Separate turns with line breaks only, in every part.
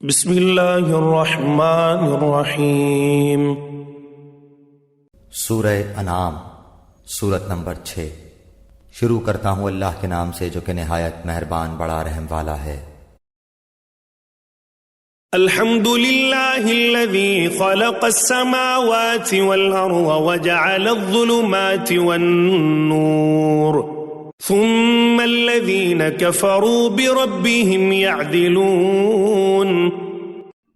بسم اللہ الرحمن الرحیم۔
سورہ انعام سورت نمبر 6۔ شروع کرتا ہوں اللہ کے نام سے جو کہ نہایت مہربان بڑا رحم والا ہے۔
الحمد للہ الذی خلق السماوات والارض وجعل الظلمات والنور ثم الذین کفروا بربهم یعدلون۔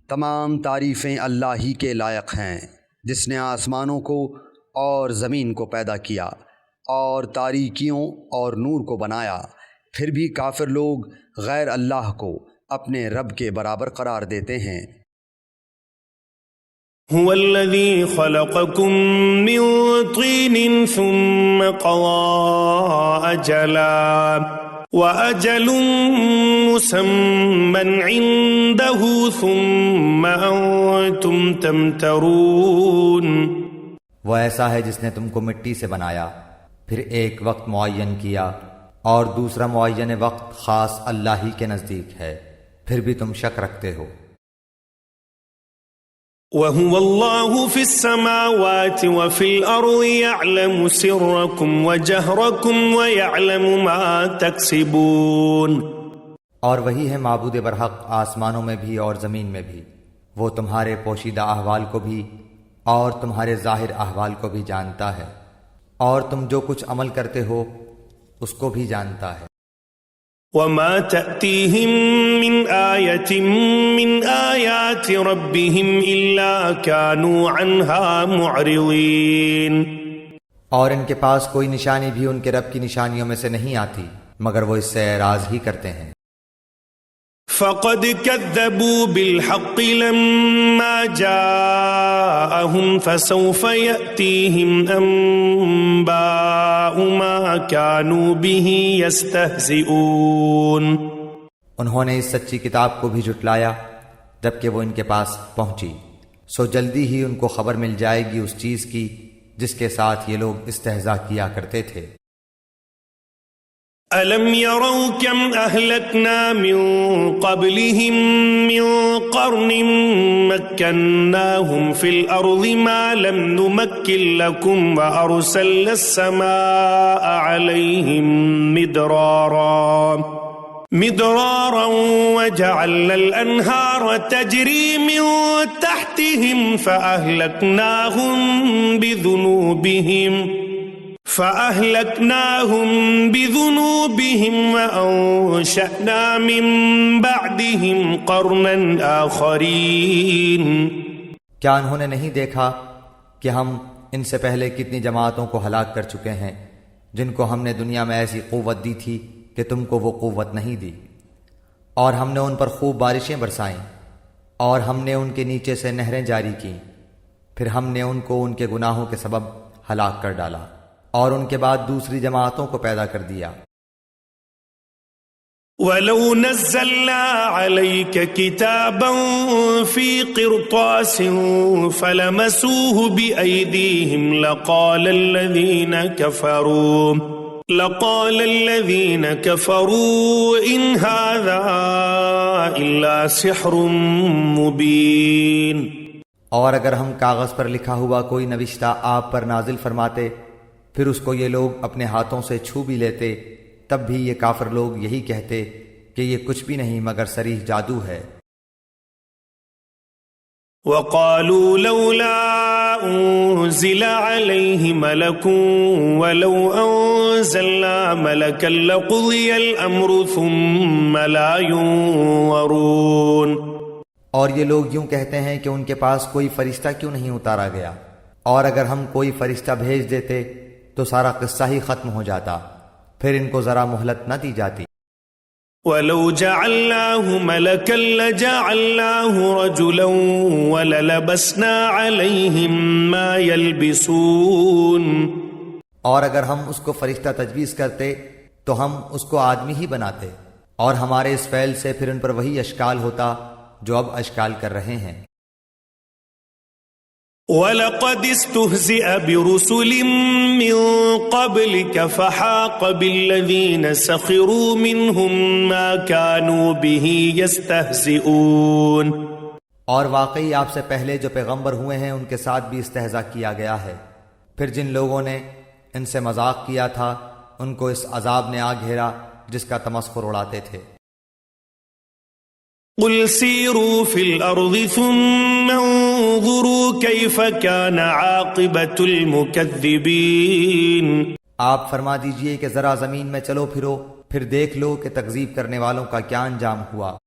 تمام تعریفیں اللہ ہی کے لائق ہیں جس نے آسمانوں کو اور زمین کو پیدا کیا اور تاریکیوں اور نور کو بنایا، پھر بھی کافر لوگ غیر اللہ کو اپنے رب کے برابر قرار دیتے ہیں۔
هو الذی خلقکم من طین ثم قضى اجلا وأجل مسمى عنده ثم أنتم تمترون۔
وہ ایسا ہے جس نے تم کو مٹی سے بنایا، پھر ایک وقت معین کیا اور دوسرا معین وقت خاص اللہ ہی کے نزدیک ہے، پھر بھی تم شک رکھتے ہو۔
وَهُوَ اللَّهُ فِي السَّمَاوَاتِ وَفِي الْأَرْضِ يَعْلَمُ سِرَّكُمْ وَجَهْرَكُمْ وَيَعْلَمُ مَا تَكْسِبُونَ۔
اور وہی ہے معبود برحق آسمانوں میں بھی اور زمین میں بھی، وہ تمہارے پوشیدہ احوال کو بھی اور تمہارے ظاہر احوال کو بھی جانتا ہے، اور تم جو کچھ عمل کرتے ہو اس کو بھی جانتا ہے۔
وَمَا تَأْتِيهِم مِّنْ آيَةٍ مِّنْ آيَاتِ رَبِّهِمْ إِلَّا كَانُوا عَنْهَا مُعْرِضِينَ۔
اور ان کے پاس کوئی نشانی بھی ان کے رب کی نشانیوں میں سے نہیں آتی مگر وہ اس سے اعراض ہی کرتے ہیں۔
فَقَدْ كَذَّبُوا بِالْحَقِّ لَمَّا جَاءَهُمْ فَسَوْفَ يَأْتِيهِمْ أَنبَاءُ مَا كَانُوا بِهِ يَسْتَهْزِئُونَ۔
انہوں نے اس سچی کتاب کو بھی جھٹلایا جبکہ وہ ان کے پاس پہنچی، سو جلدی ہی ان کو خبر مل جائے گی اس چیز کی جس کے ساتھ یہ لوگ استہزاء کیا کرتے تھے۔
أَلَمْ يَرَوْا كَمْ أَهْلَكْنَا مِنْ قَبْلِهِمْ مِنْ قَرْنٍ مَكَّنَّاهُمْ فِي الْأَرْضِ مَا لَمْ نُمَكِّنْ لَكُمْ وَأَرْسَلْنَا السَّمَاءَ عَلَيْهِمْ مِدْرَارًا وَجَعَلْنَا الْأَنْهَارَ تَجْرِي مِنْ تَحْتِهِمْ فَأَهْلَكْنَاهُمْ بِذُنُوبِهِمْ وَأَنشَأْنَا مِن بَعْدِهِمْ قَرْنًا آخَرِينَ۔
کیا انہوں نے نہیں دیکھا کہ ہم ان سے پہلے کتنی جماعتوں کو ہلاک کر چکے ہیں جن کو ہم نے دنیا میں ایسی قوت دی تھی کہ تم کو وہ قوت نہیں دی، اور ہم نے ان پر خوب بارشیں برسائیں اور ہم نے ان کے نیچے سے نہریں جاری کیں، پھر ہم نے ان کو ان کے گناہوں کے سبب ہلاک کر ڈالا اور ان کے بعد دوسری جماعتوں کو پیدا کر دیا۔
وَلَوْ نَزَّلْنَا عَلَيْكَ كِتَابًا فِي قِرْطَاسٍ فَلَمَسُوهُ بِأَيْدِيهِمْ لَقَالَ الَّذِينَ كَفَرُوا إِنْ هَذَا إِلَّا سِحْرٌ مُبِينٌ۔
اور اگر ہم کاغذ پر لکھا ہوا کوئی نوشتہ آپ پر نازل فرماتے پھر اس کو یہ لوگ اپنے ہاتھوں سے چھو بھی لیتے، تب بھی یہ کافر لوگ یہی کہتے کہ یہ کچھ بھی نہیں مگر صریح جادو ہے۔
وَقَالُوا لَوْلَا أُنزِلَ عَلَيْهِ مَلَكٌ وَلَوْ أَنزَلْنَا مَلَكًا لَقُضِيَ الْأَمْرُ ثُمَّ لَا يُنظَرُونَ۔
اور یہ لوگ یوں کہتے ہیں کہ ان کے پاس کوئی فرشتہ کیوں نہیں اتارا گیا، اور اگر ہم کوئی فرشتہ بھیج دیتے تو سارا قصہ ہی ختم ہو جاتا، پھر ان کو ذرا مہلت نہ دی جاتی۔
وَلَوْ جَعَلْنَاهُ مَلَكًا لَجَعَلْنَاهُ رَجُلًا وَلَلَبَسْنَا عَلَيْهِمْ مَا يَلْبِسُونَ۔
اور اگر ہم اس کو فرشتہ تجویز کرتے تو ہم اس کو آدمی ہی بناتے، اور ہمارے اس فعل سے پھر ان پر وہی اشکال ہوتا جو اب اشکال کر رہے ہیں۔
وَلَقَدِ اسْتُهْزِئَ بِرُسُلٍ مِّن قَبْلِكَ فَحَاقَ بِالَّذِينَ سَخِرُوا مِنْهُمْ مَا كَانُوا بِهِ يَسْتَهْزِئُونَ۔
اور واقعی آپ سے پہلے جو پیغمبر ہوئے ہیں ان کے ساتھ بھی استہزاء کیا گیا ہے، پھر جن لوگوں نے ان سے مذاق کیا تھا ان کو اس عذاب نے آ گھیرا جس کا تمسخر اڑاتے تھے۔
قُلْ سِيرُوا فِي الْأَرْضِ ثُمَّ انظُرُوا كَيْفَ كَانَ عَاقِبَةُ الْمُكَذِّبِينَ۔
آپ فرما دیجئے کہ ذرا زمین میں چلو پھرو، پھر دیکھ لو کہ تکذیب کرنے والوں کا کیا انجام ہوا۔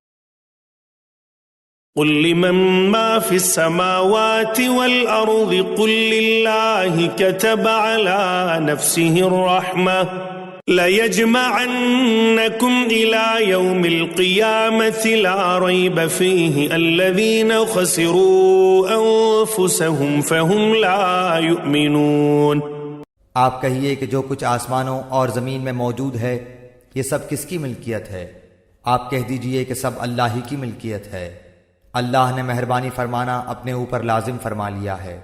قُلْ لِمَن مَّا فِي السَّمَاوَاتِ وَالْأَرْضِ قُلْ لِلَّهِ كَتَبَ عَلَى نَفْسِهِ الرَّحْمَةَ لَيَجْمَعَنَّكُمْ إِلَى يَوْمِ الْقِيَامَةِ لَا رَيْبَ فِيهِ الَّذِينَ خَسِرُوا أَنفُسَهُمْ فَهُمْ لَا يُؤْمِنُونَ۔
آپ کہیے کہ جو کچھ آسمانوں اور زمین میں موجود ہے یہ سب کس کی ملکیت ہے؟ آپ کہہ دیجئے کہ سب اللہ ہی کی ملکیت ہے۔ اللہ نے مہربانی فرمانا اپنے اوپر لازم فرما لیا ہے۔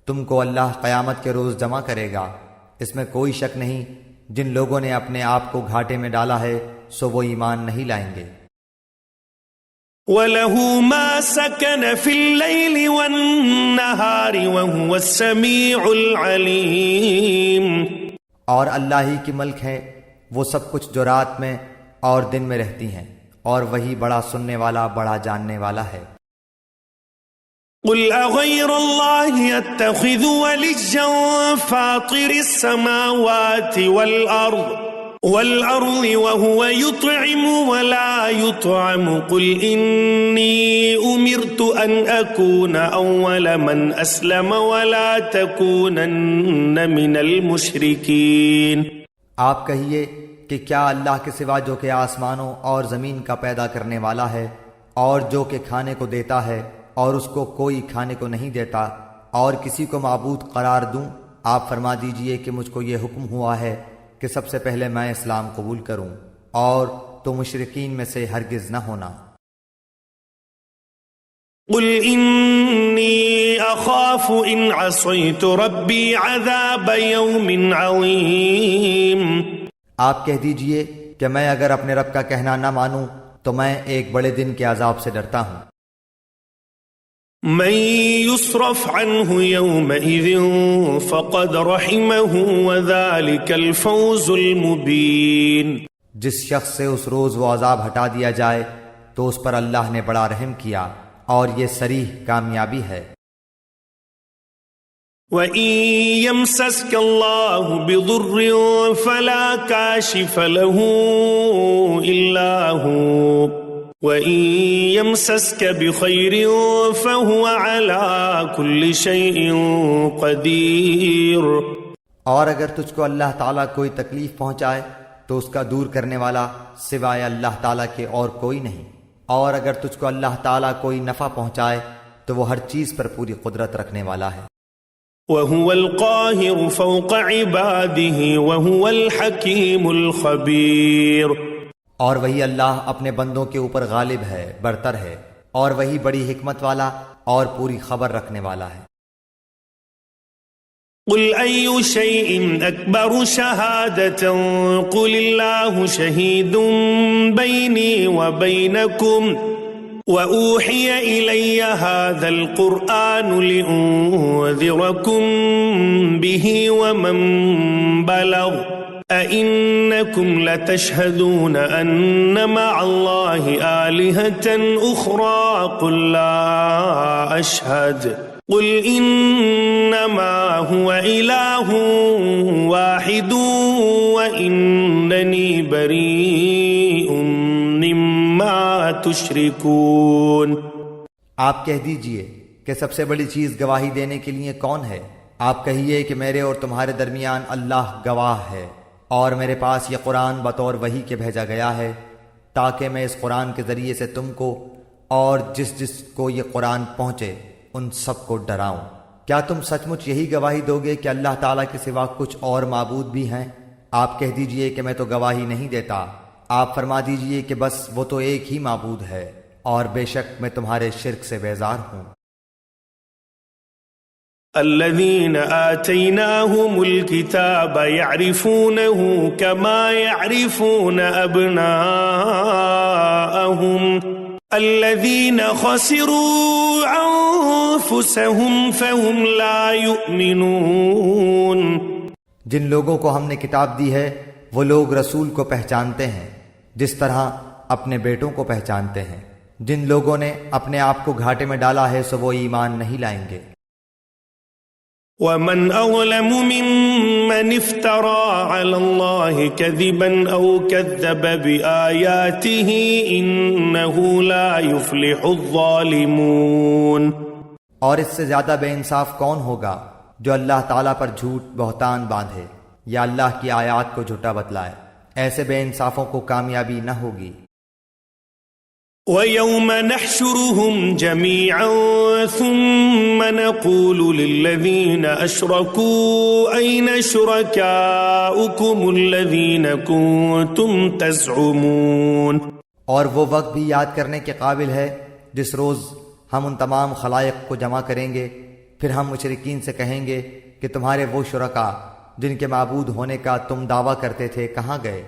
تم کو اللہ قیامت کے روز جمع کرے گا، اس میں کوئی شک نہیں۔ جن لوگوں نے اپنے آپ کو گھاٹے میں ڈالا ہے سو وہ ایمان نہیں لائیں گے۔
وَلَهُ مَا سَكَنَ فِي اللَّيْلِ وَالنَّهَارِ وَهُوَ السَّمِيعُ الْعَلِيمُ۔
اور اللہ ہی کی ملک ہے وہ سب کچھ جو رات میں اور دن میں رہتی ہیں، اور وہی بڑا سننے والا بڑا جاننے والا ہے۔
قُلْ أَغَيْرَ اللَّهِ أَتَّخِذُ وَلِيًّا فَاطِرِ السَّمَاوَاتِ وَالْأَرْضِ وَهُوَ يُطْعِمُ وَلَا يُطْعَمُ قُلْ إِنِّي أُمِرْتُ أَنْ أَكُونَ أَوَّلَ مَنْ أَسْلَمَ وَلَا تَكُونَنَّ مِنَ الْمُشْرِكِينَ۔
آپ کہیے کہ کیا اللہ کے سوا جو کہ آسمانوں اور زمین کا پیدا کرنے والا ہے، اور جو کہ کھانے کو دیتا ہے اور اس کو کوئی کھانے کو نہیں دیتا، اور کسی کو معبود قرار دوں؟ آپ فرما دیجئے کہ مجھ کو یہ حکم ہوا ہے کہ سب سے پہلے میں اسلام قبول کروں، اور تو مشرکین میں سے ہرگز نہ ہونا۔
قُلْ إِنِّي أَخَافُ إِنْ عَصَيْتُ رَبِّي عَذَابَ يَوْمٍ عَظِيمٍ۔
آپ کہہ دیجئے کہ میں اگر اپنے رب کا کہنا نہ مانوں تو میں ایک بڑے دن کے عذاب سے ڈرتا ہوں۔
مَن يُصْرَفْ عَنْهُ يَوْمَئِذٍ فَقَدْ رَحِمَهُ وَذَلِكَ الْفَوْزُ الْمُبِينُ۔
جس شخص سے اس روز وہ عذاب ہٹا دیا جائے تو اس پر اللہ نے بڑا رحم کیا، اور یہ صریح کامیابی ہے۔
وَإِن يَمْسَسْكَ اللَّهُ بِضُرٍّ فَلَا كَاشِفَ لَهُ إِلَّا هُوَ وَإِن يَمْسَسْكَ بِخَيْرٍ فَهُوَ عَلَى كُلِّ شَيْءٍ قَدِيرٌ۔
اور اگر تجھ کو اللہ تعالیٰ کوئی تکلیف پہنچائے تو اس کا دور کرنے والا سوائے اللہ تعالیٰ کے اور کوئی نہیں، اور اگر تجھ کو اللہ تعالیٰ کوئی نفع پہنچائے تو وہ ہر چیز پر پوری قدرت رکھنے والا ہے۔
وَهُوَ الْقَاهِرُ فَوْقَ عِبَادِهِ وَهُوَ الْحَكِيمُ الْخَبِيرُ۔
اور وہی اللہ اپنے بندوں کے اوپر غالب ہے، برتر ہے، اور وہی بڑی حکمت والا اور پوری خبر رکھنے والا ہے۔
قُلْ أَيُّ شَيْءٍ أَكْبَرُ شَهَادَةً قُلِ اللَّهُ شَهِيدٌ بَيْنِي وَبَيْنَكُمْ وَأُوحِيَ إِلَيَّ هَذَا الْقُرْآنُ لِأُنذِرَكُم بِهِ وَمَن بَلَغَ أَإِنَّكُمْ لَتَشْهَدُونَ أَنَّ مَعَ اللَّهِ آلِهَةً أُخْرَى قُل لَّا أَشْهَدُ قُلْ إِنَّمَا هُوَ إِلَٰهٌ وَاحِدٌ وَإِنَّنِي بَرِيءٌ مِّمَّا تُشْرِكُونَ۔
آپ کہہ دیجئے کہ سب سے بڑی چیز گواہی دینے کے لیے کون ہے؟ آپ کہیے کہ میرے اور تمہارے درمیان اللہ گواہ ہے، اور میرے پاس یہ قرآن بطور وحی کے بھیجا گیا ہے تاکہ میں اس قرآن کے ذریعے سے تم کو اور جس جس کو یہ قرآن پہنچے ان سب کو ڈراؤں۔ کیا تم سچ مچ یہی گواہی دو گے کہ اللہ تعالیٰ کے سوا کچھ اور معبود بھی ہیں؟ آپ کہہ دیجئے کہ میں تو گواہی نہیں دیتا۔ آپ فرما دیجئے کہ بس وہ تو ایک ہی معبود ہے، اور بے شک میں تمہارے شرک سے بیزار ہوں۔
الذين آتيناهم الكتاب يعرفونه كما يعرفون أبناءهم الذين خسروا أنفسهم فهم لا يؤمنون۔
جن لوگوں کو ہم نے کتاب دی ہے وہ لوگ رسول کو پہچانتے ہیں جس طرح اپنے بیٹوں کو پہچانتے ہیں۔ جن لوگوں نے اپنے آپ کو گھاٹے میں ڈالا ہے سو وہ ایمان نہیں لائیں گے۔
ومن أظلم ممن افترى على الله كذبا أو كذب بآياته إنه لا يفلح الظالمون۔
اور اس سے زیادہ بے انصاف کون ہوگا جو اللہ تعالیٰ پر جھوٹ بہتان باندھے یا اللہ کی آیات کو جھوٹا بتلائے، ایسے بے انصافوں کو کامیابی نہ ہوگی۔
وَيَوْمَ نَحْشُرُهُمْ جَمِيعًا ثُمَّ نَقُولُ لِلَّذِينَ أَشْرَكُوا أَيْنَ شُرَكَاؤُكُمُ الَّذِينَ كُنتُمْ تَزْعُمُونَ۔
اور وہ وقت بھی یاد کرنے کے قابل ہے جس روز ہم ان تمام خلائق کو جمع کریں گے، پھر ہم مشرکین سے کہیں گے کہ تمہارے وہ شرکا جن کے معبود ہونے کا تم دعویٰ کرتے تھے کہاں گئے؟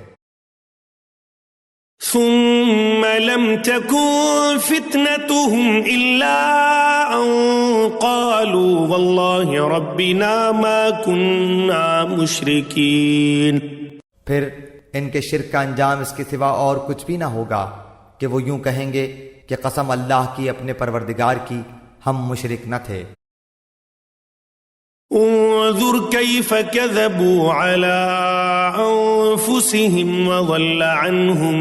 ثم لم تكن فتنتهم إلا أن قالوا والله ربنا ما كنا مشركين۔
پھر ان کے شرک کا انجام اس کے سوا اور کچھ بھی نہ ہوگا کہ وہ یوں کہیں گے کہ قسم اللہ کی اپنے پروردگار کی ہم مشرک نہ تھے۔
انظر كيف كذبوا على أنفسهم وضل عنهم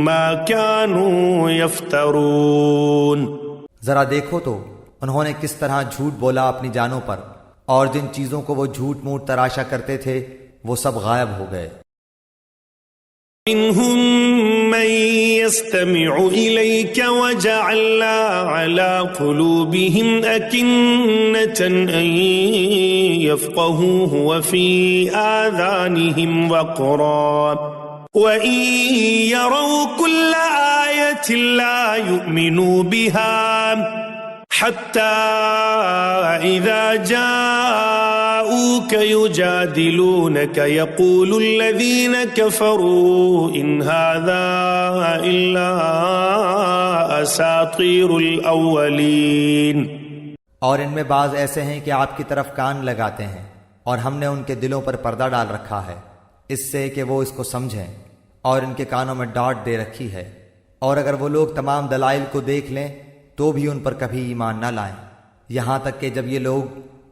ما كانوا يفترون۔
ذرا دیکھو تو انہوں نے کس طرح جھوٹ بولا اپنی جانوں پر، اور جن چیزوں کو وہ جھوٹ موٹ تراشا کرتے تھے وہ سب غائب ہو گئے۔
منهم من يستمع إليك وجعلنا على قلوبهم أكنة أن يفقهوه وفي آذانهم وقرا وإن يروا كل آية لا يؤمنوا بها حتى إذا جاءوك يجادلونك يقول الذين كفروا إن هذا إلا أساطير الأولين۔
اور ان میں بعض ایسے ہیں کہ آپ کی طرف کان لگاتے ہیں، اور ہم نے ان کے دلوں پر پردہ ڈال رکھا ہے اس سے کہ وہ اس کو سمجھیں، اور ان کے کانوں میں ڈاٹ دے رکھی ہے، اور اگر وہ لوگ تمام دلائل کو دیکھ لیں تو بھی ان پر کبھی ایمان نہ لائیں، یہاں تک کہ جب یہ لوگ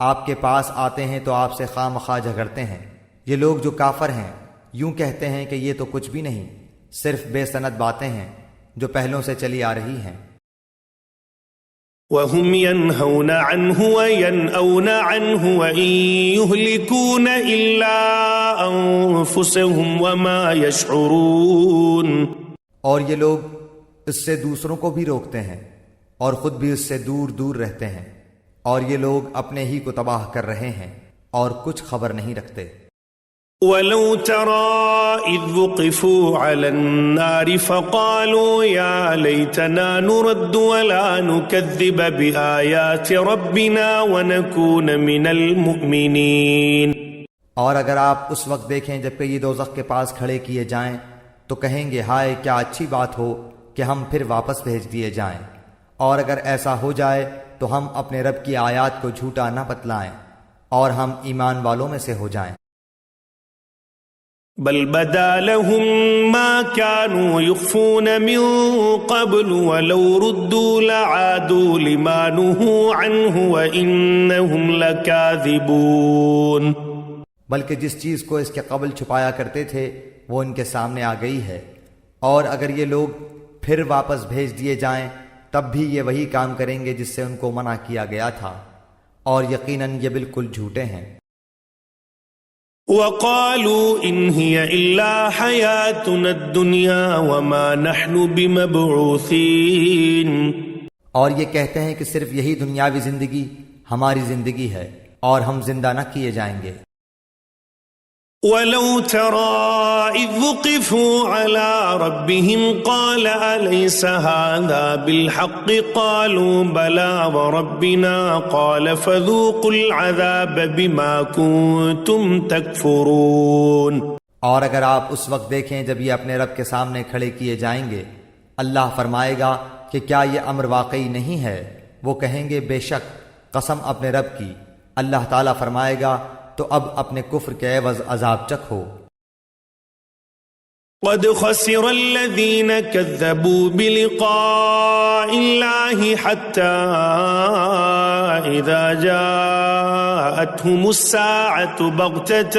آپ کے پاس آتے ہیں تو آپ سے خواہ مخواہ جھگڑتے ہیں۔ یہ لوگ جو کافر ہیں یوں کہتے ہیں کہ یہ تو کچھ بھی نہیں، صرف بے سند باتیں ہیں جو پہلوں سے چلی آ رہی ہیں۔
وَهُمْ يَنْهَوْنَ عَنْهُ وَيَنْأَوْنَ عَنْهُ وَإِنْ يُهْلِكُونَ إِلَّا أَنفُسَهُمْ وَمَا يَشْعُرُونَ۔
اور یہ لوگ اس سے دوسروں کو بھی روکتے ہیں اور خود بھی اس سے دور دور رہتے ہیں، اور یہ لوگ اپنے ہی کو تباہ کر رہے ہیں اور کچھ خبر نہیں رکھتے۔
وَلَوْ تَرَى إِذْ وُقِفُوا عَلَى النَّارِ فَقَالُوا يَا لَيْتَنَا نُرَدُّ وَلَا نُكَذِّبَ بِآيَاتِ رَبِّنَا وَنَكُونَ مِنَ الْمُؤْمِنِينَ۔
اور اگر آپ اس وقت دیکھیں جب کہ یہ دوزخ کے پاس کھڑے کیے جائیں تو کہیں گے ہائے کیا اچھی بات ہو کہ ہم پھر واپس بھیج دیے جائیں، اور اگر ایسا ہو جائے تو ہم اپنے رب کی آیات کو جھوٹا نہ بتلائیں اور ہم ایمان والوں میں سے ہو جائیں۔
بل بدا لهم ما كانوا يخفون من قبل ولو ردوا لعادوا لما نهوا عنه وإنهم لكاذبون۔
بلکہ جس چیز کو اس کے قبل چھپایا کرتے تھے وہ ان کے سامنے آ گئی ہے، اور اگر یہ لوگ پھر واپس بھیج دیے جائیں تب بھی یہ وہی کام کریں گے جس سے ان کو منع کیا گیا تھا، اور یقیناً یہ بالکل جھوٹے ہیں۔
وَقَالُوا إِنْ هِيَ إِلَّا حَيَاتُنَا الدُّنْيَا وَمَا نَحْنُ بِمَبْعُوثِينَ۔
اور یہ کہتے ہیں کہ صرف یہی دنیاوی زندگی ہماری زندگی ہے اور ہم زندہ نہ کیے جائیں گے۔
وَلَوْ تَرَى إِذْ وُقِفُوا عَلَى رَبِّهِمْ قَالَ أَلَيْسَ هَذَا بِالْحَقِّ قَالُوا بَلَى وَرَبِّنَا قَالَ فَذُوقُوا الْعَذَابَ بِمَا كُنتُمْ تَكْفُرُونَ۔
اور اگر آپ اس وقت دیکھیں جب یہ اپنے رب کے سامنے کھڑے کیے جائیں گے، اللہ فرمائے گا کہ کیا یہ امر واقعی نہیں ہے؟ وہ کہیں گے بے شک، قسم اپنے رب کی۔ اللہ تعالیٰ فرمائے گا تو اب اپنے کفر کے عوض عذاب چکھو۔
قد خسر الذين كذبوا بلقاء الله حتى إذا جاءتهم الساعة بغتة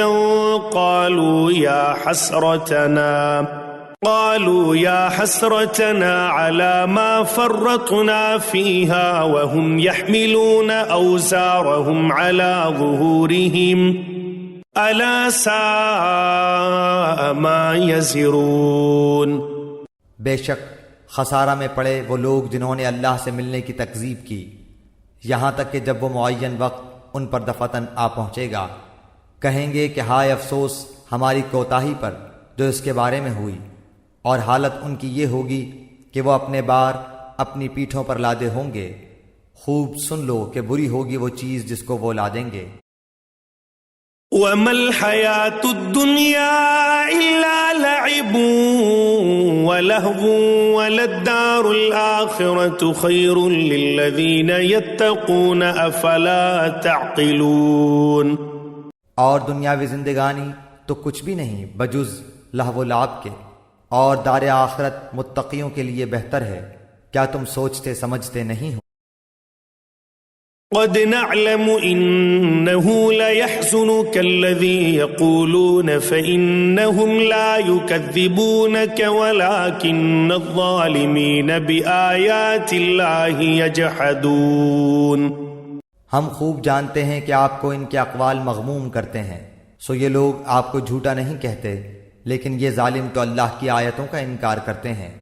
قالوا يا حسرتنا على ما فرطنا فيها وهم يحملون أوزارهم على ظهورهم ألا ساء ما يزرون۔
بے شک خسارہ میں پڑے وہ لوگ جنہوں نے اللہ سے ملنے کی تکذیب کی، یہاں تک کہ جب وہ معین وقت ان پر دفتن آ پہنچے گا، کہیں گے کہ ہائے افسوس ہماری کوتاہی پر جو اس کے بارے میں ہوئی، اور حالت ان کی یہ ہوگی کہ وہ اپنے بار اپنی پیٹھوں پر لادے ہوں گے۔ خوب سن لو کہ بری ہوگی وہ چیز جس کو وہ لادیں گے۔
وَمَا الْحَيَاةُ الدُّنْيَا إِلَّا لَعِبٌ وَلَهْوٌ وَلَلدَّارُ الْآخِرَةُ خَيْرٌ لِلَّذِينَ يَتَّقُونَ أَفَلَا تَعْقِلُونَ۔
اور دنیاوی زندگانی تو کچھ بھی نہیں بجز لہو و لعب کے، اور دار آخرت متقیوں کے لیے بہتر ہے، کیا تم سوچتے سمجھتے نہیں ہو؟
قد نعلم إنه ليحزنك الذي يقولون فإنهم لا يكذبونك ولكن الظالمين بآيات الله يجحدون۔
ہم خوب جانتے ہیں کہ آپ کو ان کے اقوال مغموم کرتے ہیں، سو یہ لوگ آپ کو جھوٹا نہیں کہتے، لیکن یہ ظالم تو اللہ کی آیتوں کا انکار کرتے ہیں۔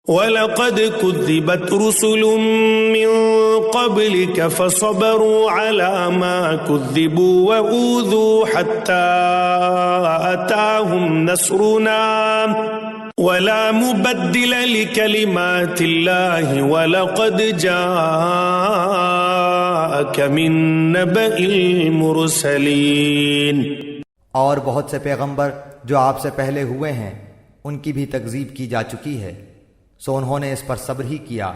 وَلَقَدْ كُذِّبَتْ رُسُلٌ مِّن قَبْلِكَ فَصَبَرُوا عَلَى مَا كُذِّبُوا وَأُوذُوا حَتَّى أَتَاهُمْ نَصْرُنَا وَلَا مُبَدِّلَ لِكَلِمَاتِ اللَّهِ وَلَقَدْ جَاءَكَ مِن نَّبَإِ الْمُرْسَلِينَ۔
اور بہت سے پیغمبر جو آپ سے پہلے ہوئے ہیں ان کی بھی تکذیب کی جا چکی ہے، سو انہوں نے اس پر صبر ہی کیا۔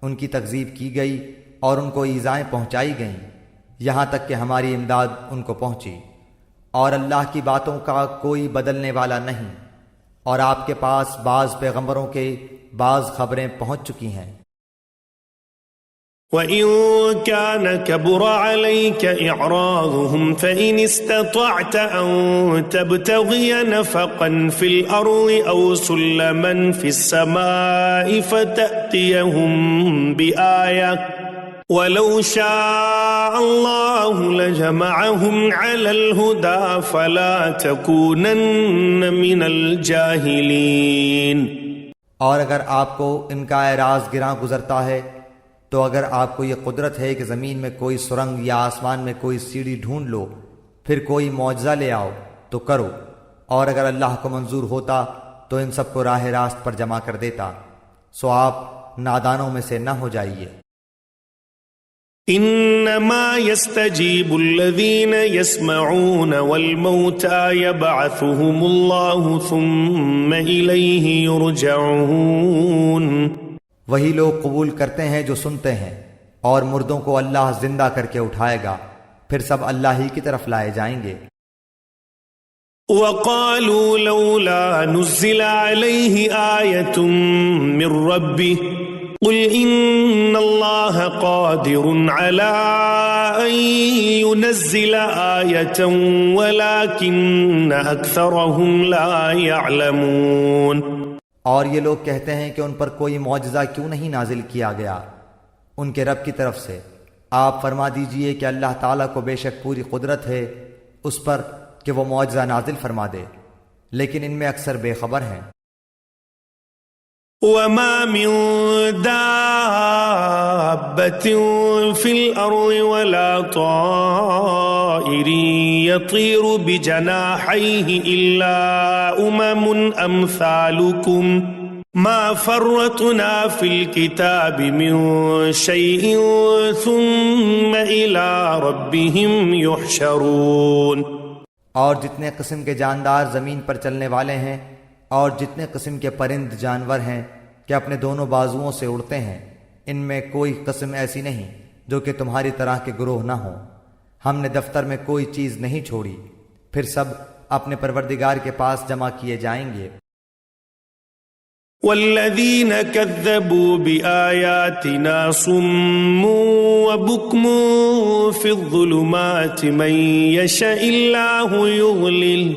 ان کی تکذیب کی گئی اور ان کو ایذائیں پہنچائی گئیں، یہاں تک کہ ہماری امداد ان کو پہنچی، اور اللہ کی باتوں کا کوئی بدلنے والا نہیں، اور آپ کے پاس بعض پیغمبروں کے بعض خبریں پہنچ چکی ہیں۔
وَإِن كَانَ كَبُرَ عَلَيْكَ إِعْرَاضُهُمْ فَإِنِ اسْتَطَعْتَ أَن تَبْتَغِيَ نَفَقًا فِي الْأَرْضِ أَوْ سُلَّمًا فِي السَّمَاءِ فَتَأْتِيَهُم بِآيَةٍ وَلَوْ شَاءَ اللَّهُ لَجَمَعَهُمْ عَلَى الْهُدَى فَلَا تَكُونَنَّ مِنَ الْجَاهِلِينَ۔
اور اگر آپ کو ان کا اعراض گراں گزرتا ہے تو اگر آپ کو یہ قدرت ہے کہ زمین میں کوئی سرنگ یا آسمان میں کوئی سیڑھی ڈھونڈ لو، پھر کوئی معجزہ لے آؤ تو کرو، اور اگر اللہ کو منظور ہوتا تو ان سب کو راہ راست پر جمع کر دیتا، سو آپ نادانوں میں سے نہ ہو جائیے۔
انما يستجيب الذين يسمعون والموتى يبعثهم الله ثم إليه يرجعون۔
وہی لوگ قبول کرتے ہیں جو سنتے ہیں، اور مردوں کو اللہ زندہ کر کے اٹھائے گا، پھر سب اللہ ہی کی طرف لائے جائیں گے۔
وَقَالُوا لَوْلَا نُزِّلَ عَلَيْهِ آيَةٌ مِّن رَّبِّهِ قُلْ إِنَّ اللَّهَ قَادِرٌ عَلَىٰ أَن يُنَزِّلَ آيَةً وَلَٰكِنَّ أَكْثَرَهُمْ لَا يَعْلَمُونَ۔
اور یہ لوگ کہتے ہیں کہ ان پر کوئی معجزہ کیوں نہیں نازل کیا گیا ان کے رب کی طرف سے۔ آپ فرما دیجئے کہ اللہ تعالیٰ کو بے شک پوری قدرت ہے اس پر کہ وہ معجزہ نازل فرما دے، لیکن ان میں اکثر بے خبر ہیں۔
وما من دابة في الأرض ولا طائر يطير بجناحيه إلا أمثالكم ما فرطنا في الكتاب من شيء ثم إلى ربهم يحشرون۔
اور جتنے قسم کے جاندار زمین پر چلنے والے ہیں اور جتنے قسم کے پرند جانور ہیں کہ اپنے دونوں بازوؤں سے اڑتے ہیں، ان میں کوئی قسم ایسی نہیں جو کہ تمہاری طرح کے گروہ نہ ہوں۔ ہم نے دفتر میں کوئی چیز نہیں چھوڑی، پھر سب اپنے پروردگار کے پاس جمع کیے جائیں گے۔
والذین کذبوا بآیاتنا صم وبکم فی الظلمات من یشاء اللہ یضلل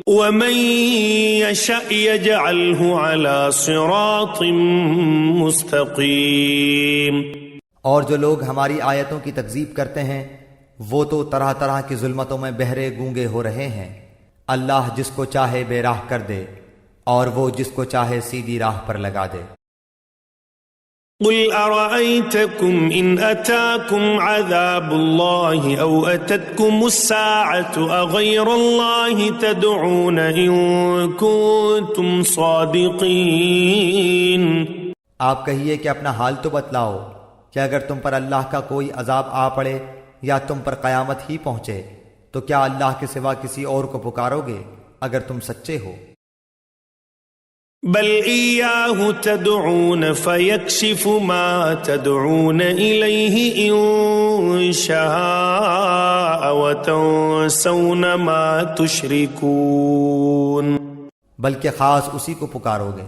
ومن یشاء یجعلہ علی صراط مستقیم۔
اور جو لوگ ہماری آیتوں کی تکذیب کرتے ہیں وہ تو طرح طرح کی ظلمتوں میں بہرے گونگے ہو رہے ہیں۔ اللہ جس کو چاہے بے راہ کر دے اور وہ جس کو چاہے سیدھی راہ پر لگا دے۔
قل ارأيتكم ان اتاكم عذاب الله او اتتكم الساعة اغير الله تدعون ان كنتم صادقين۔
آپ کہیے کہ اپنا حال تو بتلاؤ کہ اگر تم پر اللہ کا کوئی عذاب آ پڑے یا تم پر قیامت ہی پہنچے تو کیا اللہ کے سوا کسی اور کو پکارو گے اگر تم سچے ہو؟
بل إياه تدعون فيكشف ما تدعون إليه إن شاء وتنسون ما تشركون۔
بلکہ خاص اسی کو پکارو گے،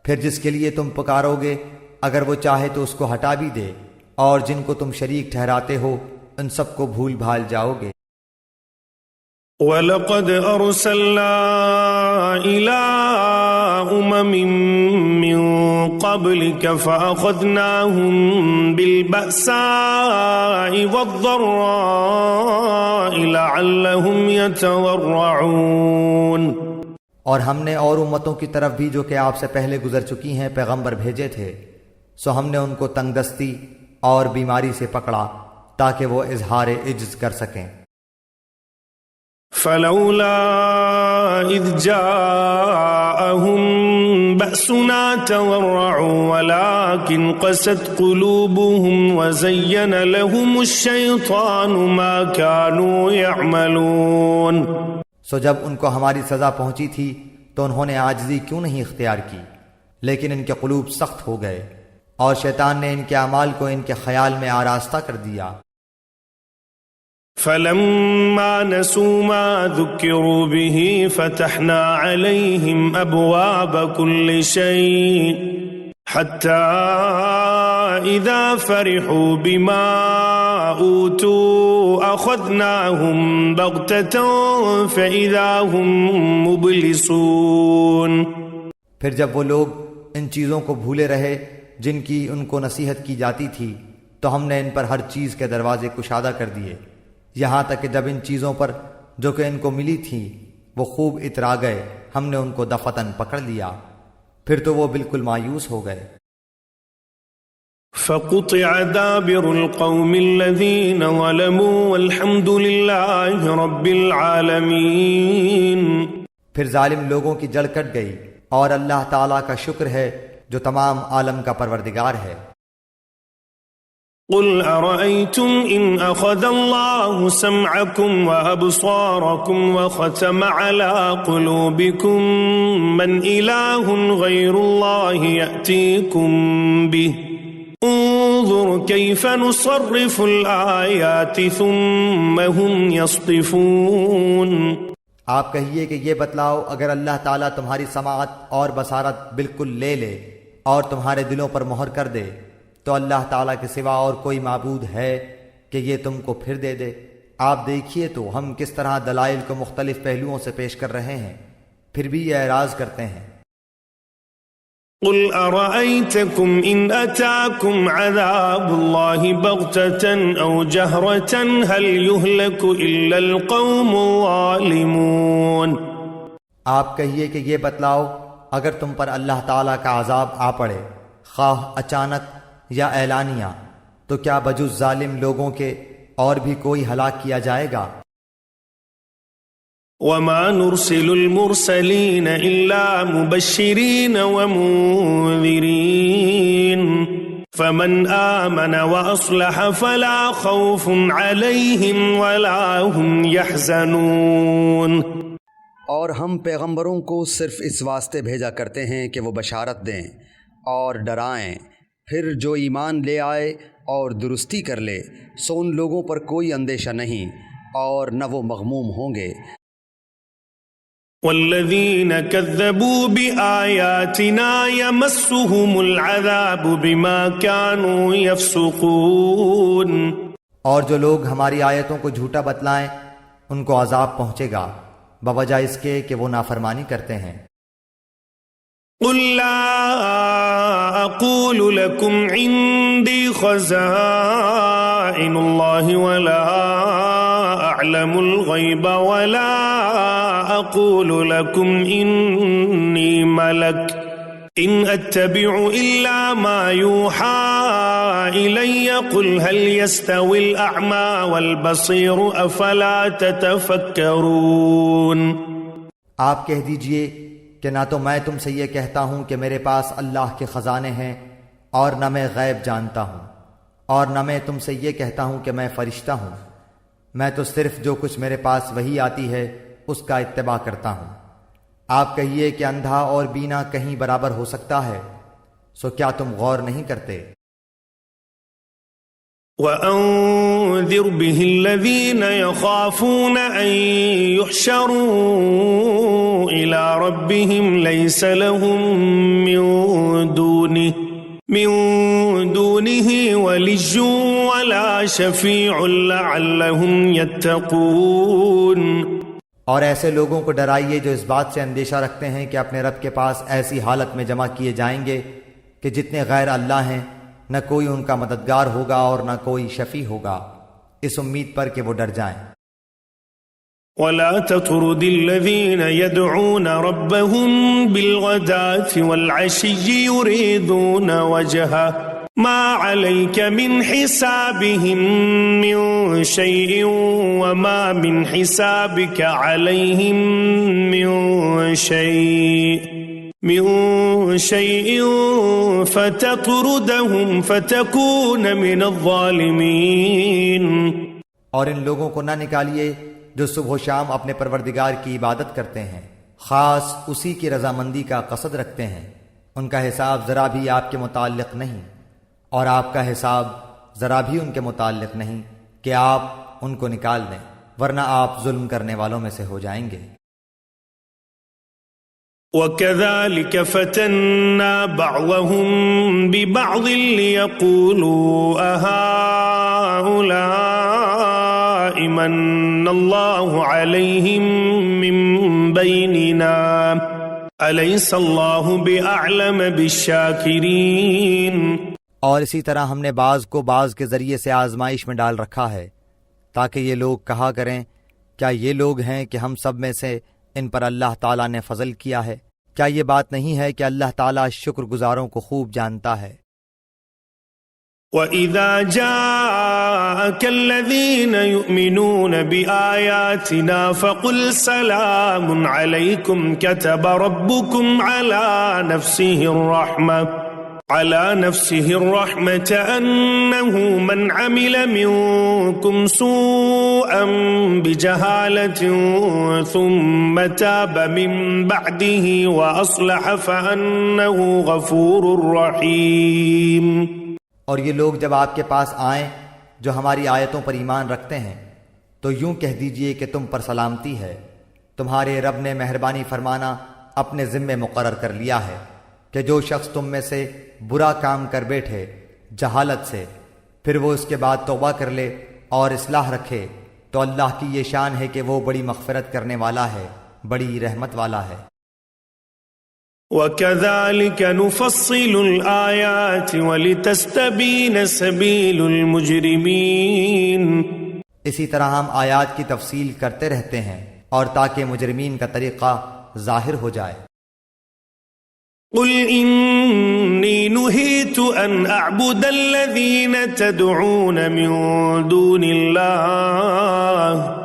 پھر جس کے لیے تم پکارو گے اگر وہ چاہے تو اس کو ہٹا بھی دے، اور جن کو تم شریک ٹھہراتے ہو ان سب کو بھول بھال جاؤ گے۔
وَلَقَدْ أَرْسَلْنَا إِلَىٰ أُمَمٍ مِّن قَبْلِكَ فَأَخَذْنَاهُم بِالْبَأْسَاءِ وَالضَّرَّاءِ لَعَلَّهُمْ يَتَضَرَّعُونَ۔
اور ہم نے اور امتوں کی طرف بھی جو کہ آپ سے پہلے گزر چکی ہیں پیغمبر بھیجے تھے، سو ہم نے ان کو تنگ دستی اور بیماری سے پکڑا تاکہ وہ اظہار عجز کر سکیں۔
فلولا اذ جاءهم بأسنا تضرعوا ولكن قست قلوبهم وزين لهم الشيطان ما كانوا يعملون۔
سو جب ان کو ہماری سزا پہنچی تھی تو انہوں نے عاجزی کیوں نہیں اختیار کی، لیکن ان کے قلوب سخت ہو گئے اور شیطان نے ان کے اعمال کو ان کے خیال میں آراستہ کر دیا۔
فلما نسوا ما ذكروا به فتحنا عليهم أبواب كل شيء حتى إذا فرحوا بما أوتوا أخذناهم بغتة فإذا هم مبلسون۔
پھر جب وہ لوگ ان چیزوں کو بھولے رہے جن کی ان کو نصیحت کی جاتی تھی تو ہم نے ان پر ہر چیز کے دروازے کشادہ کر دیے، یہاں تک کہ جب ان چیزوں پر جو کہ ان کو ملی تھی وہ خوب اترا گئے ہم نے ان کو دفتن پکڑ لیا، پھر تو وہ بالکل مایوس ہو گئے۔
فقطع دابر القوم الذين ظلموا والحمد لله رب العالمين۔
پھر ظالم لوگوں کی جڑ کٹ گئی اور اللہ تعالیٰ کا شکر ہے جو تمام عالم کا پروردگار ہے۔
قل أرأيتم إن أخذ الله سمعكم وأبصاركم وختم على قلوبكم من إله غير الله يأتيكم به انظر كيف نصرف الآيات ثم هم يصطفون۔
آپ کہیے کہ یہ بتلاؤ اگر اللہ تعالیٰ تمہاری سماعت اور بصارت بالکل لے لے اور تمہارے دلوں پر مہر کر دے تو اللہ تعالیٰ کے سوا اور کوئی معبود ہے کہ یہ تم کو پھر دے دے؟ آپ دیکھیے تو ہم کس طرح دلائل کو مختلف پہلوؤں سے پیش کر رہے ہیں، پھر بھی یہ اعراض کرتے ہیں۔
قل أرأيتكم إن أتاكم عذاب الله بغتة أو جهرة هل يهلك إلا القوم الظالمون۔
آپ کہیے کہ یہ بتلاؤ اگر تم پر اللہ تعالیٰ کا عذاب آ پڑے خواہ اچانک یا اعلانیہ تو کیا بجز ظالم لوگوں کے اور بھی کوئی ہلاک کیا جائے گا؟
وما نرسل المرسلين إلا مبشرين ومنذرين فمن آمن وأصلح فلا خوف عليهم ولا هم يحزنون۔
اور ہم پیغمبروں کو صرف اس واسطے بھیجا کرتے ہیں کہ وہ بشارت دیں اور ڈرائیں، پھر جو ایمان لے آئے اور درستی کر لے سو ان لوگوں پر کوئی اندیشہ نہیں اور نہ وہ مغموم ہوں گے۔
والذين كذبوا بآياتنا يمسهم العذاب بما كانوا يفسقون۔
اور جو لوگ ہماری آیتوں کو جھوٹا بتلائیں ان کو عذاب پہنچے گا بوجہ اس کے کہ وہ نافرمانی کرتے ہیں۔
قل لا أقول لكم عندي خزائن الله ولا أعلم الغيب ولا أقول لكم إني ملك إن أتبع إلا ما يوحى إلي قل هل يستوي الأعمى والبصير أفلا تتفكرون۔
آپ کہہ دیجئے کہ نہ تو میں تم سے یہ کہتا ہوں کہ میرے پاس اللہ کے خزانے ہیں اور نہ میں غیب جانتا ہوں، اور نہ میں تم سے یہ کہتا ہوں کہ میں فرشتہ ہوں، میں تو صرف جو کچھ میرے پاس وحی آتی ہے اس کا اتباع کرتا ہوں۔ آپ کہیے کہ اندھا اور بینا کہیں برابر ہو سکتا ہے، سو کیا تم غور نہیں کرتے؟
وَأَنذِرْ بِهِ الَّذِينَ يَخَافُونَ أَن يُحْشَرُوا إِلَى رَبِّهِمْ لَيْسَ لَهُم مِّن دُونِهِ وَلِيٌّ وَلَا شَفِيعٌ لَعَلَّهُمْ يَتَّقُونَ۔
اور ایسے لوگوں کو ڈرائیے جو اس بات سے اندیشہ رکھتے ہیں کہ اپنے رب کے پاس ایسی حالت میں جمع کیے جائیں گے کہ جتنے غیر اللہ ہیں نہ کوئی ان کا مددگار ہوگا اور نہ کوئی شفیع ہوگا، اس امید پر کہ وہ ڈر جائیں۔
وَلَا تَطْرُدِ الَّذِينَ يَدْعُونَ رَبَّهُمْ بِالْغَدَاةِ وَالْعَشِيِّ يُرِيدُونَ وَجْهَهُ مَا عَلَيْكَ مِنْ حِسَابِهِمْ مِنْ شَيْءٍ وَمَا مِنْ حِسَابِكَ عَلَيْهِمْ مِنْ شَيْءٍ فَتَطْرُدَهُمْ فَتَكُونَ مِنَ الظَّالِمِينَ۔
اور ان لوگوں کو نہ نکالیے جو صبح و شام اپنے پروردگار کی عبادت کرتے ہیں، خاص اسی کی رضامندی کا قصد رکھتے ہیں، ان کا حساب ذرا بھی آپ کے متعلق نہیں اور آپ کا حساب ذرا بھی ان کے متعلق نہیں کہ آپ ان کو نکال دیں، ورنہ آپ ظلم کرنے والوں میں سے ہو جائیں گے۔
وَكَذَلِكَ فَتَنَّا بَعْضَهُمْ بِبَعْضٍ لِيَقُولُوا أَهَٰؤُلَاءِ مَنَّ اللَّهُ عَلَيْهِمْ مِنْ بَيْنِنَا أَلَيْسَ اللَّهُ بِأَعْلَمَ بِالشَّاكِرِينَ۔
اور اسی طرح ہم نے بعض کو بعض کے ذریعے سے آزمائش میں ڈال رکھا ہے تاکہ یہ لوگ کہا کریں کیا یہ لوگ ہیں کہ ہم سب میں سے ان پر اللہ تعالیٰ نے فضل کیا ہے؟ کیا یہ بات نہیں ہے کہ اللہ تعالیٰ شکر گزاروں کو خوب جانتا ہے۔
وَإِذَا جَاءَكَ الَّذِينَ يُؤْمِنُونَ بِآيَاتِنَا فَقُلْ سَلَامٌ عَلَيْكُمْ كَتَبَ رَبُّكُمْ عَلَى نَفْسِهِ الرَّحْمَةَ أَنَّهُ مَنْ عَمِلَ مِنكُمْ سُوءًا بِجَهَالَةٍ ثُمَّ تَابَ مِن بَعْدِهِ وَأَصْلَحَ فَأَنَّهُ غَفُورٌ رَّحِيمٌ۔
اور یہ لوگ جب آپ کے پاس آئیں جو ہماری آیتوں پر ایمان رکھتے ہیں تو یوں کہہ دیجئے کہ تم پر سلامتی ہے، تمہارے رب نے مہربانی فرمانا اپنے ذمے مقرر کر لیا ہے کہ جو شخص تم میں سے برا کام کر بیٹھے جہالت سے پھر وہ اس کے بعد توبہ کر لے اور اصلاح رکھے تو اللہ کی یہ شان ہے کہ وہ بڑی مغفرت کرنے والا ہے، بڑی رحمت والا ہے۔
وَكَذَلِكَ نُفَصِّلُ الْآيَاتِ وَلِتَسْتَبِينَ سَبِيلُ الْمُجْرِمِينَ۔
اسی طرح ہم آیات کی تفصیل کرتے رہتے ہیں اور تاکہ مجرمین کا طریقہ ظاہر ہو جائے۔
قل إني نهيت أن أعبد الذين تدعون من دون الله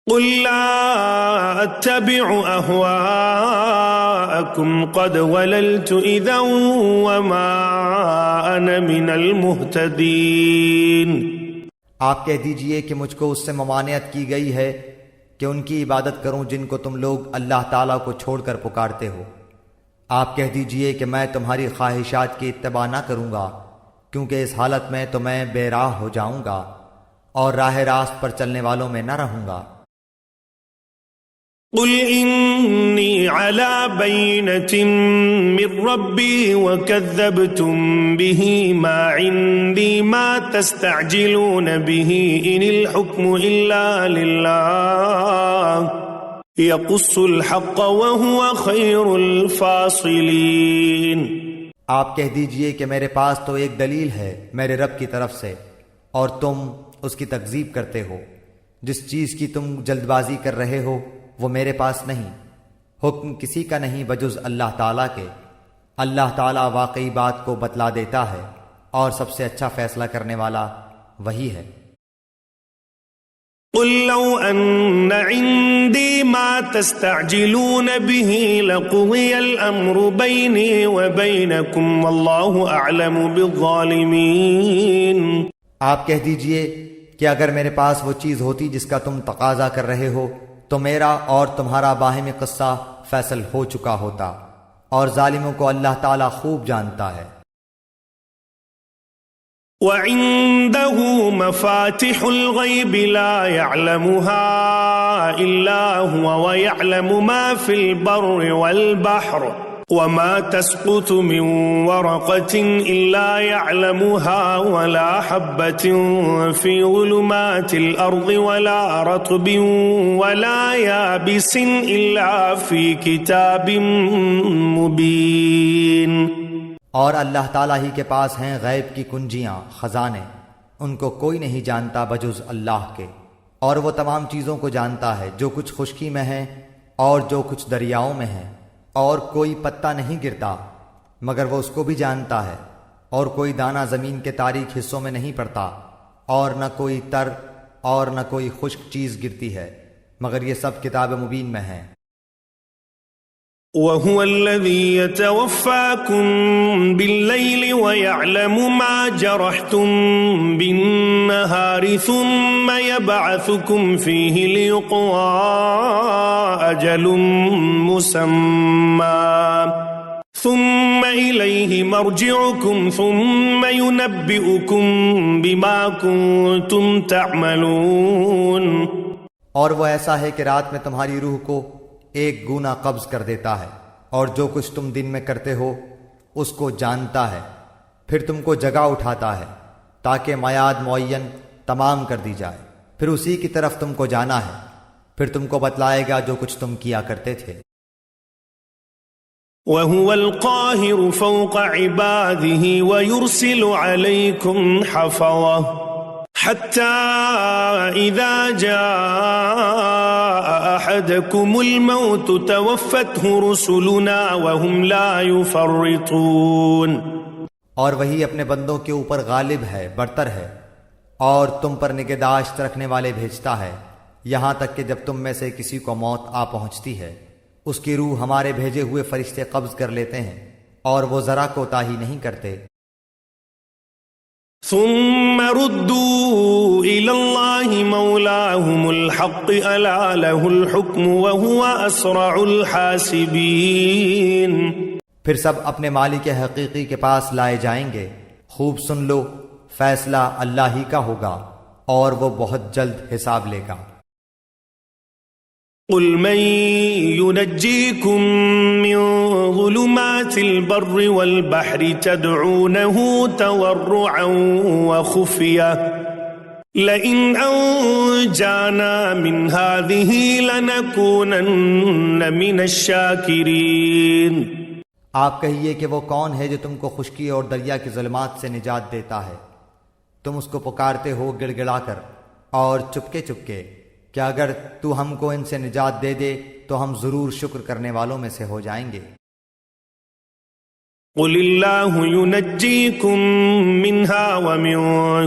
قل لا أتبع أهواءكم قد ضللت إذا وما أنا من المهتدين۔
آپ کہہ دیجئے کہ مجھ کو اس سے ممانعت کی گئی ہے کہ ان کی عبادت کروں جن کو تم لوگ اللہ تعالیٰ کو چھوڑ کر پکارتے ہو۔ آپ کہہ دیجئے کہ میں تمہاری خواہشات کی اتباع نہ کروں گا، کیونکہ اس حالت میں تو میں بے راہ ہو جاؤں گا اور راہ راست پر چلنے والوں میں نہ رہوں گا۔
قل إني على بينة من ربي وكذبتم به ما عندي ما تستعجلون به إن الحكم إلا لله يقص الحق وهو خير الفاصلين۔
آپ کہہ دیجئے کہ میرے پاس تو ایک دلیل ہے میرے رب کی طرف سے، اور تم اس کی تکذیب کرتے ہو۔ جس چیز کی تم جلد بازی کر رہے ہو وہ میرے پاس نہیں، حکم کسی کا نہیں بجز اللہ تعالیٰ کے۔ اللہ تعالیٰ واقعی بات کو بتلا دیتا ہے اور سب سے اچھا فیصلہ کرنے والا وہی ہے۔
قل لو أن عندي ما تستعجلون به لقضي الأمر بيني وبينكم والله أعلم بالظالمين۔
آپ کہہ دیجئے کہ اگر میرے پاس وہ چیز ہوتی جس کا تم تقاضا کر رہے ہو تو میرا اور تمہارا باہمی قصہ فیصل ہو چکا ہوتا، اور ظالموں کو اللہ تعالیٰ خوب جانتا ہے۔
وعنده مفاتح الغيب لا يعلمها إلا هو ويعلم ما في البر والبحر وما تسقط من ورقة إلا يعلمها ولا حبة في ظلمات الأرض ولا رطب ولا يابس إلا في كتاب مبين۔
اور اللہ تعالیٰ ہی کے پاس ہیں غیب کی کنجیاں، خزانے، ان کو کوئی نہیں جانتا بجز اللہ کے، اور وہ تمام چیزوں کو جانتا ہے جو کچھ خشکی میں ہے اور جو کچھ دریاؤں میں ہے، اور کوئی پتا نہیں گرتا مگر وہ اس کو بھی جانتا ہے، اور کوئی دانہ زمین کے تاریک حصوں میں نہیں پڑتا، اور نہ کوئی تر اور نہ کوئی خشک چیز گرتی ہے مگر یہ سب کتاب مبین میں ہیں۔
وهو الذي يتوفاكم بالليل ويعلم ما جرحتم بالنهار ثم يبعثكم فيه ليقضى أجل مسمى ثم إليه مرجعكم ثم ينبئكم بما كنتم تعملون۔
اور وہ ایسا ہے کہ رات میں تمہاری روح کو ایک گونا قبض کر دیتا ہے، اور جو کچھ تم دن میں کرتے ہو اس کو جانتا ہے، پھر تم کو جگہ اٹھاتا ہے تاکہ میعاد معین تمام کر دی جائے، پھر اسی کی طرف تم کو جانا ہے، پھر تم کو بتلائے گا جو کچھ تم کیا کرتے تھے۔
وَهُوَ الْقَاهِرُ فَوْقَ عِبَادِهِ وَيُرْسِلُ عَلَيْكُمْ حَفَظَةً حَتَّى إِذَا جَاءَ أَحَدَكُمُ الْمَوْتُ تَوَفَّتْهُ رُسُلُنَا وَهُمْ لَا يُفَرِّطُونَ۔
اور وہی اپنے بندوں کے اوپر غالب ہے، برتر ہے، اور تم پر نگہداشت رکھنے والے بھیجتا ہے، یہاں تک کہ جب تم میں سے کسی کو موت آ پہنچتی ہے اس کی روح ہمارے بھیجے ہوئے فرشتے قبض کر لیتے ہیں، اور وہ ذرا کوتاہی نہیں کرتے۔
ثم ردوا إلى الله مولاهم الحق ألا له الحكم وهو أسرع الحاسبين۔
پھر سب اپنے مالک حقیقی کے پاس لائے جائیں گے۔ خوب سن لو، فیصلہ اللہ ہی کا ہوگا اور وہ بہت جلد حساب لے گا۔
قل من ينجيكم من ظلمات البر والبحر تدعونه تضرعا وخفية لئن أنجانا من هذه لنكونن من الشاكرين۔
آپ کہیے کہ وہ کون ہے جو تم کو خشکی اور دریا کی ظلمات سے نجات دیتا ہے؟ تم اس کو پکارتے ہو گڑ گڑا کر اور چپکے چپکے کہ اگر تو ہم کو ان سے نجات دے دے تو ہم ضرور شکر کرنے والوں میں سے ہو جائیں گے۔
قل اللہ ینجیکم منہا ومن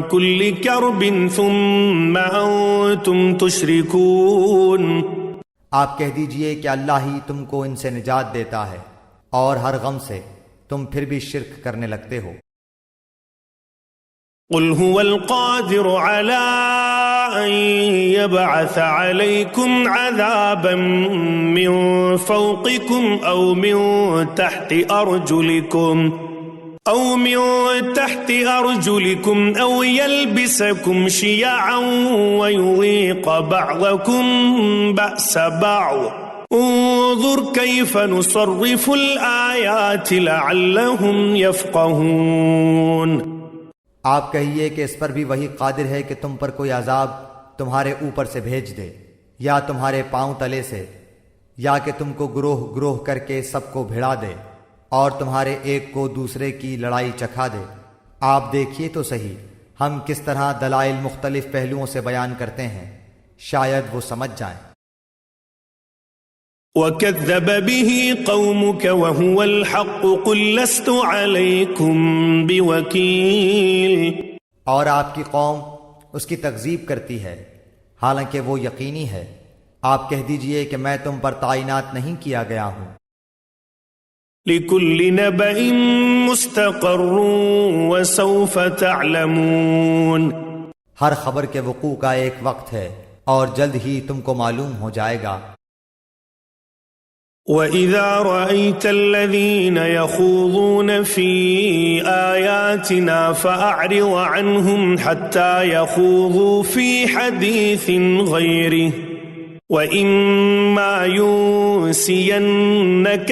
کل کرب ثم انتم تشرکون۔
آپ کہہ دیجئے کہ اللہ ہی تم کو ان سے نجات دیتا ہے اور ہر غم سے تم پھر بھی شرک کرنے لگتے ہو۔
قل هو القادر على أن يبعث عليكم عذابا من فوقكم أو من تحت أرجلكم أو يلبسكم شيعا ويذيق بعضكم بأس بعض انظر كيف نصرف الآيات لعلهم يفقهون۔
آپ کہیے کہ اس پر بھی وہی قادر ہے کہ تم پر کوئی عذاب تمہارے اوپر سے بھیج دے یا تمہارے پاؤں تلے سے، یا کہ تم کو گروہ گروہ کر کے سب کو بھڑا دے اور تمہارے ایک کو دوسرے کی لڑائی چکھا دے۔ آپ دیکھیے تو صحیح ہم کس طرح دلائل مختلف پہلوؤں سے بیان کرتے ہیں، شاید وہ سمجھ جائیں۔
وَكَذَّبَ بِهِ قَوْمُكَ وَهُوَ الْحَقُّ قُلْ لَسْتُ عَلَيْكُمْ بِوَكِيلٍ۔ اور آپ کی قوم اس کی تکذیب کرتی ہے حالانکہ وہ یقینی ہے۔ آپ کہہ دیجئے کہ میں تم پر تعینات نہیں کیا گیا ہوں۔ لِكُلِّ نَبَإٍ مُسْتَقَرٌّ وَسَوْفَ تَعْلَمُونَ۔
ہر خبر کے وقوع کا ایک وقت ہے اور جلد ہی تم کو معلوم ہو جائے گا۔
وَإِذَا رَأَيْتَ الَّذِينَ يَخُوضُونَ فِي آيَاتِنَا فَأَعْرِضْ عَنْهُمْ حَتَّى يَخُوضُوا فِي حَدِيثٍ غَيْرِهِ وَإِمَّا يُنْسِيَنَّكَ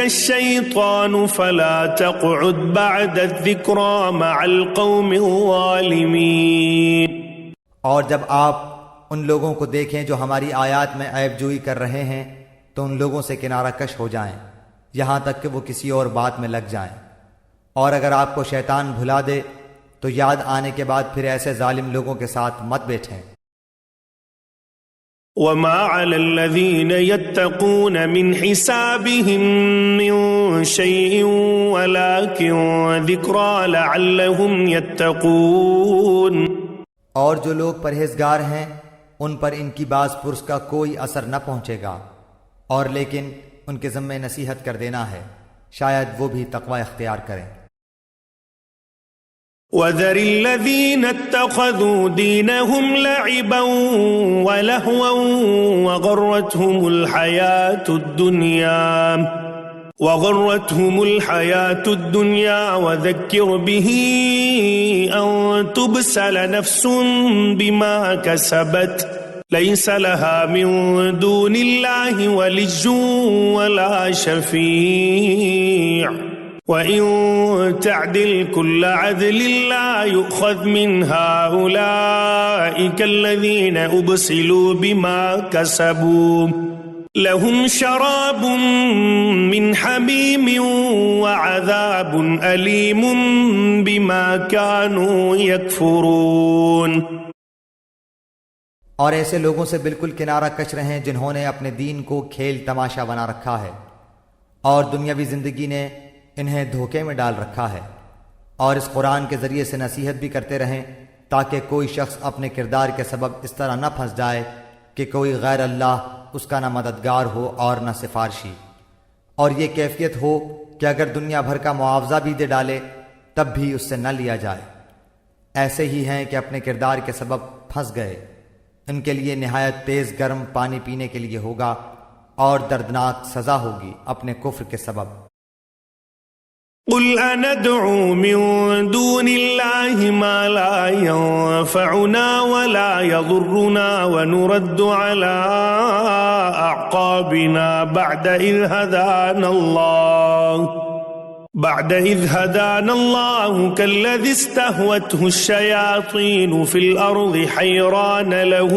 الشَّيْطَانُ فَلَا تَقْعُدْ بَعْدَ الذِّكْرَى مَعَ الْقَوْمِ الظَّالِمِينَ۔
اور جب آپ ان لوگوں کو دیکھیں جو ہماری آیات میں عیب جوئی کر رہے ہیں تو ان لوگوں سے کنارہ کش ہو جائیں یہاں تک کہ وہ کسی اور بات میں لگ جائیں، اور اگر آپ کو شیطان بھلا دے تو یاد آنے کے بعد پھر ایسے ظالم لوگوں کے ساتھ مت بیٹھیں۔
وَمَا عَلَى الَّذِينَ يَتَّقُونَ مِنْ حِسَابِهِمْ مِنْ شَيْءٍ وَلَكِنْ ذِكْرَى لَعَلَّهُمْ يَتَّقُونَ۔
اور جو لوگ پرہیزگار ہیں ان پر ان کی باز پرس کا کوئی اثر نہ پہنچے گا، اور لیکن ان کے ذمے نصیحت کر دینا ہے، شاید وہ بھی تقوی اختیار کریں۔
وَذَرِ الَّذِينَ اتَّخَذُوا دِينَهُمْ لَعِبًا وَلَهْوًا وَغَرَّتْهُمُ الْحَيَاةُ الدُّنْيَا وَذَكِّرْ بِهِ أَن تُبْسَلَ نَفْسٌ بِمَا كَسَبَتْ لَيْسَ لَهَا مِن دُونِ اللَّهِ وَلِيٌّ وَلَا شَفِيعٌ وَإِن تَعْدِلْ كُلَّ عَدْلٍ لَّا يُؤْخَذْ مِنْهَا أُولَئِكَ الَّذِينَ أُبْسِلُوا بِمَا كَسَبُوا لَهُمْ شَرَابٌ مِّنْ حَمِيمٍ وَعَذَابٌ أَلِيمٌ بِمَا كَانُوا يَكْفُرُونَ۔
اور ایسے لوگوں سے بالکل کنارہ کش رہیں جنہوں نے اپنے دین کو کھیل تماشا بنا رکھا ہے اور دنیاوی زندگی نے انہیں دھوکے میں ڈال رکھا ہے، اور اس قرآن کے ذریعے سے نصیحت بھی کرتے رہیں تاکہ کوئی شخص اپنے کردار کے سبب اس طرح نہ پھنس جائے کہ کوئی غیر اللہ اس کا نہ مددگار ہو اور نہ سفارشی، اور یہ کیفیت ہو کہ اگر دنیا بھر کا معاوضہ بھی دے ڈالے تب بھی اس سے نہ لیا جائے۔ ایسے ہی ہیں کہ اپنے کردار کے سبب پھنس گئے، ان کے لیے نہایت تیز گرم پانی پینے کے لیے ہوگا اور دردناک سزا ہوگی اپنے کفر کے سبب۔
قل أندعو من دون الله ما لا ينفعنا ولا يضرنا ونرد على أعقابنا بعد إذ هدانا الله كالذي استهوته الشياطين في الأرض حيران له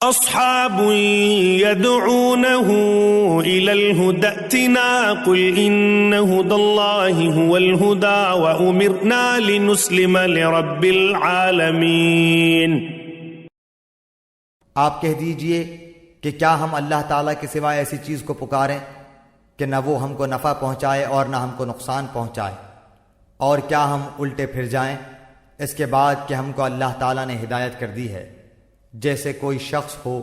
أصحاب يدعونه إلى الهدى ائتنا قل إن هدى الله هو الهدى وأمرنا لنسلم لرب العالمين۔
آپ کہہ دیجئے کہ کیا ہم اللہ تعالیٰ کے سوا ایسی چیز کو پکاریں کہ نہ وہ ہم کو نفع پہنچائے اور نہ ہم کو نقصان پہنچائے، اور کیا ہم الٹے پھر جائیں اس کے بعد کہ ہم کو اللہ تعالیٰ نے ہدایت کر دی ہے؟ جیسے کوئی شخص ہو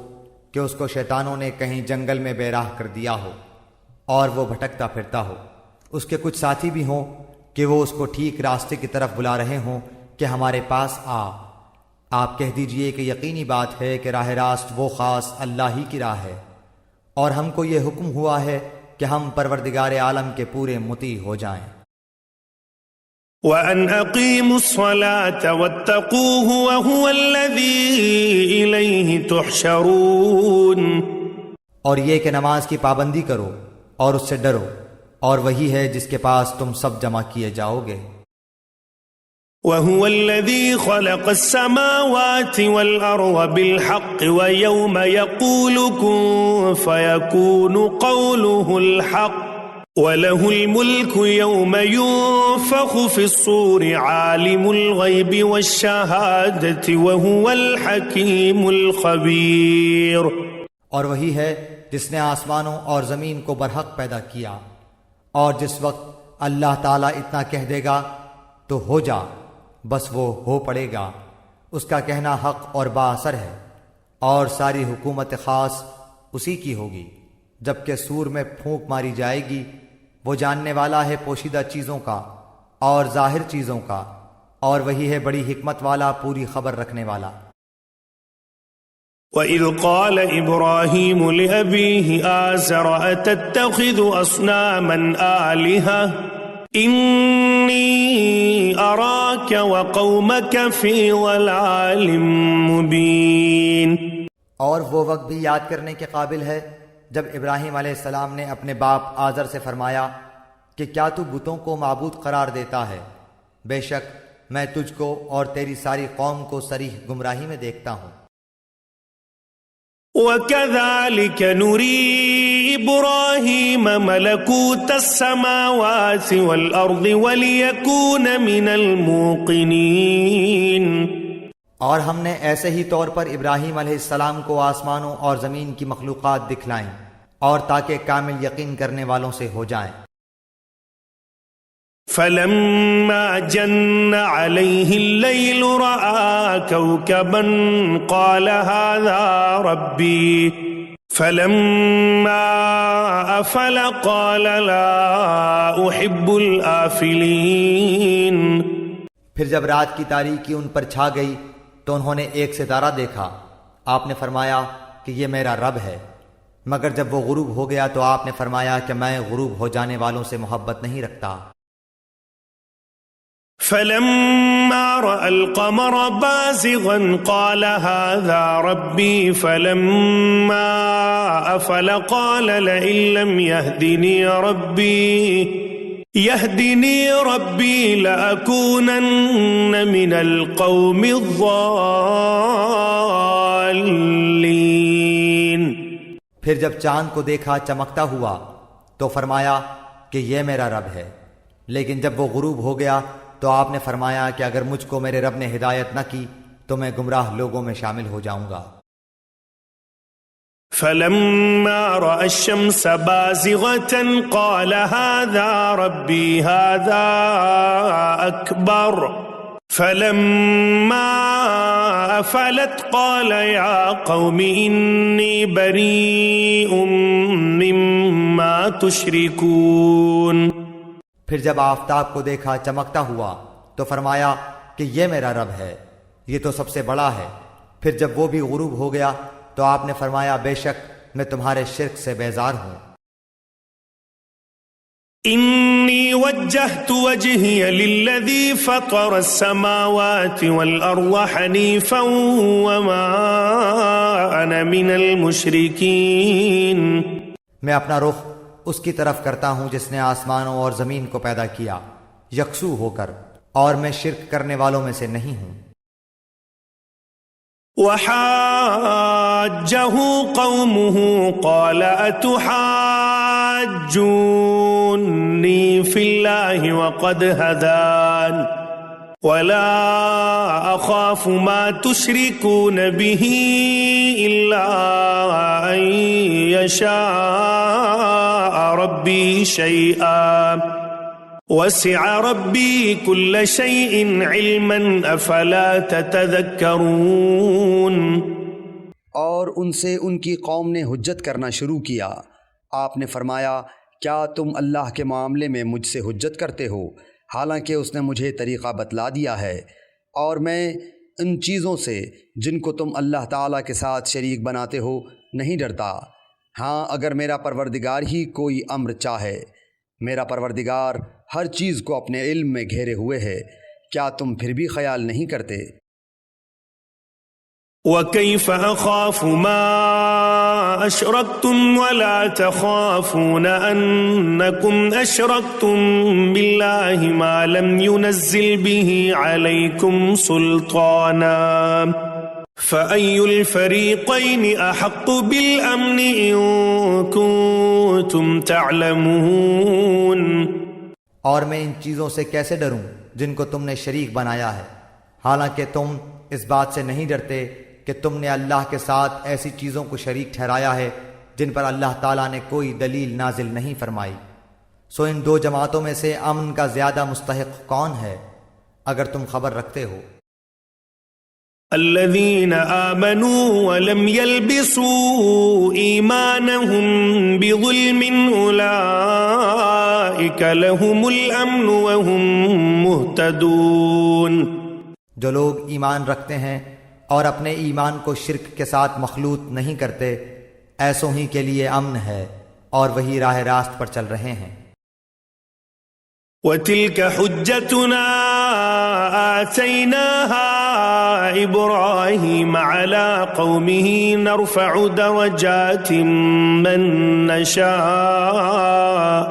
کہ اس کو شیطانوں نے کہیں جنگل میں بے راہ کر دیا ہو اور وہ بھٹکتا پھرتا ہو، اس کے کچھ ساتھی بھی ہوں کہ وہ اس کو ٹھیک راستے کی طرف بلا رہے ہوں کہ ہمارے پاس آ۔ آپ کہہ دیجئے کہ یقینی بات ہے کہ راہ راست وہ خاص اللہ ہی کی راہ ہے، اور ہم کو یہ حکم ہوا ہے کہ ہم پروردگار عالم کے پورے مطیع ہو جائیں۔
وَأَنْ أَقِيمُوا الصَّلَاةَ وَاتَّقُوهُ وَهُوَ الَّذِي إِلَيْهِ تُحْشَرُونَ،
اور یہ کہ نماز کی پابندی کرو اور اس سے ڈرو، اور وہی ہے جس کے پاس تم سب جمع کیے جاؤ گے۔
وَهُوَ الَّذِي خَلَقَ السَّمَاوَاتِ وَالْأَرْضَ بِالْحَقِّ وَيَوْمَ يَقُولُ كُن فَيَكُونُ قَوْلُهُ الْحَقَّ وَلَهُ الْمُلْكُ يَوْمَ يُنفَخُ فِي الصُّورِ عَالِمُ الْغَيْبِ وَالشَّهَادَةِ وَهُوَ الْحَكِيمُ الْخَبِيرُ،
اور وہی ہے جس نے آسمانوں اور زمین کو برحق پیدا کیا، اور جس وقت اللہ تعالیٰ اتنا کہہ دے گا تو ہو جا، بس وہ ہو پڑے گا، اس کا کہنا حق اور با اثر ہے، اور ساری حکومت خاص اسی کی ہوگی۔ جبکہ سور میں پھونک ماری جائے گی، وہ جاننے والا ہے پوشیدہ چیزوں کا اور ظاہر چیزوں کا، اور وہی ہے بڑی حکمت والا، پوری خبر رکھنے والا۔
وَإِذْ قَالَ إِبْرَاهِيمُ لِأَبِيهِ آزَرَ أَتَتَّخِذُ أَصْنَامًا آلِهَةً إِنِّي أَرَاكَ وَقَوْمَكَ فِي ضَلَالٍ مُبِينٍ،
اور وہ وقت بھی یاد کرنے کے قابل ہے جب ابراہیم علیہ السلام نے اپنے باپ آزر سے فرمایا کہ کیا تو بتوں کو معبود قرار دیتا ہے؟ بے شک میں تجھ کو اور تیری ساری قوم کو صریح گمراہی میں دیکھتا ہوں۔
وَكَذَلِكَ نُرِي إِبْرَاهِيمَ مَلَكُوتَ السَّمَاوَاتِ وَالْأَرْضِ وَلِيَكُونَ مِنَ الْمُوقِنِينَ،
اور ہم نے ایسے ہی طور پر ابراہیم علیہ السلام کو آسمانوں اور زمین کی مخلوقات دکھلائیں، اور تاکہ کامل یقین کرنے والوں سے ہو جائیں۔
فَلَمَّا جَنَّ عَلَيْهِ اللَّيْلُ رَأَىٰ كَوْكَبًا قَالَ هَٰذَا رَبِّي فَلَمَّا أَفَلَ قَالَ لَا أُحِبُّ الْآفِلِينَ،
پھر جب رات کی تاریکی ان پر چھا گئی تو انہوں نے ایک ستارہ دیکھا، آپ نے فرمایا کہ یہ میرا رب ہے، مگر جب وہ غروب ہو گیا تو آپ نے فرمایا کہ میں غروب ہو جانے والوں سے محبت نہیں رکھتا۔
فَلَمَّا رَأَى الْقَمَرَ بَازِغًا قَالَ هَٰذَا رَبِّي فَلَمَّا أَفَلَ قَالَ لَئِن لَّمْ يَهْدِنِي رَبِّي لَأَكُونَنَّ مِنَ الْقَوْمِ الضَّالِّينَ،
پھر جب چاند کو دیکھا چمکتا ہوا تو فرمایا کہ یہ میرا رب ہے، لیکن جب وہ غروب ہو گیا تو آپ نے فرمایا کہ اگر مجھ کو میرے رب نے ہدایت نہ کی تو میں گمراہ لوگوں میں شامل ہو جاؤں گا۔
فَلَمَّا رَأَى الشَّمْسَ بَازِغَةً قَالَ هَٰذَا رَبِّي هَٰذَا أَكْبَرُ فَلَمَّا أَفَلَتْ قَالَ يَا قَوْمِ إِنِّي بَرِيءٌ مِّمَّا تُشْرِكُونَ،
پھر جب آفتاب کو دیکھا چمکتا ہوا تو فرمایا کہ یہ میرا رب ہے، یہ تو سب سے بڑا ہے۔ پھر جب وہ بھی غروب ہو گیا تو آپ نے فرمایا بے شک میں تمہارے شرک سے بیزار ہوں۔
إِنِّي وَجَّهْتُ وَجْهِيَ لِلَّذِي فَطَرَ السَّمَاوَاتِ وَالْأَرْضَ حَنِيفًا وَمَا أَنَا مِنَ الْمُشْرِكِينَ،
میں اپنا رخ اس کی طرف کرتا ہوں جس نے آسمانوں اور زمین کو پیدا کیا یکسو ہو کر، اور میں شرک کرنے والوں میں سے نہیں ہوں۔
وَحَاجَّهُ قَوْمُهُ قَالَ أَتُحَاجُّونِّي فِي اللَّهِ وَقَدْ هَدَانِ ولا أخاف ما تشركون به إلا أن يشاء ربي شيئا وسع ربي كل شيء علما أفلا تتذكرون۔
اور ان سے ان کی قوم نے حجت کرنا شروع کیا۔ آپ نے فرمایا کیا تم اللہ کے معاملے میں مجھ سے حجت کرتے ہو، حالانکہ اس نے مجھے طریقہ بتلا دیا ہے، اور میں ان چیزوں سے جن کو تم اللہ تعالیٰ کے ساتھ شریک بناتے ہو نہیں ڈرتا۔ ہاں اگر میرا پروردگار ہی کوئی امر چاہے، میرا پروردگار ہر چیز کو اپنے علم میں گھیرے ہوئے ہے، کیا تم پھر بھی خیال نہیں کرتے؟
وكيف أخاف ما أشركتم ولا تخافون أنكم أشركتم بالله ما لم ينزل به عليكم سلطانا فأي الفريقين أحق بالأمن إن كنتم تعلمون۔
اور میں ان چیزوں سے کیسے ڈروں جن کو تم نے شریک بنایا ہے، حالانکہ تم اس بات سے نہیں ڈرتے کہ تم نے اللہ کے ساتھ ایسی چیزوں کو شریک ٹھہرایا ہے جن پر اللہ تعالیٰ نے کوئی دلیل نازل نہیں فرمائی۔ سو ان دو جماعتوں میں سے امن کا زیادہ مستحق کون ہے اگر تم خبر رکھتے ہو؟
الذين آمنوا ولم يلبسوا إيمانهم بظلم أولئك لهم الأمن وهم مهتدون۔
جو لوگ ایمان رکھتے ہیں اور اپنے ایمان کو شرک کے ساتھ مخلوط نہیں کرتے، ایسوں ہی کے لیے امن ہے اور وہی راہ راست پر چل رہے ہیں۔
وَتِلْكَ حُجَّتُنَا آتَيْنَاهَا إِبْرَاهِيمَ عَلَى قَوْمِهِ نَرْفَعُ دَرَجَاتٍ مَّن نَّشَاءُ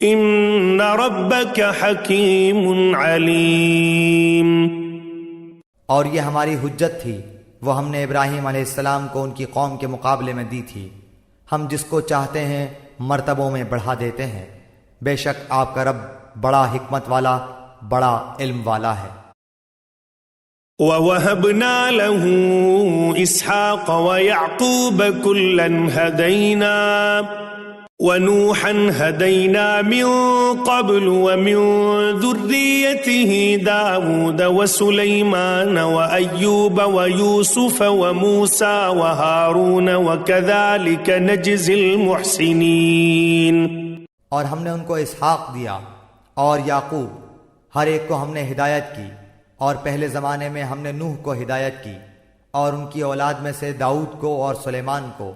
إِنَّ رَبَّكَ حَكِيمٌ عَلِيمٌ۔
اور یہ ہماری حجت تھی، وہ ہم نے ابراہیم علیہ السلام کو ان کی قوم کے مقابلے میں دی تھی۔ ہم جس کو چاہتے ہیں مرتبوں میں بڑھا دیتے ہیں، بے شک آپ کا رب بڑا حکمت والا، بڑا علم والا ہے۔
وَوَهَبْنَا لَهُ إِسْحَاقَ وَيَعْقُوبَ كُلًّا هَدَيْنَا وَنُوحًا هَدَيْنَا مِن قَبْلُ وَمِن ذُرِّيَّتِهِ دَاوُودَ وَسُلَيْمَانَ وَأَيُّوبَ وَيُوسُفَ وَمُوسَى وَهَارُونَ وَكَذَلِكَ نَجْزِي الْمُحْسِنِينَ۔
اور ہم نے ان کو اسحاق دیا اور یعقوب، ہر ایک کو ہم نے ہدایت کی، اور پہلے زمانے میں ہم نے نوح کو ہدایت کی، اور ان کی اولاد میں سے داؤد کو اور سلیمان کو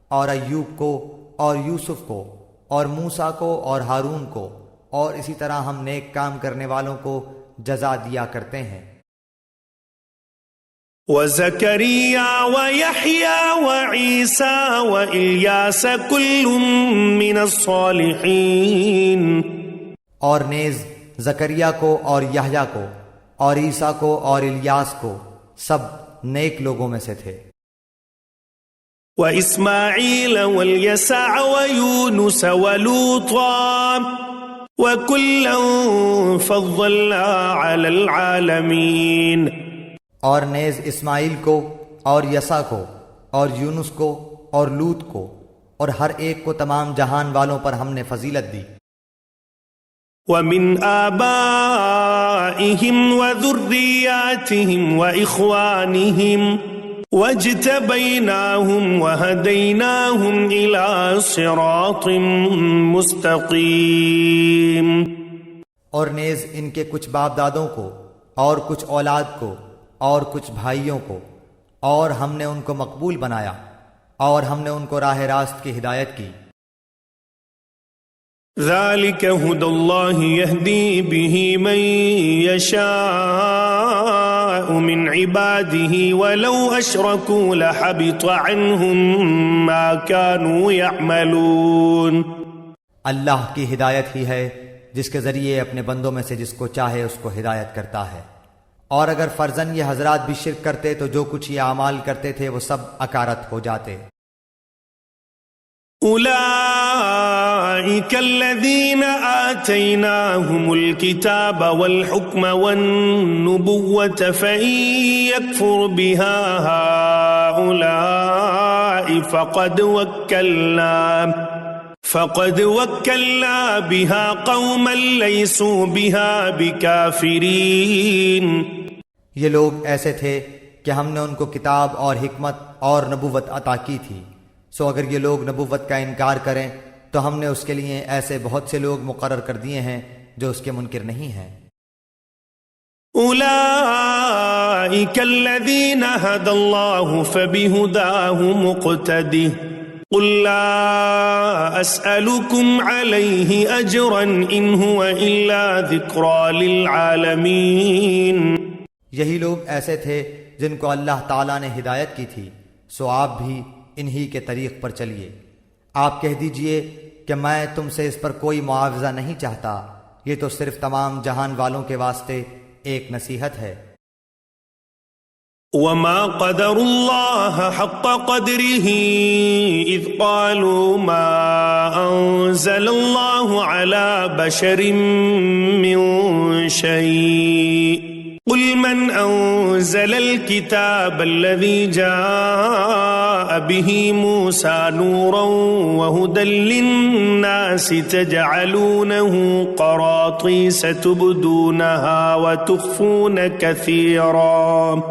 اور ایوب کو اور یوسف کو اور موسیٰ کو اور ہارون کو، اور اسی طرح ہم نیک کام کرنے والوں کو جزا دیا کرتے ہیں۔
وَزَكَرِيَّا وَيَحْيَا وَعِيسَى وَإِلْيَاسَ كُلٌّ مِّنَ الصَّالِحِينَ۔
اور نیز زکریا کو اور یحییٰ کو اور عیسیٰ کو اور الیاس کو، سب نیک لوگوں میں سے تھے۔
وَإِسْمَاعِيلَ وَالْيَسَعَ وَيُونُسَ وَلُوطًا وَكُلًّا فَضَّلْنَا عَلَى الْعَالَمِينَ۔
اور نیز اسماعیل کو اور یسع کو اور یونس کو اور لوط کو، اور ہر ایک کو تمام جہان والوں پر ہم نے فضیلت دی۔
وَمِنْ آبَائِهِمْ وَذُرِّيَّاتِهِمْ وَإِخْوَانِهِمْ وَاجْتَبَيْنَاهُمْ وَهَدَيْنَاهُمْ إِلَى صِرَاطٍ مُسْتَقِيمٍ۔
اور نیز ان کے کچھ باپ دادوں کو اور کچھ اولاد کو اور کچھ بھائیوں کو، اور ہم نے ان کو مقبول بنایا، اور ہم نے ان کو راہ راست کی ہدایت کی۔
ذَلِكَ هُدَى اللَّهِ يَهْدِي بِهِ مَن يَشَاءُ مِنْ عِبَادِهِ وَلَوْ أَشْرَكُوا لَحَبِطَ عَنْهُمْ مَا كَانُوا يَعْمَلُونَ۔
اللہ کی ہدایت ہی ہے جس کے ذریعے اپنے بندوں میں سے جس کو چاہے اس کو ہدایت کرتا ہے، اور اگر فرضاً یہ حضرات بھی شرک کرتے تو جو کچھ یہ اعمال کرتے تھے وہ سب اکارت ہو جاتے۔
أولئك الذين آتيناهم الكتاب والحكم والنبوة فإن يكفر بها هؤلاء فقد وكلنا بها قوما ليسوا بها بكافرين.
یہ لوگ ایسے تھے کہ ہم نے ان کو کتاب اور حکمت اور نبوت عطا کی تھی، سو اگر یہ لوگ نبوت کا انکار کریں تو ہم نے اس کے لیے ایسے بہت سے لوگ مقرر کر دیے ہیں جو اس کے منکر نہیں ہیں.
أولئك الذين هدى الله فبهداه مقتده قل لا أسألكم عليه أجرا إن هو إلا ذكرى للعالمين.
یہی لوگ ایسے تھے جن کو اللہ تعالیٰ نے ہدایت کی تھی، سو آپ بھی انہی کے طریق پر چلیے. آپ کہہ دیجئے کہ میں تم سے اس پر کوئی معاوضہ نہیں چاہتا، یہ تو صرف تمام جہان والوں کے واسطے ایک نصیحت ہے.
وما قدر الله حق قدره إذ قالوا ما أنزل الله على بشر من شيء قل من أنزل الكتاب الذي جاء به موسى نورا وهدى للناس تجعلونه قراطيس تبدونها وتخفون كثيرا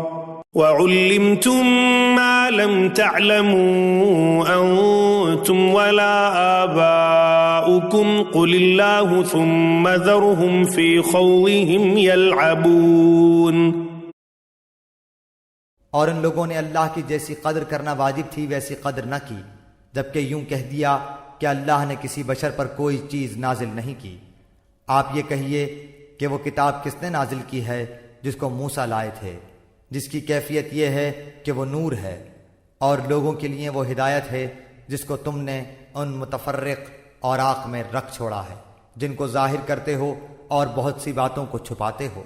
وعلمتم ما لم تعلموا أنتم ولا آباؤكم قل الله ثم ذرهم في خوضهم يلعبون.
اور ان لوگوں نے اللہ کی جیسی قدر کرنا واجب تھی ویسی قدر نہ کی، جبکہ یوں کہہ دیا کہ اللہ نے کسی بشر پر کوئی چیز نازل نہیں کی. آپ یہ کہیے کہ وہ کتاب کس نے نازل کی ہے جس کو موسیٰ لائے تھے، جس کی کیفیت یہ ہے کہ وہ نور ہے، اور لوگوں کے لیے وہ ہدایت ہے جس کو تم نے ان متفرق اوراق میں رکھ چھوڑا ہے جن کو ظاہر کرتے ہو اور بہت سی باتوں کو چھپاتے ہو،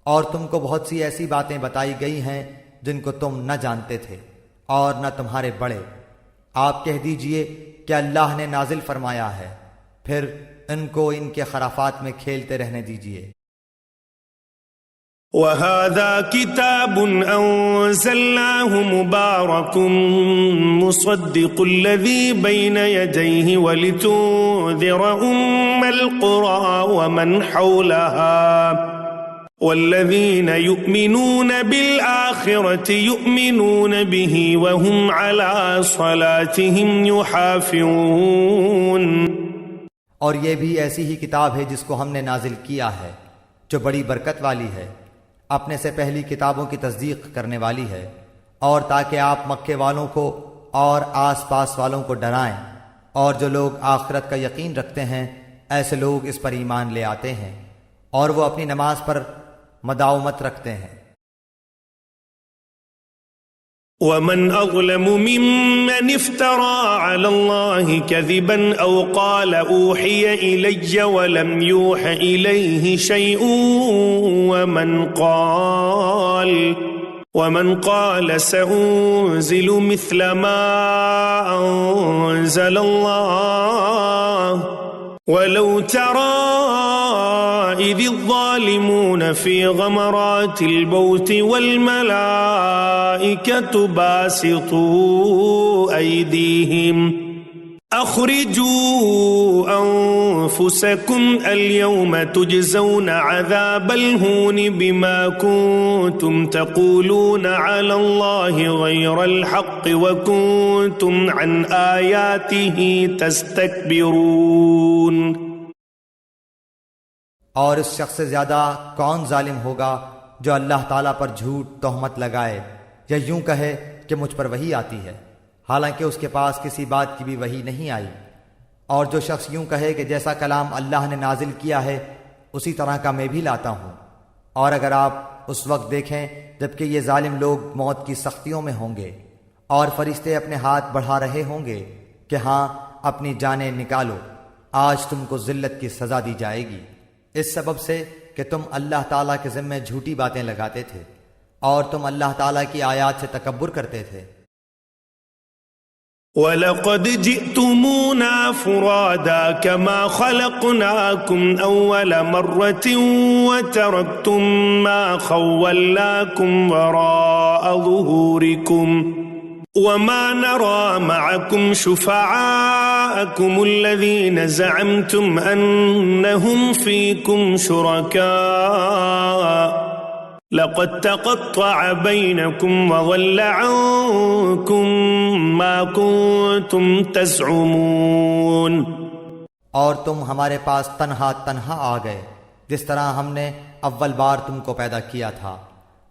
اور تم کو بہت سی ایسی باتیں بتائی گئی ہیں جن کو تم نہ جانتے تھے اور نہ تمہارے بڑے. آپ کہہ دیجئے کہ اللہ نے نازل فرمایا ہے، پھر ان کو ان کے خرافات میں کھیلتے رہنے دیجئے.
وهذا كتاب أنزلناه مبارك مصدق الذي بين يديه ولتنذر القرى ومن حولها والذين يؤمنون بالآخرة يؤمنون به وهم على صلاتهم يحافظون.
اور یہ بھی ایسی ہی کتاب ہے جس کو ہم نے نازل کیا ہے جو بڑی برکت والی ہے، اپنے سے پہلی کتابوں کی تصدیق کرنے والی ہے، اور تاکہ آپ مکے والوں کو اور آس پاس والوں کو ڈرائیں، اور جو لوگ آخرت کا یقین رکھتے ہیں ایسے لوگ اس پر ایمان لے آتے ہیں اور وہ اپنی نماز پر مداومت رکھتے ہیں.
ومن أظلم ممن افترى على الله كذبا أو قال أوحي إلي ولم يوح إليه شيء ومن قال سأنزل مثل ما أنزل الله ولو ترى إذ الظالمون في غمرات الموت والملائكة باسطوا أيديهم أخرجوا أنفسكم اليوم تجزون عذاب الهون بما كنتم تقولون على الله غير الحق وكنتم عن آياته تستكبرون.
اور اس شخص سے زیادہ کون ظالم ہوگا جو اللہ تعالیٰ پر جھوٹ تہمت لگائے یا یوں کہے کہ مجھ پر وحی آتی ہے حالانکہ اس کے پاس کسی بات کی بھی وحی نہیں آئی، اور جو شخص یوں کہے کہ جیسا کلام اللہ نے نازل کیا ہے اسی طرح کا میں بھی لاتا ہوں. اور اگر آپ اس وقت دیکھیں جبکہ یہ ظالم لوگ موت کی سختیوں میں ہوں گے اور فرشتے اپنے ہاتھ بڑھا رہے ہوں گے کہ ہاں اپنی جانیں نکالو، آج تم کو ذلت کی سزا دی جائے گی، اس سبب سے کہ تم اللہ تعالیٰ کے ذمے جھوٹی باتیں لگاتے تھے اور تم اللہ تعالیٰ کی آیات سے تکبر کرتے تھے.
وَلَقَدْ جِئْتُمُونَا فُرَادَى كَمَا خَلَقْنَاكُمْ أَوَّلَ مَرَّةٍ وَتَرَكْتُمْ مَا خَوَّلْنَاكُمْ وَرَاءَ ظُهُورِكُمْ وَمَا نَرَى مَعَكُمْ شُفَعَاءَكُمُ الَّذِينَ زَعَمْتُمْ أَنَّهُمْ فِيكُمْ شُرَكَاءُ لَقَدْ تَقَطَّعَ بَيْنَكُمْ وَضَلَّ عَنكُمْ مَا كُنتُمْ تَزْعُمُونَ۔
اور تم ہمارے پاس تنہا آ گئے جس طرح ہم نے اول بار تم کو پیدا کیا تھا،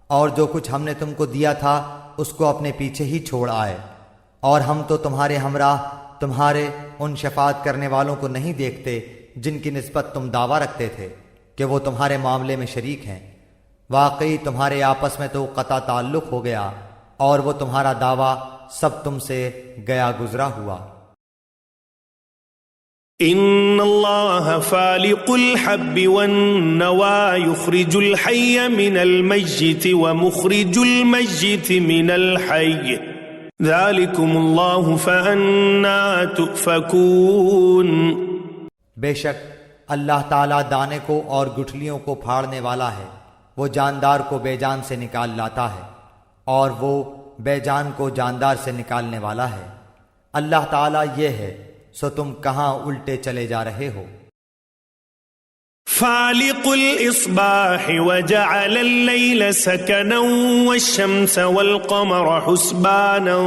اور جو کچھ ہم نے تم کو دیا تھا اس کو اپنے پیچھے ہی چھوڑ آئے، اور ہم تو تمہارے ہمراہ تمہارے ان شفاعت کرنے والوں کو نہیں دیکھتے جن کی نسبت تم دعویٰ رکھتے تھے کہ وہ تمہارے معاملے میں شریک ہیں۔ واقعی تمہارے آپس میں تو قطع تعلق ہو گیا، اور وہ تمہارا دعویٰ سب تم سے گیا گزرا ہوا۔
ان اللہ فالق الحب والنوى يخرج الحي من الميت ومخرج الميت من الحي ذلكم اللہ فأنا تؤفكون۔
بے شک اللہ تعالیٰ دانے کو اور گٹھلیوں کو پھاڑنے والا ہے، وہ جاندار کو بے جان سے نکال لاتا ہے، اور وہ بے جان کو جاندار سے نکالنے والا ہے۔ اللہ تعالیٰ یہ ہے، سو تم کہاں الٹے چلے جا رہے ہو۔
فالق الإصباح وجعل الليل سكنا والشمس والقمر حسبانا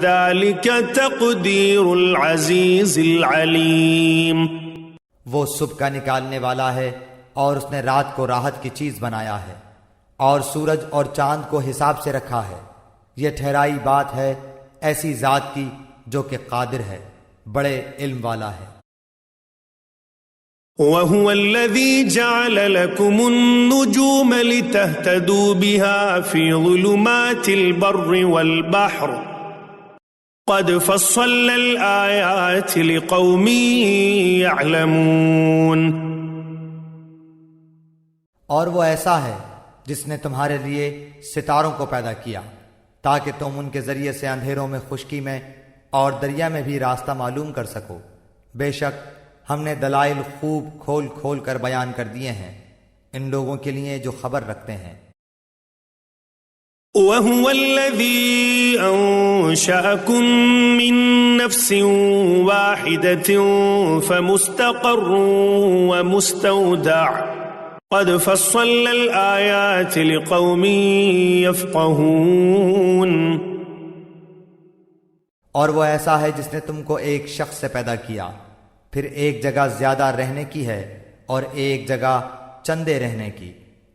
ذلك تقدير العزيز العليم۔
وہ صبح کا نکالنے والا ہے، اور اس نے رات کو راحت کی چیز بنایا ہے، اور سورج اور چاند کو حساب سے رکھا ہے۔ یہ ٹھہرائی بات ہے ایسی ذات کی جو کہ قادر ہے، بڑے علم والا ہے۔
وَهُوَ الَّذِي جَعَلَ لَكُمُ النُّجُومَ لِتَهْتَدُوا بِهَا فِي ظُلُمَاتِ الْبَرِّ وَالْبَحْرِ قَدْ فَصَّلْنَا الْآيَاتِ لِقَوْمٍ يَعْلَمُونَ۔
اور وہ ایسا ہے جس نے تمہارے لیے ستاروں کو پیدا کیا تاکہ تم ان کے ذریعے سے اندھیروں میں خشکی میں اور دریا میں بھی راستہ معلوم کر سکو۔ بے شک ہم نے دلائل خوب کھول کھول کر بیان کر دیے ہیں ان لوگوں کے لیے جو خبر رکھتے ہیں۔
وَهُوَ الَّذِي أَنشَأَكُم مِّن نَّفْسٍ وَاحِدَةٍ فَمُسْتَقَرٌّ وَمُسْتَوْدَعٌ قَدْ فَصَّلْنَا الْآيَاتِ لِقَوْمٍ يَفْقَهُونَ۔
اور وہ ایسا ہے جس نے تم کو ایک شخص سے پیدا کیا، پھر ایک جگہ زیادہ رہنے کی ہے اور ایک جگہ چندے رہنے کی۔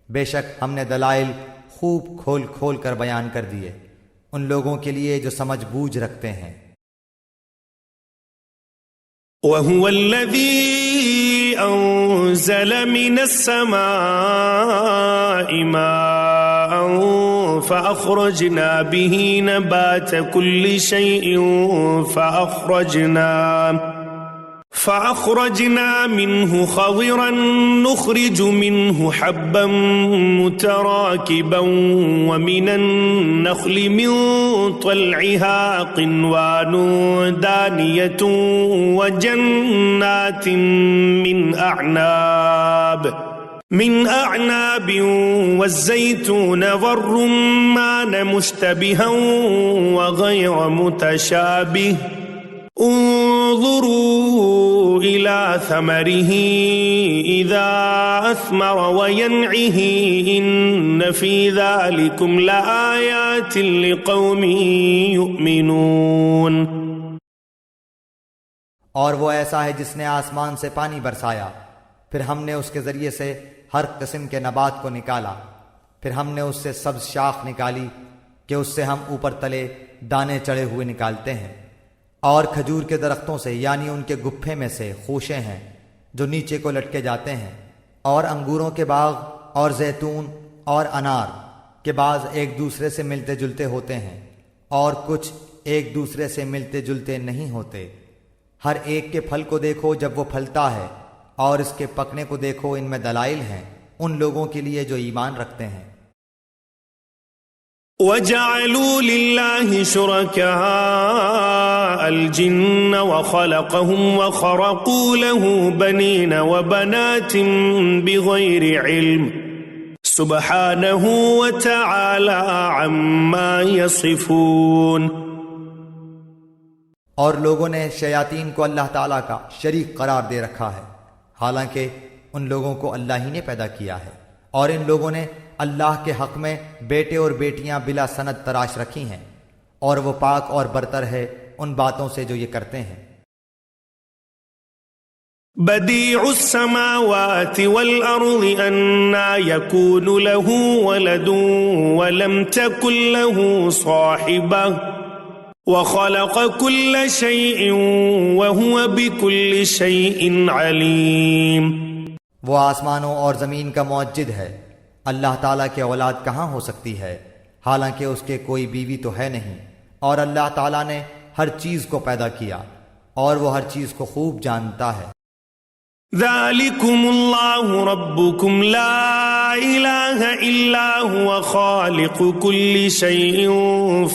بے شک ہم نے دلائل خوب کھول کھول کر بیان کر دیے ان لوگوں کے لیے جو سمجھ بوجھ رکھتے ہیں۔
وَهُوَ الَّذِي أَنزَلَ مِنَ السَّمَاءِ مَاءً فَأَخْرَجْنَا بِهِ نَبَاتَ كُلِّ شَيْءٍ فَأَخْرَجْنَا مِنْهُ خَضِرًا نُخْرِجُ مِنْهُ حَبًّا مُتَرَاكِبًا وَمِنَ النَّخْلِ مِنْ طَلْعِهَا قِنْوَانٌ دَانِيَةٌ وَجَنَّاتٍ من أعناب والزيتون والرمان مشتبها وغير متشابه انظروا إلى ثمره إذا أثمر وينعه إن في ذلكم لآيات لقوم يؤمنون۔
اور وہ ایسا ہے جس نے آسمان سے پانی برسایا، پھر ہم نے اس کے ذریعے سے ہر قسم کے نبات کو نکالا، پھر ہم نے اس سے سبز شاخ نکالی کہ اس سے ہم اوپر تلے دانے چڑھے ہوئے نکالتے ہیں، اور کھجور کے درختوں سے یعنی ان کے گپھے میں سے خوشے ہیں جو نیچے کو لٹکے جاتے ہیں، اور انگوروں کے باغ اور زیتون اور انار کے بعض ایک دوسرے سے ملتے جلتے ہوتے ہیں اور کچھ ایک دوسرے سے ملتے جلتے نہیں ہوتے۔ ہر ایک کے پھل کو دیکھو جب وہ پھلتا ہے، اور اس کے پکنے کو دیکھو، ان میں دلائل ہیں ان لوگوں کے لیے جو ایمان رکھتے ہیں۔
وجعلوا لله شركاء الجن وخلقهم وخرقوا له بنين وبنات بغير علم سبحانه وتعالى عما يصفون۔
اور لوگوں نے شیاطین کو اللہ تعالیٰ کا شریک قرار دے رکھا ہے، حالانکہ ان لوگوں کو اللہ ہی نے پیدا کیا ہے، اور ان لوگوں نے اللہ کے حق میں بیٹے اور بیٹیاں بلا سند تراش رکھی ہیں، اور وہ پاک اور برتر ہے ان باتوں سے جو یہ کرتے ہیں۔
بديع السماوات والأرض أنى يكون له ولد ولم تكن له صاحبة وخلق كل شيء وهو بكل شيء عليم۔
وہ آسمانوں اور زمین کا موجد ہے، اللہ تعالیٰ کی اولاد کہاں ہو سکتی ہے، حالانکہ اس کے کوئی بیوی تو ہے نہیں، اور اللہ تعالیٰ نے ہر چیز کو پیدا کیا اور وہ ہر چیز کو خوب جانتا ہے۔
ذلكم الله ربكم لا إله إلا هو خالق كل شيء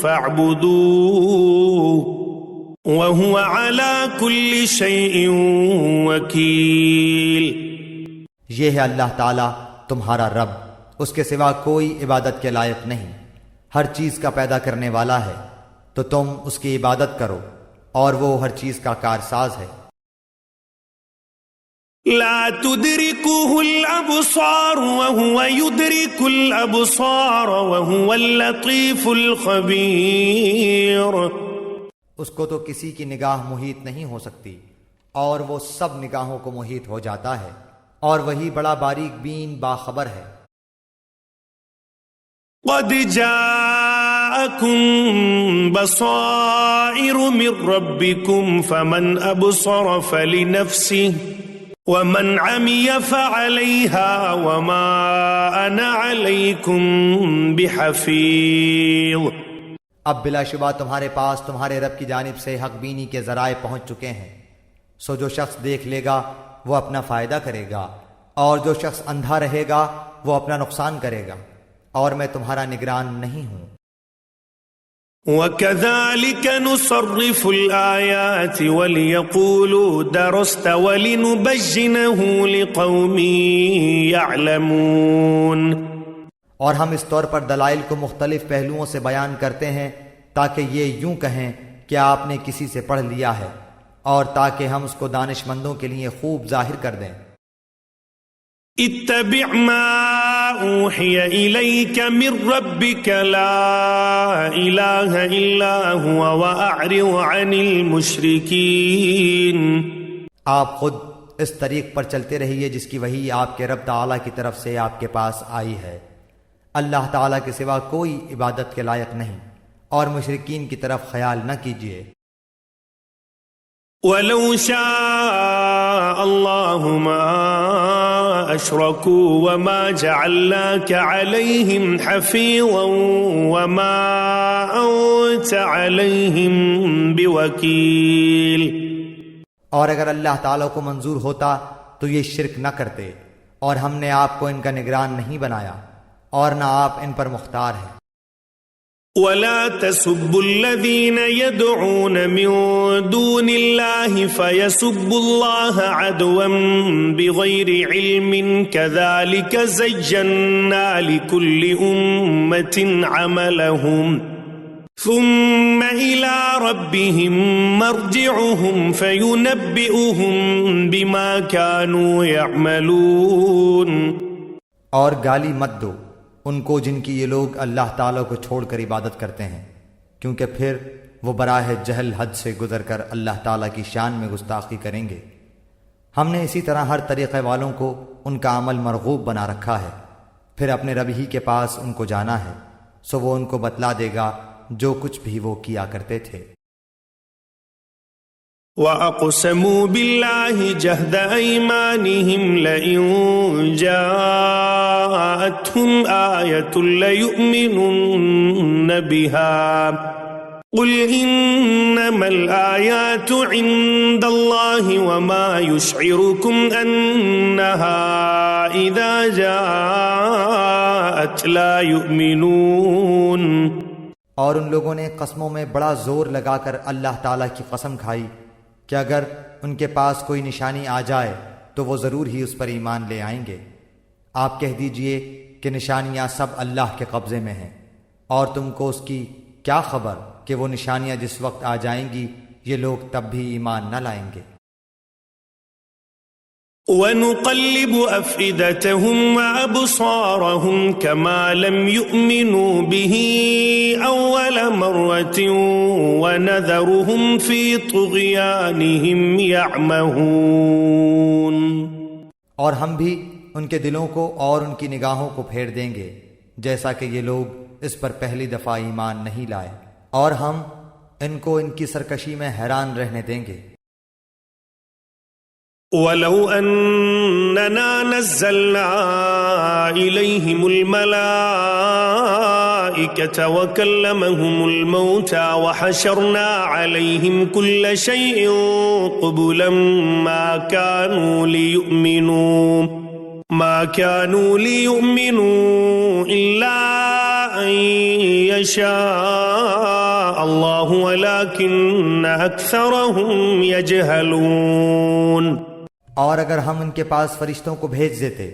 فاعبدوه وهو على كل شيء وكيل۔
یہ ہے اللہ تعالیٰ تمہارا رب، اس کے سوا کوئی عبادت کے لائق نہیں، ہر چیز کا پیدا کرنے والا ہے، تو تم اس کی عبادت کرو، اور وہ ہر چیز کا کارساز ہے۔
لا تدركه الأبصار وهو يدرك الأبصار وهو اللطيف الخبير۔
اس کو تو کسی کی نگاہ محیط نہیں ہو سکتی، اور وہ سب نگاہوں کو محیط ہو جاتا ہے، اور وہی بڑا باریک بین باخبر ہے۔
قد جاءكم بصائر من ربكم فمن أبصر فلنفسه ومن عمي فعليها وما أنا عليكم بحفيظ۔
اب بلا شبہ تمہارے پاس تمہارے رب کی جانب سے حق بینی کے ذرائع پہنچ چکے ہیں، سو جو شخص دیکھ لے گا وہ اپنا فائدہ کرے گا، اور جو شخص اندھا رہے گا وہ اپنا نقصان کرے گا، اور میں تمہارا نگران نہیں ہوں۔
وَكَذَلِكَ نُصَرِّفُ الْآيَاتِ وَلِيَقُولُوا دَرَسْتَ وَلِنُبَيِّنَهُ لِقَوْمٍ يَعْلَمُونَ۔
اور ہم اس طور پر دلائل کو مختلف پہلوؤں سے بیان کرتے ہیں تاکہ یہ یوں کہیں کہ آپ نے کسی سے پڑھ لیا ہے، اور تاکہ ہم اس کو دانش مندوں کے لیے خوب ظاہر کر دیں۔
اتبع ما اوحی الیک من ربک لا الہ الا هو واعرض عن المشرکین۔
آپ خود اس طریق پر چلتے رہیے جس کی وحی آپ کے رب تعالیٰ کی طرف سے آپ کے پاس آئی ہے، اللہ تعالیٰ کے سوا کوئی عبادت کے لائق نہیں، اور مشرکین کی طرف خیال نہ کیجیے۔
وَلَوْ شَاءَ اللَّهُ مَا أَشْرَكُوا وَمَا جَعَلْنَاكَ عَلَيْهِمْ حَفِيظًا وَمَا أَنْتَ عَلَيْهِمْ بِوَكِيلٍ۔
اور اگر اللہ تعالیٰ کو منظور ہوتا تو یہ شرک نہ کرتے، اور ہم نے آپ کو ان کا نگران نہیں بنایا، اور نہ آپ ان پر مختار ہیں۔
وَلَا تَسُبُّوا الَّذِينَ يَدْعُونَ مِن دُونِ اللَّهِ فَيَسُبُّوا اللَّهَ عَدْوًا بِغَيْرِ عِلْمٍ كَذَلِكَ زَيَّنَّا لِكُلِّ أُمَّةٍ عَمَلَهُمْ ثُمَّ إِلَى رَبِّهِمْ مَرْجِعُهُمْ فَيُنَبِّئُهُمْ بِمَا كَانُوا يَعْمَلُونَ۔
اور گالی مت دو ان کو جن کی یہ لوگ اللہ تعالیٰ کو چھوڑ کر عبادت کرتے ہیں، کیونکہ پھر وہ براہ جہل حد سے گزر کر اللہ تعالیٰ کی شان میں گستاخی کریں گے۔ ہم نے اسی طرح ہر طریقے والوں کو ان کا عمل مرغوب بنا رکھا ہے، پھر اپنے رب ہی کے پاس ان کو جانا ہے، سو وہ ان کو بتلا دے گا جو کچھ بھی وہ کیا کرتے تھے۔
وَأَقْسَمُوا بِاللَّهِ جَهْدَ أَيْمَانِهِمْ لَئِن جَاءَتْهُمْ آيَةٌ لَيُؤْمِنُنَّ بِهَا قُلْ إِنَّمَا الْآيَاتُ عِندَ اللَّهِ وَمَا يُشْعِرُكُمْ أَنَّهَا إِذَا جَاءَتْ الآيات لا يؤمنون.
اور ان لوگوں نے قسموں میں بڑا زور لگا کر اللہ تعالیٰ کی قسم کھائی کہ اگر ان کے پاس کوئی نشانی آ جائے تو وہ ضرور ہی اس پر ایمان لے آئیں گے. آپ کہہ دیجئے کہ نشانیاں سب اللہ کے قبضے میں ہیں، اور تم کو اس کی کیا خبر کہ وہ نشانیاں جس وقت آ جائیں گی یہ لوگ تب بھی ایمان نہ لائیں گے.
ونقلب أفئدتهم وأبصارهم كما لم يؤمنوا به أول مرة ونذرهم في طغيانهم يعمهون.
اور ہم بھی ان کے دلوں کو اور ان کی نگاہوں کو پھیر دیں گے جیسا کہ یہ لوگ اس پر پہلی دفعہ ایمان نہیں لائے، اور ہم ان کو ان کی سرکشی میں حیران رہنے دیں گے.
ولو أننا نزلنا إليهم الملائكة وكلمهم الموتى وحشرنا عليهم كل شيء قبلا ما كانوا ليؤمنوا إلا أن يشاء الله ولكن أكثرهم يجهلون.
اور اگر ہم ان کے پاس فرشتوں کو بھیج دیتے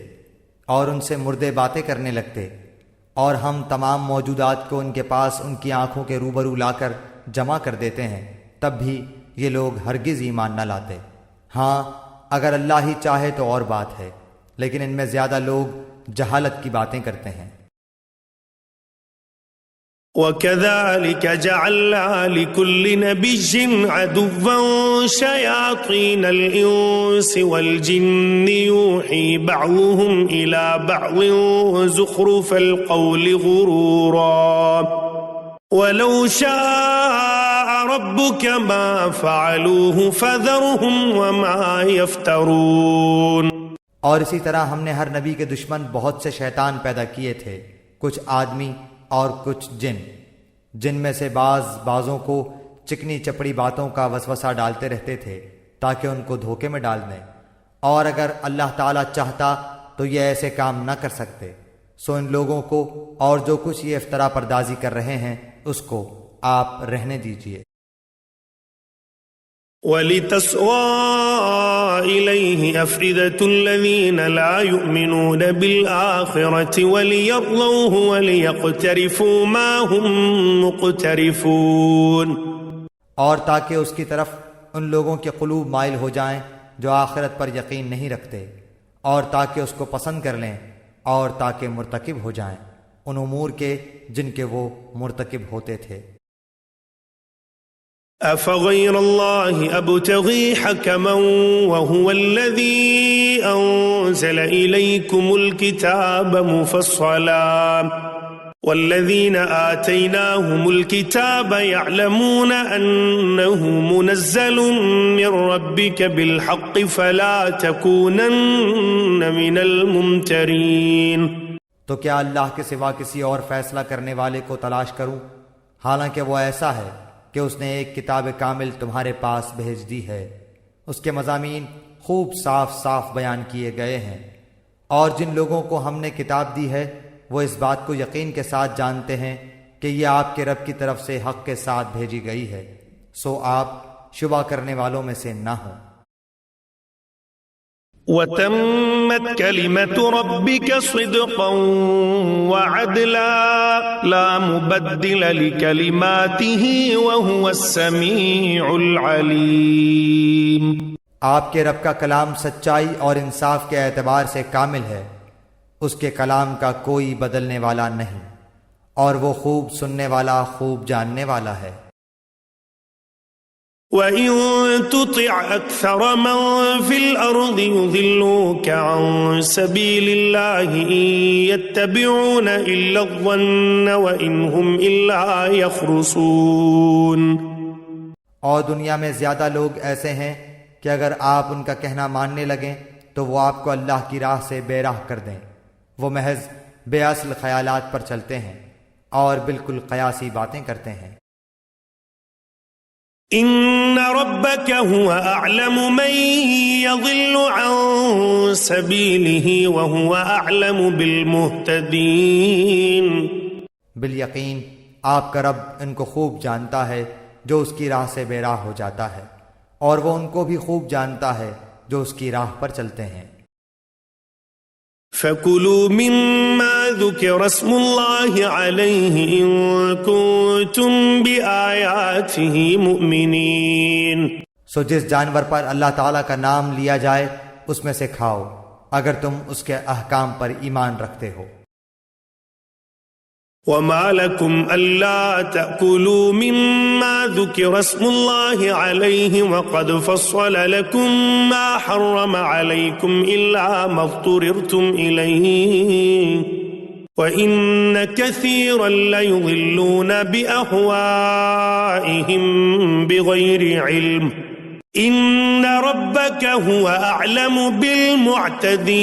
اور ان سے مردے باتیں کرنے لگتے، اور ہم تمام موجودات کو ان کے پاس ان کی آنکھوں کے روبرو لا کر جمع کر دیتے ہیں، تب بھی یہ لوگ ہرگز ایمان نہ لاتے. ہاں اگر اللہ ہی چاہے تو اور بات ہے، لیکن ان میں زیادہ لوگ جہالت کی باتیں کرتے ہیں.
وَكَذَلِكَ جَعَلْنَا لِكُلِّ نَبِيٍّ عَدُوًّا شَيَاطِينَ الْإِنسِ وَالْجِنِّ يُوحِي بَعْضُهُمْ إِلَى بَعْضٍ زُخْرُفَ الْقَوْلِ غُرُورًا وَلَوْ شَاءَ رَبُّكَ مَا فَعَلُوهُ فَذَرْهُمْ وَمَا يَفْتَرُونَ.
اور اسی طرح ہم نے ہر نبی کے دشمن بہت سے شیطان پیدا کیے تھے، کچھ آدمی اور کچھ جن میں سے بعضوں کو چکنی چپڑی باتوں کا وسوسہ ڈالتے رہتے تھے تاکہ ان کو دھوکے میں ڈال دیں، اور اگر اللہ تعالیٰ چاہتا تو یہ ایسے کام نہ کر سکتے. سو ان لوگوں کو اور جو کچھ یہ افطرا پردازی کر رہے ہیں اس کو آپ رہنے دیجیے.
وَلِتَسْوَىٰ إِلَيْهِ أَفْئِدَةُ الَّذِينَ لَا يُؤْمِنُونَ بِالْآخِرَةِ وَلِيَرْضَوْهُ وَلِيَقْتَرِفُوا مَا هُمْ مُقْتَرِفُونَ.
اور تاکہ اس کی طرف ان لوگوں کے قلوب مائل ہو جائیں جو آخرت پر یقین نہیں رکھتے، اور تاکہ اس کو پسند کر لیں، اور تاکہ مرتکب ہو جائیں ان امور کے جن کے وہ مرتکب ہوتے تھے.
أَفَغَيْرَ اللَّهِ أَبْتَغِي حَكَمًا وَهُوَ الَّذِي أَنزَلَ إِلَيْكُمُ الْكِتَابَ مُفَصَّلًا وَالَّذِينَ آتَيْنَاهُمُ الْكِتَابَ يَعْلَمُونَ أَنَّهُ مُنَزَّلٌ مِّن رَّبِّكَ بِالْحَقِّ فَلَا تَكُونَنَّ مِنَ الْمُمْتَرِينَ.
تو کیا اللہ کے سوا کسی اور فیصلہ کرنے والے کو تلاش کروں، حالانکہ وہ ایسا ہے کہ اس نے ایک کتاب کامل تمہارے پاس بھیج دی ہے، اس کے مضامین خوب صاف صاف بیان کیے گئے ہیں. اور جن لوگوں کو ہم نے کتاب دی ہے وہ اس بات کو یقین کے ساتھ جانتے ہیں کہ یہ آپ کے رب کی طرف سے حق کے ساتھ بھیجی گئی ہے، سو آپ شبہ کرنے والوں میں سے نہ ہوں.
وَتَمَّتْ كَلِمَةُ رَبِّكَ صِدْقًا وَعَدْلًا لَا مُبَدِّلَ لِكَلِمَاتِهِ وَهُوَ السَّمِيعُ الْعَلِيمُ.
آپ کے رب کا کلام سچائی اور انصاف کے اعتبار سے کامل ہے، اس کے کلام کا کوئی بدلنے والا نہیں، اور وہ خوب سننے والا خوب جاننے والا ہے.
وَإِن تُطِعْ أَكْثَرَ مَن فِي الْأَرْضِ يُضِلُّوكَ عَن سَبِيلِ اللَّهِ إِن يَتَّبِعُونَ إِلَّا الظَّنَّ وَإِنْ هُمْ إِلَّا يَخْرُصُونَ.
اور دنیا میں زیادہ لوگ ایسے ہیں کہ اگر آپ ان کا کہنا ماننے لگیں تو وہ آپ کو اللہ کی راہ سے بے راہ کر دیں. وہ محض بے اصل خیالات پر چلتے ہیں اور بالکل قیاسی باتیں کرتے ہیں.
إِنَّ ربك هو أعلم من يضل عن سبيله وهو أعلم بالمهتدين.
بالیقین آپ کا رب ان کو خوب جانتا ہے جو اس کی راہ سے بے راہ ہو جاتا ہے، اور وہ ان کو بھی خوب جانتا ہے جو اس کی راہ پر چلتے ہیں.
فَكُلُوا مِمَّا ذُكِرَ اسْمُ اللَّهِ عَلَيْهِ إِن كُنتُم بِآيَاتِهِ مُؤْمِنِينَ.
سو جس جانور پر اللہ تعالیٰ کا نام لیا جائے اس میں سے کھاؤ اگر تم اس کے احکام پر ایمان رکھتے ہو.
وَمَا لَكُمْ أَلَّا تَأْكُلُوا مِمَّا ذُكِرَ اسْمُ اللَّهِ عَلَيْهِ وَقَدْ فَصَّلَ لَكُم مَّا حَرَّمَ عَلَيْكُمْ إِلَّا مَا اضْطُرِرْتُمْ إِلَيْهِ وَإِنَّ كَثِيرًا لَّيُضِلُّونَ بِأَهْوَائِهِم بِغَيْرِ عِلْمٍ إِنَّ رَبَّكَ هُوَ أَعْلَمُ بِالْمُعْتَدِينَ.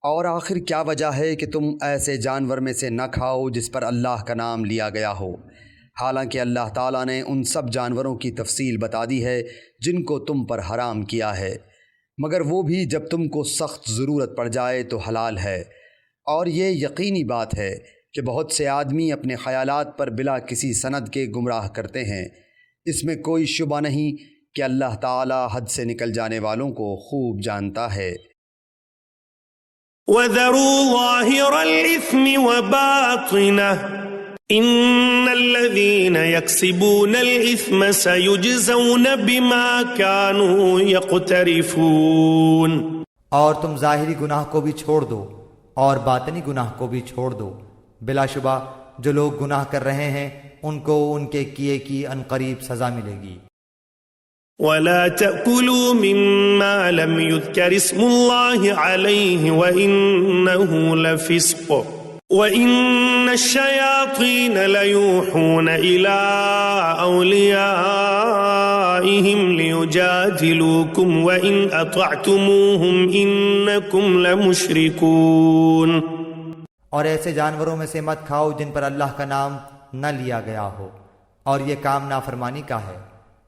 اور آخر کیا وجہ ہے کہ تم ایسے جانور میں سے نہ کھاؤ جس پر اللہ کا نام لیا گیا ہو، حالانکہ اللہ تعالیٰ نے ان سب جانوروں کی تفصیل بتا دی ہے جن کو تم پر حرام کیا ہے، مگر وہ بھی جب تم کو سخت ضرورت پڑ جائے تو حلال ہے. اور یہ یقینی بات ہے کہ بہت سے آدمی اپنے خیالات پر بلا کسی سند کے گمراہ کرتے ہیں. اس میں کوئی شبہ نہیں کہ اللہ تعالیٰ حد سے نکل جانے والوں کو خوب جانتا ہے.
وَذَرُوا ظَاهِرَ الْإِثْمِ وَبَاطِنَهُ إِنَّ الَّذِينَ يَكْسِبُونَ الْإِثْمَ سَيُجْزَوْنَ بِمَا كَانُوا يَقْتَرِفُونَ. اور
تم ظاہری گناہ کو بھی چھوڑ دو اور باطنی گناہ کو بھی چھوڑ دو، بلا شبہ جو لوگ گناہ کر رہے ہیں ان کو ان کے کیے کی عنقریب سزا ملے گی.
وَلَا تَأْكُلُوا مِمَّا لَمْ يُذْكَرِ اسْمُ اللَّهِ عَلَيْهِ وَإِنَّهُ لَفِسْقٌ وَإِنَّ الشَّيَاطِينَ لَيُوحُونَ إِلَىٰ أَوْلِيَائِهِمْ لِيُجَادِلُوكُمْ وَإِنْ أَطَعْتُمُوهُمْ إِنَّكُمْ لَمُشْرِكُونَ.
اور ایسے جانوروں میں سے مت کھاؤ جن پر اللہ کا نام نہ لیا گیا ہو، اور یہ کام نافرمانی کا ہے،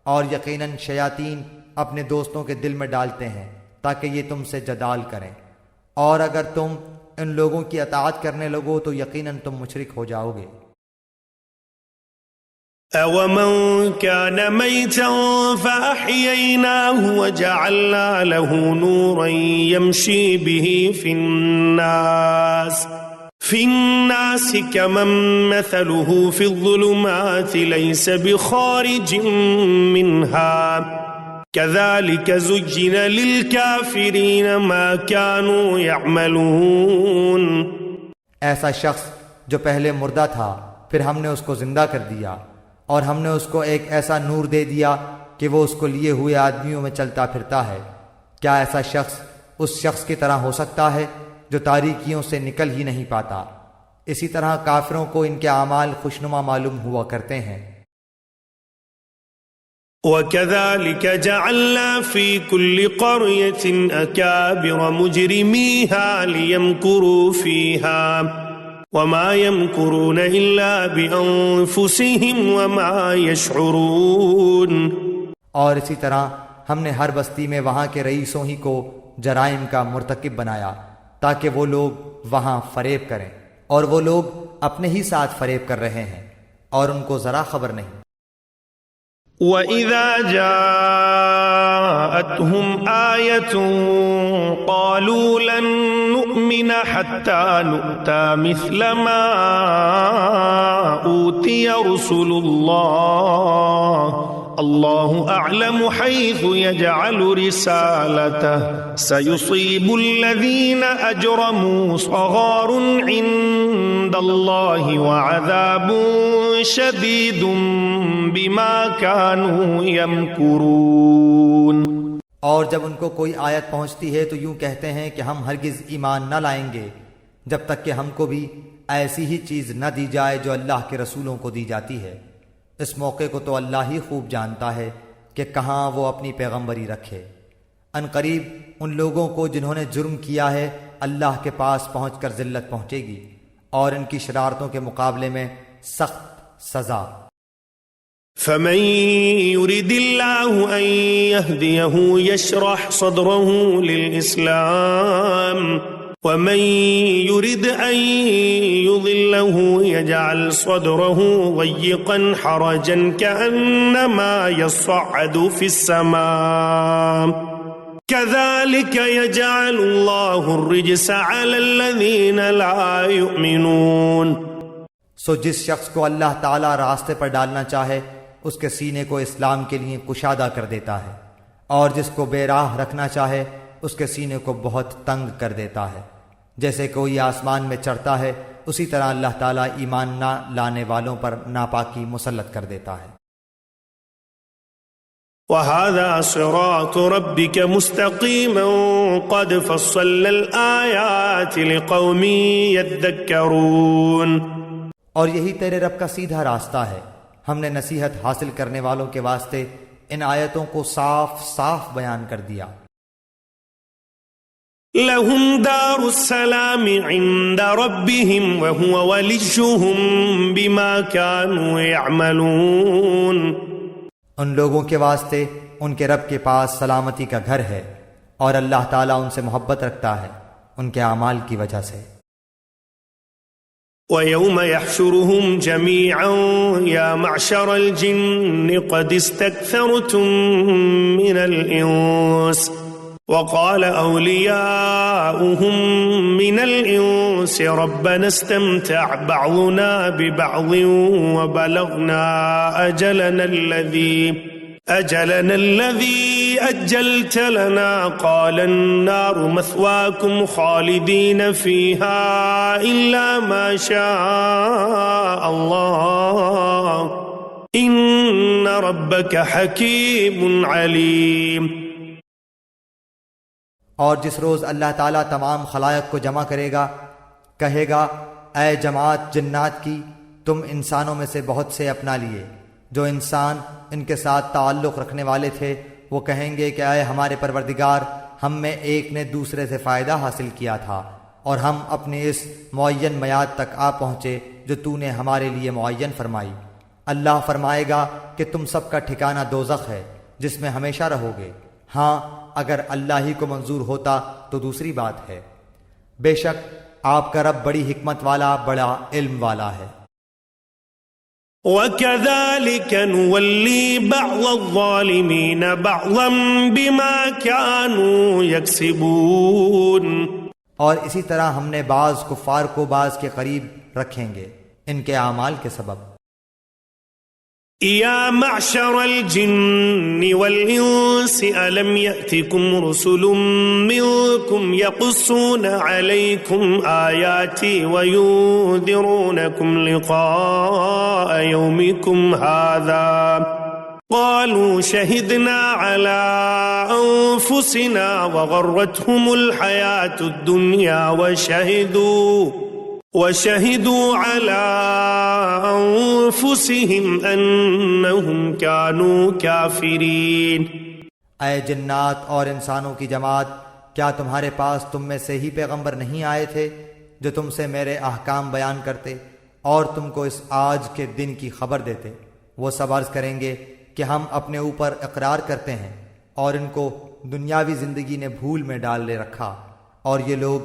اور یقیناً شیاطین اپنے دوستوں کے دل میں ڈالتے ہیں تاکہ یہ تم سے جدال کریں، اور اگر تم ان لوگوں کی اطاعت کرنے لگو تو یقیناً تم مشرک ہو جاؤ گے.
أَوَمَنْ كَانَ مَيْتًا فَأَحْيَيْنَاهُ وَجَعَلْنَا لَهُ نُورًا يَمْشِي بِهِ فِي النَّاسِ كَمَنْ مَثَلُهُ فِي الظُّلُمَاتِ لَيْسَ بِخَارِجٍ مِّنْهَا كَذَلِكَ زُيِّنَ لِلْكَافِرِينَ مَا كَانُوا يَعْمَلُونَ.
ایسا شخص جو پہلے مردہ تھا پھر ہم نے اس کو زندہ کر دیا، اور ہم نے اس کو ایک ایسا نور دے دیا کہ وہ اس کو لیے ہوئے آدمیوں میں چلتا پھرتا ہے. کیا ایسا شخص اس شخص کی طرح ہو سکتا ہے جو تاریکیوں سے نکل ہی نہیں پاتا؟ اسی طرح کافروں کو ان کے اعمال خوشنما معلوم ہوا کرتے ہیں.
وَكَذَلِكَ جَعَلْنَا فِي كُلِّ قَرْيَةٍ أَكَابِرَ مُجْرِمِيهَا لِيَمْكُرُوا فِيهَا وَمَا يَمْكُرُونَ إِلَّا بِأَنفُسِهِمْ وَمَا يَشْعُرُونَ.
اور اسی طرح ہم نے ہر بستی میں وہاں کے رئیسوں ہی کو جرائم کا مرتکب بنایا تاکہ وہ لوگ وہاں فریب کریں، اور وہ لوگ اپنے ہی ساتھ فریب کر رہے ہیں اور ان کو ذرا خبر نہیں.
وَإِذَا جَاءَتْهُمْ آيَةٌ قَالُوا لَن نُّؤْمِنَ حَتَّى نُؤْتَىٰ مِثْلَ مَا أُوتِيَ رُسُلُ اللَّهِ اللَّهُ أَعْلَمُ حَيْثُ يَجْعَلُ رِسَالَتَهُ سَيُصِيبُ الَّذِينَ أَجْرَمُوا صَغَارٌ عِندَ اللَّهِ وَعَذَابٌ شَدِيدٌ بِمَا كَانُوا يَمْكُرُونَ.
اور جب ان کو کوئی آیت پہنچتی ہے تو یوں کہتے ہیں کہ ہم ہرگز ایمان نہ لائیں گے جب تک کہ ہم کو بھی ایسی ہی چیز نہ دی جائے جو اللہ کے رسولوں کو دی جاتی ہے. اس موقع کو تو اللہ ہی خوب جانتا ہے کہ کہاں وہ اپنی پیغمبری رکھے. ان قریب ان لوگوں کو جنہوں نے جرم کیا ہے اللہ کے پاس پہنچ کر ذلت پہنچے گی اور ان کی شرارتوں کے مقابلے میں سخت سزا.
فمن يرد الله أن يهديه يشرح صدره للإسلام ومن يرد أن يضله يجعل صدره ضيقا حرجا كأنما يصعد في السماء كذلك يجعل الله الرجس على الذين لا يؤمنون.
سو جس شخص کو اللہ تعالیٰ راستے پر ڈالنا چاہے اس کے سینے کو اسلام کے لیے کشادہ کر دیتا ہے، اور جس کو بے راہ رکھنا چاہے اس کے سینے کو بہت تنگ کر دیتا ہے. جیسے کوئی آسمان میں چڑھتا ہے اسی طرح اللہ تعالیٰ ایمان نہ لانے والوں پر ناپاکی مسلط کر دیتا ہے.
وَهَذَا صِرَاطُ رَبِّكَ مُسْتَقِيمًا قَدْ فَصَّلْنَا الْآيَاتِ لِقَوْمٍ يَذَّكَّرُونَ.
اور یہی تیرے رب کا سیدھا راستہ ہے، ہم نے نصیحت حاصل کرنے والوں کے واسطے ان آیتوں کو صاف صاف بیان کر دیا.
لَهُمْ دَارُ السَّلَامِ عِنْدَ رَبِّهِمْ وَهُوَ وَلِيُّهُمْ بِمَا كَانُوا يَعْمَلُونَ.
ان لوگوں کے واسطے ان کے رب کے پاس سلامتی کا گھر ہے، اور اللہ تعالیٰ ان سے محبت رکھتا ہے ان کے اعمال کی وجہ سے.
وَيَوْمَ يَحْشُرُهُمْ جَمِيعًا يَا مَعْشَرَ الْجِنِّ قَدِ اسْتَكْثَرْتُم مِّنَ الْإِنسِ وَقَالَ أَوْلِيَاؤُهُم مِّنَ الْإِنسِ رَبَّنَا اسْتَمْتَعْ بَعْضُنَا بِبَعْضٍ وَبَلَغْنَا أَجَلَنَا الَّذِي أَجَّلْتَ لَنَا قَالَ النَّارُ مَثْوَاكُمْ خَالِدِينَ فِيهَا إِلَّا مَا شَاءَ اللَّهُ إِنَّ رَبَّكَ حَكِيمٌ عَلِيمٌ.
اور جس روز اللہ تعالیٰ تمام خلائق کو جمع کرے گا کہے گا، اے جماعت جنات کی، تم انسانوں میں سے بہت سے اپنا لیے. جو انسان ان کے ساتھ تعلق رکھنے والے تھے وہ کہیں گے کہ اے ہمارے پروردگار، ہم میں ایک نے دوسرے سے فائدہ حاصل کیا تھا اور ہم اپنے اس معین میعاد تک آ پہنچے جو تو نے ہمارے لیے معین فرمائی. اللہ فرمائے گا کہ تم سب کا ٹھکانہ دوزخ ہے جس میں ہمیشہ رہو گے. ہاں اگر اللہ ہی کو منظور ہوتا تو دوسری بات ہے. بے شک آپ کا رب بڑی حکمت والا، بڑا علم والا ہے.
وَكَذَلِكَ نُوَلِّي بَعْضَ الظَّالِمِينَ بَعْضًا بِمَا كَانُوا يَكْسِبُونَ.
اور اسی طرح ہم نے بعض کفار کو بعض کے قریب رکھیں گے ان کے اعمال کے سبب.
يا معشر الجن والإنس ألم يأتكم رسل منكم يقصون عليكم آياتي وينذرونكم لقاء يومكم هذا قالوا شهدنا على أنفسنا وغرتهم الحياة الدنيا وشهدوا على أنفسهم أنهم كانوا كافرين.
اے جنات اور انسانوں کی جماعت، کیا تمہارے پاس تم میں سے ہی پیغمبر نہیں آئے تھے جو تم سے میرے احکام بیان کرتے اور تم کو اس آج کے دن کی خبر دیتے؟ وہ سب عرض کریں گے کہ ہم اپنے اوپر اقرار کرتے ہیں اور ان کو دنیاوی زندگی نے بھول میں ڈال لے رکھا، اور یہ لوگ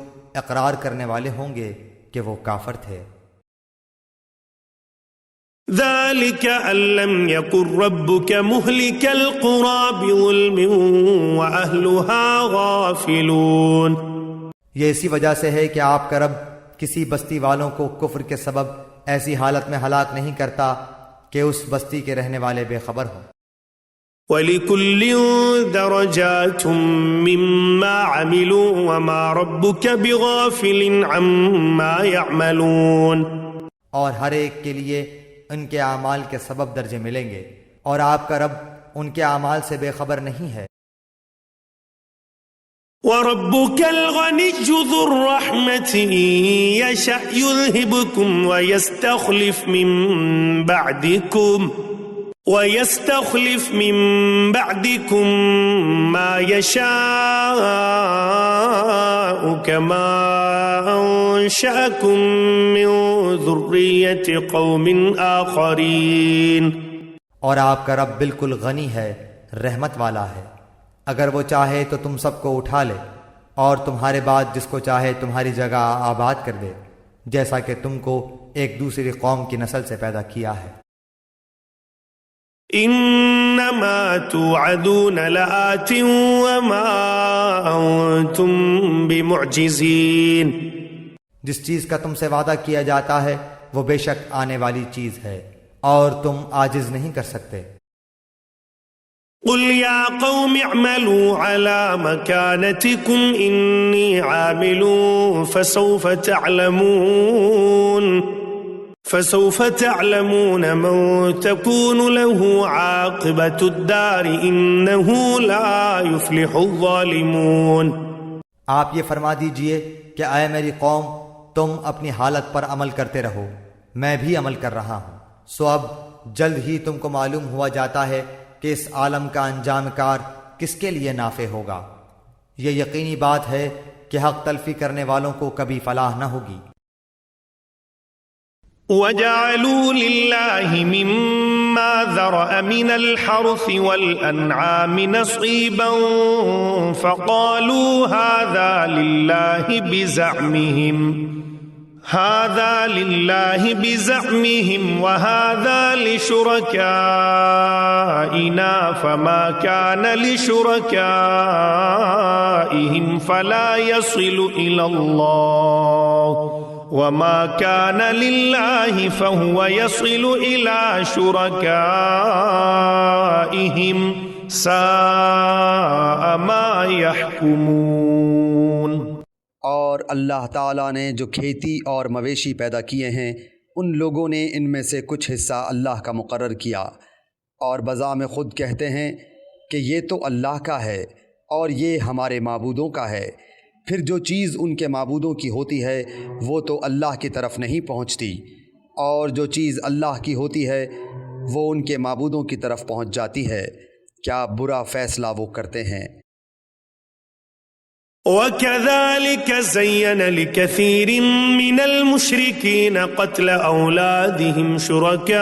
اقرار کرنے والے ہوں گے کہ وہ کافر تھے.
ذلك أن لم يكن ربك مهلك القرى بظلم وأهلها غافلون.
یہ اسی وجہ سے ہے کہ آپ کا رب کسی بستی والوں کو کفر کے سبب ایسی حالت میں ہلاک نہیں کرتا کہ اس بستی کے رہنے والے بے خبر ہوں.
وَلِكُلٍّ دَرَجَاتٌ مِّمَّا عَمِلُوا وَمَا رَبُّكَ بِغَافِلٍ عَمَّا يَعْمَلُونَ.
اور ہر ایک کے لیے ان کے اعمال کے سبب درجے ملیں گے، اور آپ کا رب ان کے اعمال سے بے خبر نہیں ہے.
وَرَبُّكَ الْغَنِيُّ ذُو الرَّحْمَةِ إِن يَشَأْ يُذْهِبْكُمْ وَيَسْتَخْلِفْ مِن بَعْدِكُم مَّا يَشَاءُ كَمَا أَنشَأَكُم مِّن ذُرِّيَّةِ قَوْمٍ آخَرِينَ.
اور آپ کا رب بالکل غنی ہے، رحمت والا ہے۔ اگر وہ چاہے تو تم سب کو اٹھا لے اور تمہارے بعد جس کو چاہے تمہاری جگہ آباد کر دے، جیسا کہ تم کو ایک دوسری قوم کی نسل سے پیدا کیا ہے۔
انما توعدون لآت وما انتم بمعجزین،
جس چیز کا تم سے وعدہ کیا جاتا ہے وہ بے شک آنے والی چیز ہے اور تم عاجز نہیں کر سکتے۔
قل یا قوم اعملوا على مكانتكم انی عامل فسوف تعلمون من تكون له عاقبة الدار انه لا يفلح الظالمون۔
آپ یہ فرما دیجئے کہ اے میری قوم، تم اپنی حالت پر عمل کرتے رہو، میں بھی عمل کر رہا ہوں، سو اب جلد ہی تم کو معلوم ہوا جاتا ہے کہ اس عالم کا انجام کار کس کے لیے نافع ہوگا۔ یہ یقینی بات ہے کہ حق تلفی کرنے والوں کو کبھی فلاح نہ ہوگی۔
وَجَعَلُوا لِلَّهِ مِمَّا ذَرَأَ مِنَ الْحَرْثِ وَالْأَنْعَامِ نَصِيبًا فَقَالُوا هَذَا لِلَّهِ بِزَعْمِهِمْ وَهَذَا لِشُرَكَائِنَا فَمَا كَانَ لِشُرَكَائِهِمْ فَلَا يَصِلُ إِلَى اللَّهِ وَمَا كَانَ لِلَّهِ فَهُوَ يَصِلُ إِلَى شُرَكَائِهِمْ سَاءَ مَا يَحْكُمُونَ۔
اور اللہ تعالیٰ نے جو کھیتی اور مویشی پیدا کیے ہیں، ان لوگوں نے ان میں سے کچھ حصہ اللہ کا مقرر کیا اور بذام خود کہتے ہیں کہ یہ تو اللہ کا ہے اور یہ ہمارے معبودوں کا ہے، پھر جو چیز ان کے معبودوں کی ہوتی ہے وہ تو اللہ کی طرف نہیں پہنچتی، اور جو چیز اللہ کی ہوتی ہے وہ ان کے معبودوں کی طرف پہنچ جاتی ہے۔ کیا برا فیصلہ وہ کرتے ہیں۔
وَكَذَلِكَ زَيَّنَ لِكَثِيرٍ مِّنَ الْمُشْرِكِينَ قَتْلَ أَوْلَادِهِمْ شُرَكَاؤُهُمْ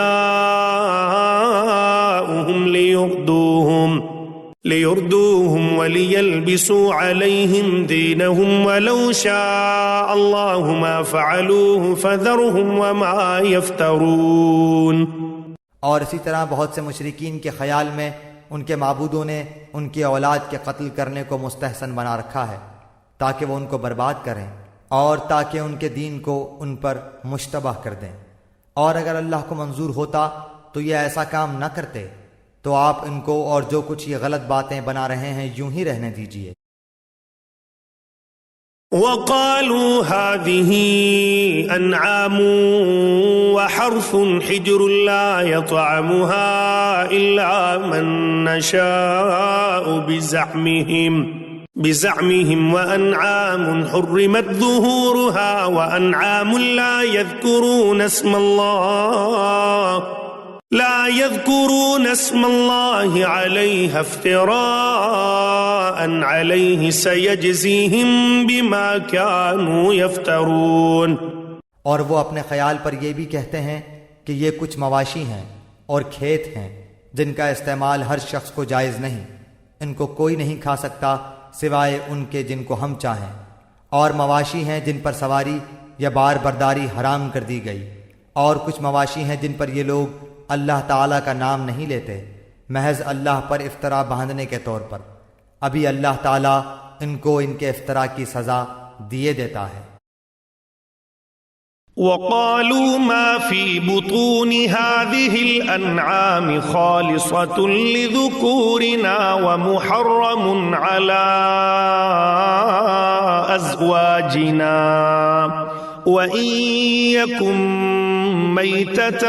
لِيُرْدُوهُمْ وَلِيَلْبِسُوا عَلَيْهِمْ دِينَهُمْ وَلَوْ شَاءَ اللَّهُ مَا فَعَلُوهُ فَذَرْهُمْ وَمَا يَفْتَرُونَ۔
اور اسی طرح بہت سے مشرکین کے خیال میں ان کے معبودوں نے ان کی اولاد کے قتل کرنے کو مستحسن بنا رکھا ہے تاکہ وہ ان کو برباد کریں اور تاکہ ان کے دین کو ان پر مشتبہ کر دیں، اور اگر اللہ کو منظور ہوتا تو یہ ایسا کام نہ کرتے، تو آپ ان کو اور جو کچھ یہ غلط باتیں بنا رہے ہیں یوں ہی رہنے دیجیے۔
وَقَالُوا هَذِهِ أَنْعَامٌ وَحَرْثٌ حِجْرٌ لَا يَطْعَمُهَا إِلَّا مَن نَّشَاءُ بِزَعْمِهِمْ وَأَنْعَامٌ حُرِّمَتْ ظُهُورُهَا وَأَنْعَامٌ لَا يَذْكُرُونَ اسم الله عليها افتراء عليه سيجزيهم بما كانوا يفترون۔
اور وہ اپنے خیال پر یہ بھی کہتے ہیں کہ یہ کچھ مواشی ہیں اور کھیت ہیں جن کا استعمال ہر شخص کو جائز نہیں، ان کو کوئی نہیں کھا سکتا سوائے ان کے جن کو ہم چاہیں، اور مواشی ہیں جن پر سواری یا بار برداری حرام کر دی گئی، اور کچھ مواشی ہیں جن پر یہ لوگ اللہ تعالیٰ کا نام نہیں لیتے، محض اللہ پر افطرا باندھنے کے طور پر۔ ابھی اللہ تعالیٰ ان کو ان کے افطرا کی سزا دیے دیتا ہے۔
وَقَالُوا مَا فِي بُطُونِ هَذِهِ الْأَنْعَامِ خَالِصَةٌ لِذُكُورِنَا وَمُحَرَّمٌ عَلَىٰ أَزْوَاجِنَا وَإِن يَكُن مَيْتَةً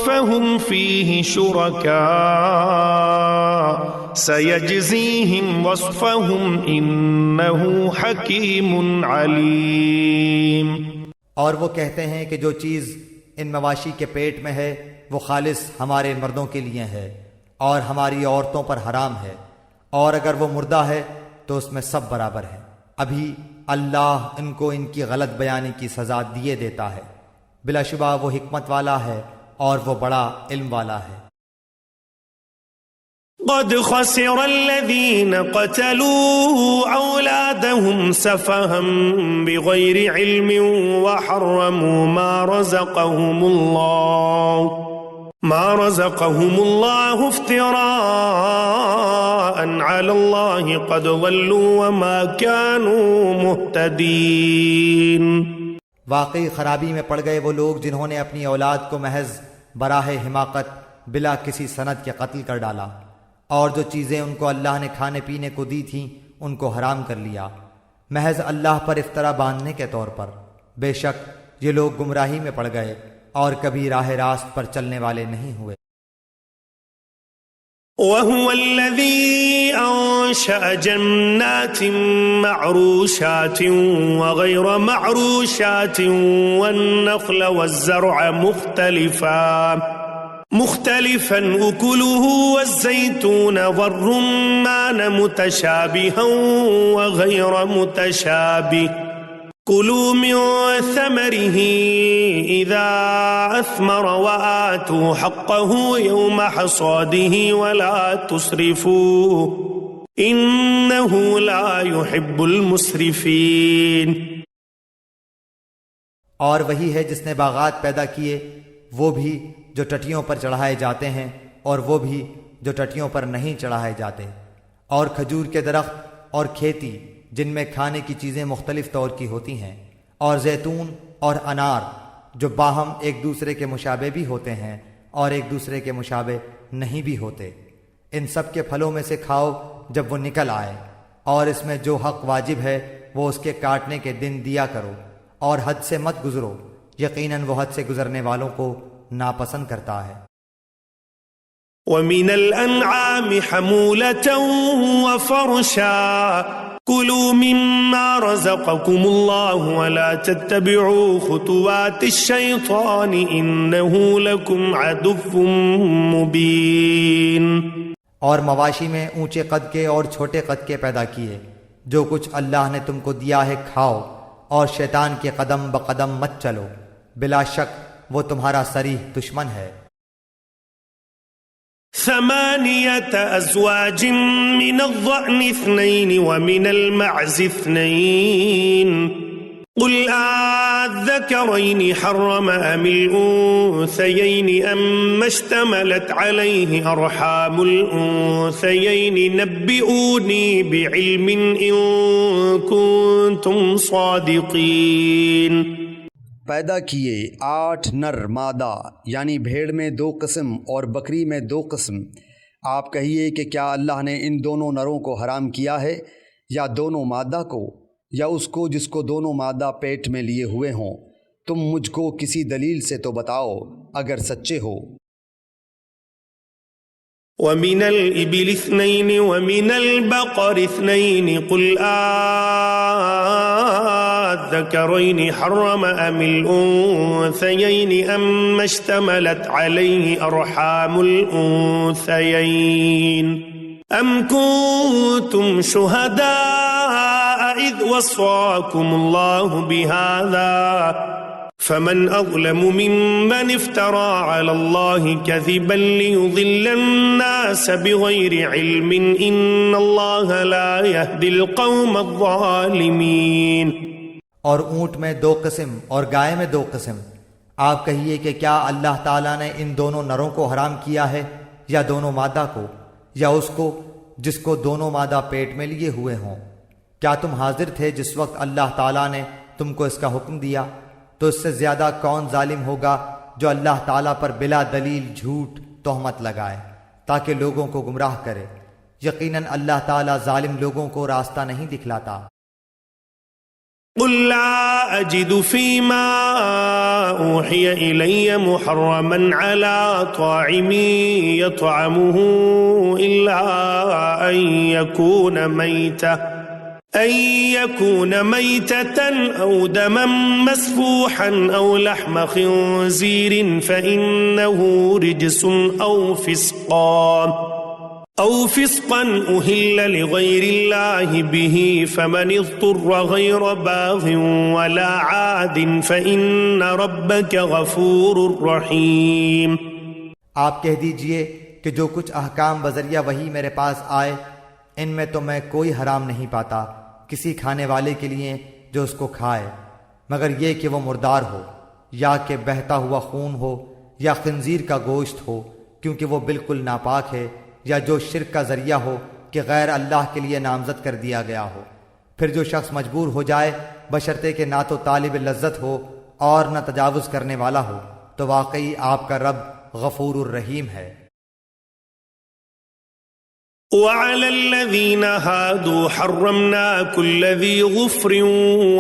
فَهُمْ فِيهِ شُرَكَاءُ سَيَجْزِيهِمْ وَصْفَهُمْ إِنَّهُ حَكِيمٌ عَلِيمٌ۔
اور وہ کہتے ہیں کہ جو چیز ان مواشی کے پیٹ میں ہے وہ خالص ہمارے مردوں کے لیے ہے اور ہماری عورتوں پر حرام ہے، اور اگر وہ مردہ ہے تو اس میں سب برابر ہے۔ ابھی اللہ ان کو ان کی غلط بیانی کی سزا دیے دیتا ہے، بلا شبہ وہ حکمت والا ہے اور وہ بڑا علم والا ہے۔
قد خسر الذين قتلوا أولادهم سفها بغير علم وحرموا ما رزقهم الله افتراء على الله قد ضلوا وما كانوا مهتدين.
واقعی خرابی میں پڑ گئے وہ لوگ جنہوں نے اپنی اولاد کو محض براہ حماقت بلا کسی سند کے قتل کر ڈالا، اور جو چیزیں ان کو اللہ نے کھانے پینے کو دی تھیں ان کو حرام کر لیا محض اللہ پر افطرا باندھنے کے طور پر. بے شک یہ لوگ گمراہی میں پڑ گئے اور کبھی راہ راست پر چلنے والے نہیں ہوئے.
وهو الذي أنشأ جنات معروشات وغير معروشات والنخل والزرع مختلفا أكله والزيتون والرمان متشابها وغير متشابه كلوا من ثمره إذا أثمر وآتوا حقه يوم حصاده ولا تسرفوا إنه لا يحب المسرفين.
اور وہی ہے جس نے باغات پیدا کیے، وہ بھی جو ٹٹیوں پر چڑھائے جاتے ہیں اور وہ بھی جو ٹٹیوں پر نہیں چڑھائے جاتے، اور کھجور کے درخت اور کھیتی جن میں کھانے کی چیزیں مختلف طور کی ہوتی ہیں، اور زیتون اور انار جو باہم ایک دوسرے کے مشابہ بھی ہوتے ہیں اور ایک دوسرے کے مشابہ نہیں بھی ہوتے. ان سب کے پھلوں میں سے کھاؤ جب وہ نکل آئے، اور اس میں جو حق واجب ہے وہ اس کے کاٹنے کے دن دیا کرو، اور حد سے مت گزرو، یقیناً وہ حد سے گزرنے والوں کو ناپسند کرتا ہے.
وَمِنَ الْأَنْعَامِ حَمُولَةً وَفَرْشًا كُلُوا مِمَّا رَزَقَكُمُ اللَّهُ وَلَا تَتَّبِعُوا خُطُوَاتِ الشَّيْطَانِ إِنَّهُ لَكُمْ عَدُوٌّ مُبِينٌ.
اور مواشی میں اونچے قد کے اور چھوٹے قد کے پیدا کیے، جو کچھ اللہ نے تم کو دیا ہے کھاؤ، اور شیطان کے قدم بقدم مت چلو، بلا شک وہ تمہارا صریح دشمن ہے.
8 أزواج من الضأن 2 ومن المعز 2 قل الذكرين حرم أم الأنثيين أم اشتملت عليه أرحام الأنثيين نبئوني بعلم إن كنتم صادقين.
پیدا کیے 8 نر مادہ، یعنی بھیڑ میں 2 قسم اور بکری میں 2 قسم. آپ کہیے کہ کیا اللہ نے ان دونوں نروں کو حرام کیا ہے، یا دونوں مادہ کو، یا اس کو جس کو دونوں مادہ پیٹ میں لیے ہوئے ہوں؟ تم مجھ کو کسی دلیل سے تو بتاؤ اگر سچے ہو.
وَمِنَ الْإِبِلِ 2 وَمِنَ الْبَقَرِ 2 قُلْ الذكرين حرم أم الأنثيين أم اشتملت عليه أرحام الأنثيين أم كنتم شهداء إذ وصاكم الله بهذا فمن أظلم ممن افترى على الله كذبا ليضل الناس بغير علم إن الله لا يهدي القوم الظالمين.
اور اونٹ میں 2 قسم اور گائے میں 2 قسم. آپ کہیے کہ کیا اللہ تعالیٰ نے ان دونوں نروں کو حرام کیا ہے، یا دونوں مادہ کو، یا اس کو جس کو دونوں مادہ پیٹ میں لیے ہوئے ہوں؟ کیا تم حاضر تھے جس وقت اللہ تعالیٰ نے تم کو اس کا حکم دیا؟ تو اس سے زیادہ کون ظالم ہوگا جو اللہ تعالیٰ پر بلا دلیل جھوٹ تہمت لگائے تاکہ لوگوں کو گمراہ کرے. یقیناً اللہ تعالیٰ ظالم لوگوں کو راستہ نہیں دکھلاتا.
قل لا أجد فيما أوحي إلي محرما على طاعم يطعمه إلا أن يكون ميتة أو دما مسفوحا أو لحم خنزير فإنه رجس أو فسقا أهل لغير الله به فمن اضطر غير باغ ولا عاد فإن ربك غفور رحيم.
آپ کہہ دیجئے کہ جو کچھ احکام بذریعہ وحی میرے پاس آئے ان میں تو میں کوئی حرام نہیں پاتا کسی کھانے والے کے لیے جو اس کو کھائے، مگر یہ کہ وہ مردار ہو، یا کہ بہتا ہوا خون ہو، یا خنزیر کا گوشت ہو کیونکہ وہ بالکل ناپاک ہے، یا جو شرک کا ذریعہ ہو کہ غیر اللہ کے لیے نامزد کر دیا گیا ہو۔ پھر جو شخص مجبور ہو جائے بشرطے کہ نہ تو طالب لذت ہو اور نہ تجاوز کرنے والا ہو، تو واقعی آپ کا رب غفور الرحیم ہے۔
وعلى الذين هادوا حرمنا كل ذي ظفر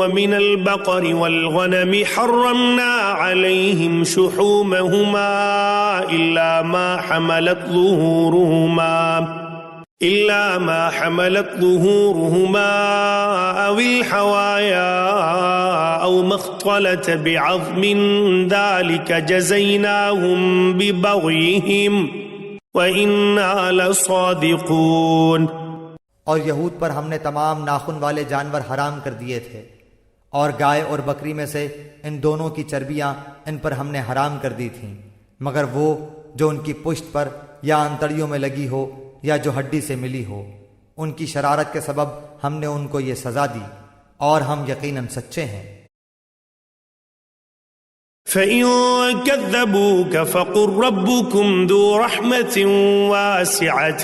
ومن البقر والغنم حرمنا عليهم شحومهما إلا ما حملت ظهورهما أو الحوايا أو ما اختلط بعظم ذلك جزيناهم ببغيهم وَإِنَّا لَصَادِقُونَ۔
اور یہود پر ہم نے تمام ناخن والے جانور حرام کر دیے تھے، اور گائے اور بکری میں سے ان دونوں کی چربیاں ان پر ہم نے حرام کر دی تھیں، مگر وہ جو ان کی پشت پر یا انتڑیوں میں لگی ہو یا جو ہڈی سے ملی ہو، ان کی شرارت کے سبب ہم نے ان کو یہ سزا دی، اور ہم یقیناً سچے ہیں۔
فَإِن كَذَّبُوكَ فَقُلْ رَبُّكُمْ ذُو رَحْمَةٍ وَاسِعَةٍ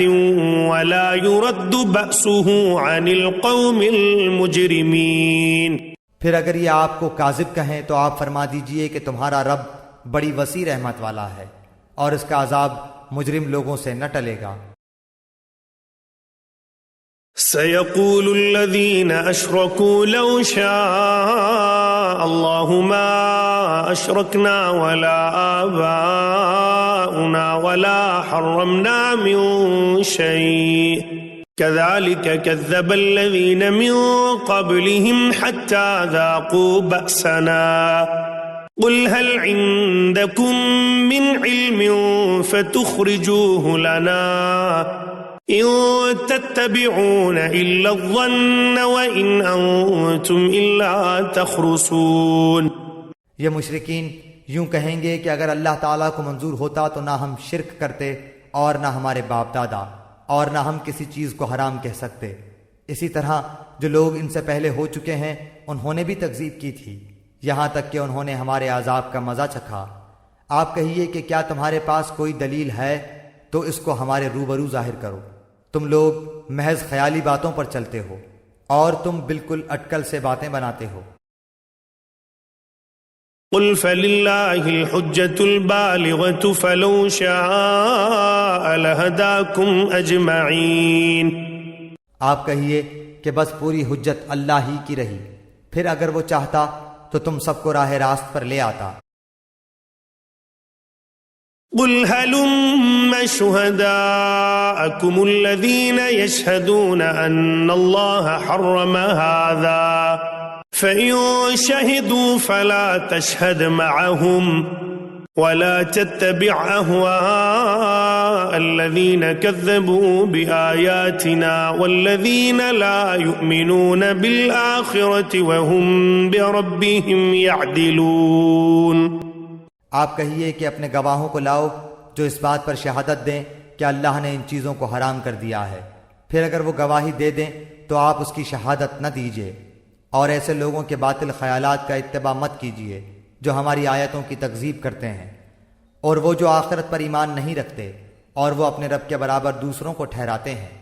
وَلَا يُرَدُّ بَأْسُهُ عَنِ الْقَوْمِ الْمُجْرِمِينَ۔
پھر اگر یہ آپ کو کاذب کہیں تو آپ فرما دیجئے کہ تمہارا رب بڑی وسیع رحمت والا ہے، اور اس کا عذاب مجرم لوگوں سے نہ ٹلے گا۔
سيقول الذين أشركوا لو شاء الله ما أشركنا ولا آباؤنا ولا حرمنا من شيء كذلك كذب الذين من قبلهم حتى ذاقوا بأسنا قل هل عندكم من علم فتخرجوه لنا إن تتبعون إلا الظن وإن أنتم إلا تخرصون۔
یہ مشرکین یوں کہیں گے کہ اگر اللہ تعالیٰ کو منظور ہوتا تو نہ ہم شرک کرتے اور نہ ہمارے باپ دادا، اور نہ ہم کسی چیز کو حرام کہہ سکتے۔ اسی طرح جو لوگ ان سے پہلے ہو چکے ہیں انہوں نے بھی تکذیب کی تھی، یہاں تک کہ انہوں نے ہمارے عذاب کا مزہ چکھا۔ آپ کہیے کہ کیا تمہارے پاس کوئی دلیل ہے تو اس کو ہمارے روبرو ظاہر کرو۔ تم لوگ محض خیالی باتوں پر چلتے ہو اور تم بالکل اٹکل سے باتیں بناتے ہو۔
قل فللہ الحجة البالغة فلو شاء لہداکم اجمعین۔
آپ کہیے کہ بس پوری حجت اللہ ہی کی رہی، پھر اگر وہ چاہتا تو تم سب کو راہ راست پر لے آتا۔
قل هلم شهداءكم الذين يشهدون أن الله حرم هذا فإن شهدوا فلا تشهد معهم ولا تتبع أهواء الذين كذبوا بآياتنا والذين لا يؤمنون بالآخرة وهم بربهم يعدلون۔
آپ کہیے کہ اپنے گواہوں کو لاؤ جو اس بات پر شہادت دیں کہ اللہ نے ان چیزوں کو حرام کر دیا ہے، پھر اگر وہ گواہی دے دیں تو آپ اس کی شہادت نہ دیجیے، اور ایسے لوگوں کے باطل خیالات کا اتباع مت کیجیے جو ہماری آیتوں کی تکذیب کرتے ہیں، اور وہ جو آخرت پر ایمان نہیں رکھتے اور وہ اپنے رب کے برابر دوسروں کو ٹھہراتے ہیں۔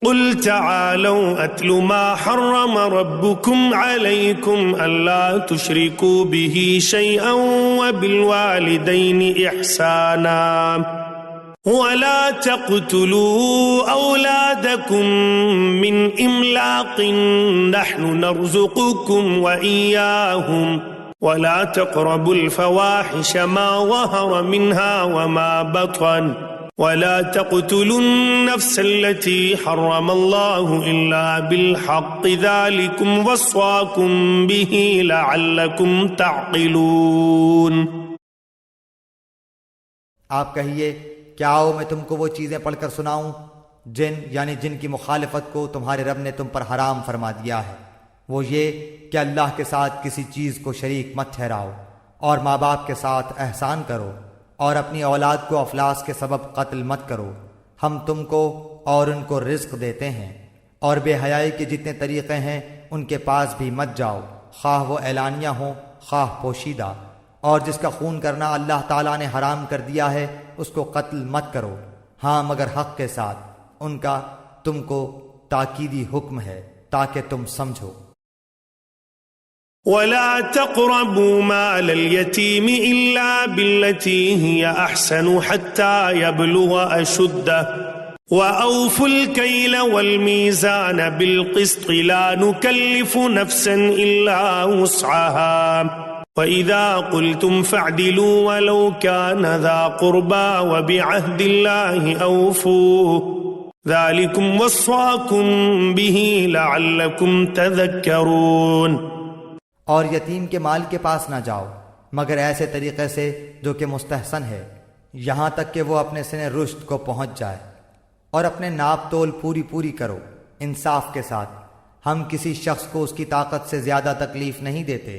قل تعالوا اتل ما حرم ربكم عليكم الا تشركوا به شيئا وبالوالدين احسانا ولا تقتلوا اولادكم من املاق نحن نرزقكم واياهم ولا تقربوا الفواحش ما ظهر منها وما بطن ولا تقتلوا النفس التي حرم الله إلا بالحق ذلكم وصاكم به لعلكم تعقلون۔
آپ کہیے کہ آؤ میں تم کو وہ چیزیں پڑھ کر سناؤں جن یعنی جن کی مخالفت کو تمہارے رب نے تم پر حرام فرما دیا ہے، وہ یہ کہ اللہ کے ساتھ کسی چیز کو شریک مت ٹھہراؤ، اور ماں باپ کے ساتھ احسان کرو، اور اپنی اولاد کو افلاس کے سبب قتل مت کرو، ہم تم کو اور ان کو رزق دیتے ہیں، اور بے حیائی کے جتنے طریقے ہیں ان کے پاس بھی مت جاؤ، خواہ وہ اعلانیہ ہوں خواہ پوشیدہ، اور جس کا خون کرنا اللہ تعالیٰ نے حرام کر دیا ہے اس کو قتل مت کرو، ہاں مگر حق کے ساتھ، ان کا تم کو تاکیدی حکم ہے تاکہ تم سمجھو۔
ولا تقربوا مال اليتيم إلا بالتي هي أحسن حتى يبلغ أشده وأوفوا الكيل والميزان بالقسط لا نكلف نفسا إلا وسعها وإذا قلتم فاعدلوا ولو كان ذا قربى وبعهد الله أوفوا ذلكم وصاكم به لعلكم تذكرون۔
اور یتیم کے مال کے پاس نہ جاؤ مگر ایسے طریقے سے جو کہ مستحسن ہے، یہاں تک کہ وہ اپنے سن رشد کو پہنچ جائے، اور اپنے ناپ تول پوری کرو انصاف کے ساتھ، ہم کسی شخص کو اس کی طاقت سے زیادہ تکلیف نہیں دیتے،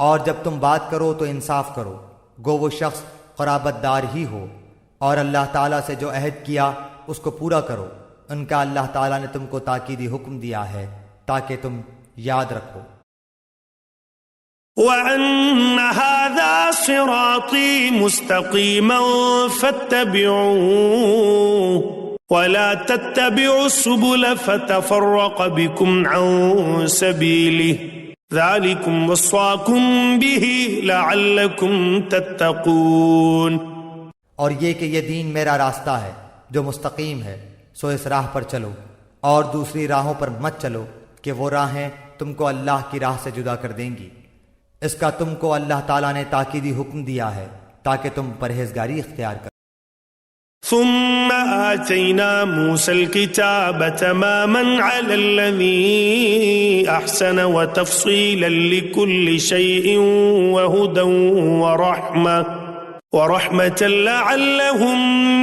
اور جب تم بات کرو تو انصاف کرو، گو وہ شخص قرابت دار ہی ہو، اور اللہ تعالیٰ سے جو عہد کیا اس کو پورا کرو، ان کا اللہ تعالیٰ نے تم کو تاکیدی حکم دیا ہے تاکہ تم یاد رکھو۔
وَأَنَّ هَذَا صِرَاطِي مُسْتَقِيمًا فَاتَّبِعُوهُ وَلَا تَتَّبِعُوا السُّبُلَ فَتَفَرَّقَ بِكُمْ عَن سَبِيلِهِ ذَلِكُمْ وَصَّاكُمْ بِهِ لَعَلَّكُمْ تَتَّقُونَ۔
اور یہ کہ یہ دین میرا راستہ ہے جو مستقیم ہے، سو اس راہ پر چلو، اور دوسری راہوں پر مت چلو کہ وہ راہیں تم کو اللہ کی راہ سے جدا کر دیں گی، اس کا تم کو اللہ تعالیٰ نے تاکیدی حکم دیا ہے تاکہ تم پرہیزگاری اختیار کرو۔
ثم آتينا موسى الكتاب تماما على الذي أحسن وتفصيلا لكل شيء وهدى ورحمة لعلهم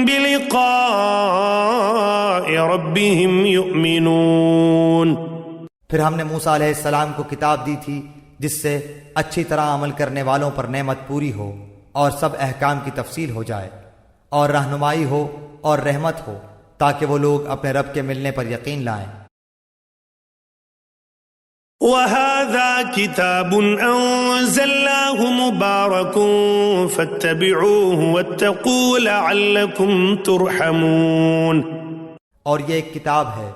بلقاء ربهم يؤمنون۔
پھر ہم نے موسیٰ علیہ السلام کو کتاب دی تھی جس سے اچھی طرح عمل کرنے والوں پر نعمت پوری ہو اور سب احکام کی تفصیل ہو جائے، اور رہنمائی ہو اور رحمت ہو تاکہ وہ لوگ اپنے رب کے ملنے پر یقین لائیں۔
وَهَذَا كِتَابٌ أَنزَلْنَاهُ مُبَارَكٌ فَاتَّبِعُوهُ وَاتَّقُوا لَعَلَّكُمْ تُرْحَمُونَ۔
اور یہ ایک کتاب ہے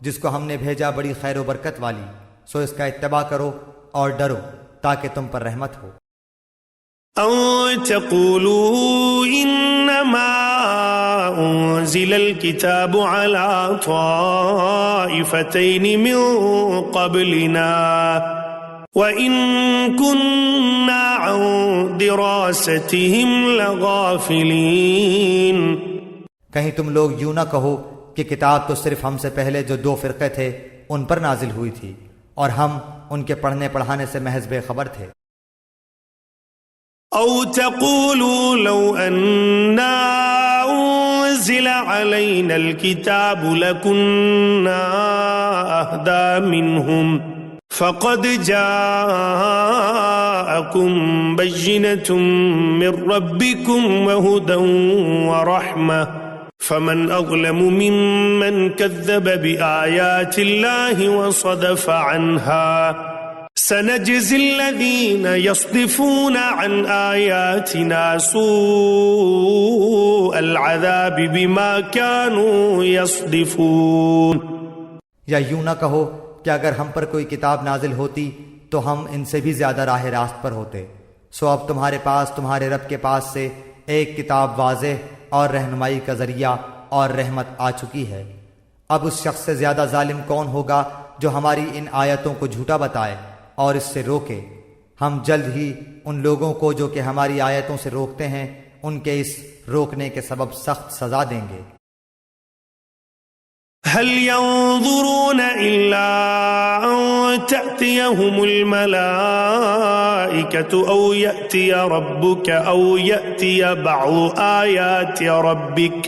جس کو ہم نے بھیجا بڑی خیر و برکت والی، سو اس کا اتباع کرو اور ڈرو تاکہ تم پر رحمت ہو۔
أَن تَقُولُوا إِنَّمَا أُنزِلَ الْكِتَابُ عَلَى طَائِفَتَيْنِ مِن قَبْلِنَا وَإِن كُنَّا عَن دِرَاسَتِهِمْ لَغَافِلِينَ۔
کہیں تم لوگ یوں نہ کہو کہ کتاب تو صرف ہم سے پہلے جو 2 فرقے تھے ان پر نازل ہوئی تھی، اور ہم ان کے پڑھنے پڑھانے سے محض بے خبر تھے۔
أو تقولوا لو أنا أنزل علينا الكتاب لكنا أهدى منهم فقد جاءكم بينة من ربكم وهدى ورحمة فمن أظلم ممن كذب بآيات الله وصدف عنها سنجزي الذين يصدفون عن آياتنا سوء العذاب بما كانوا يصدفون۔
یا یوں نہ کہو کہ اگر ہم پر کوئی کتاب نازل ہوتی تو ہم ان سے بھی زیادہ راہ راست پر ہوتے، سو اب تمہارے پاس تمہارے رب کے پاس سے ایک کتاب واضح اور رہنمائی کا ذریعہ اور رحمت آ چکی ہے، اب اس شخص سے زیادہ ظالم کون ہوگا جو ہماری ان آیتوں کو جھوٹا بتائے اور اس سے روکے۔ ہم جلد ہی ان لوگوں کو جو کہ ہماری آیتوں سے روکتے ہیں ان کے اس روکنے کے سبب سخت سزا دیں گے۔
هل ينظرون إلا أن تأتيهم الملائكة أو يأتي ربك أو يأتي بعض آيات ربك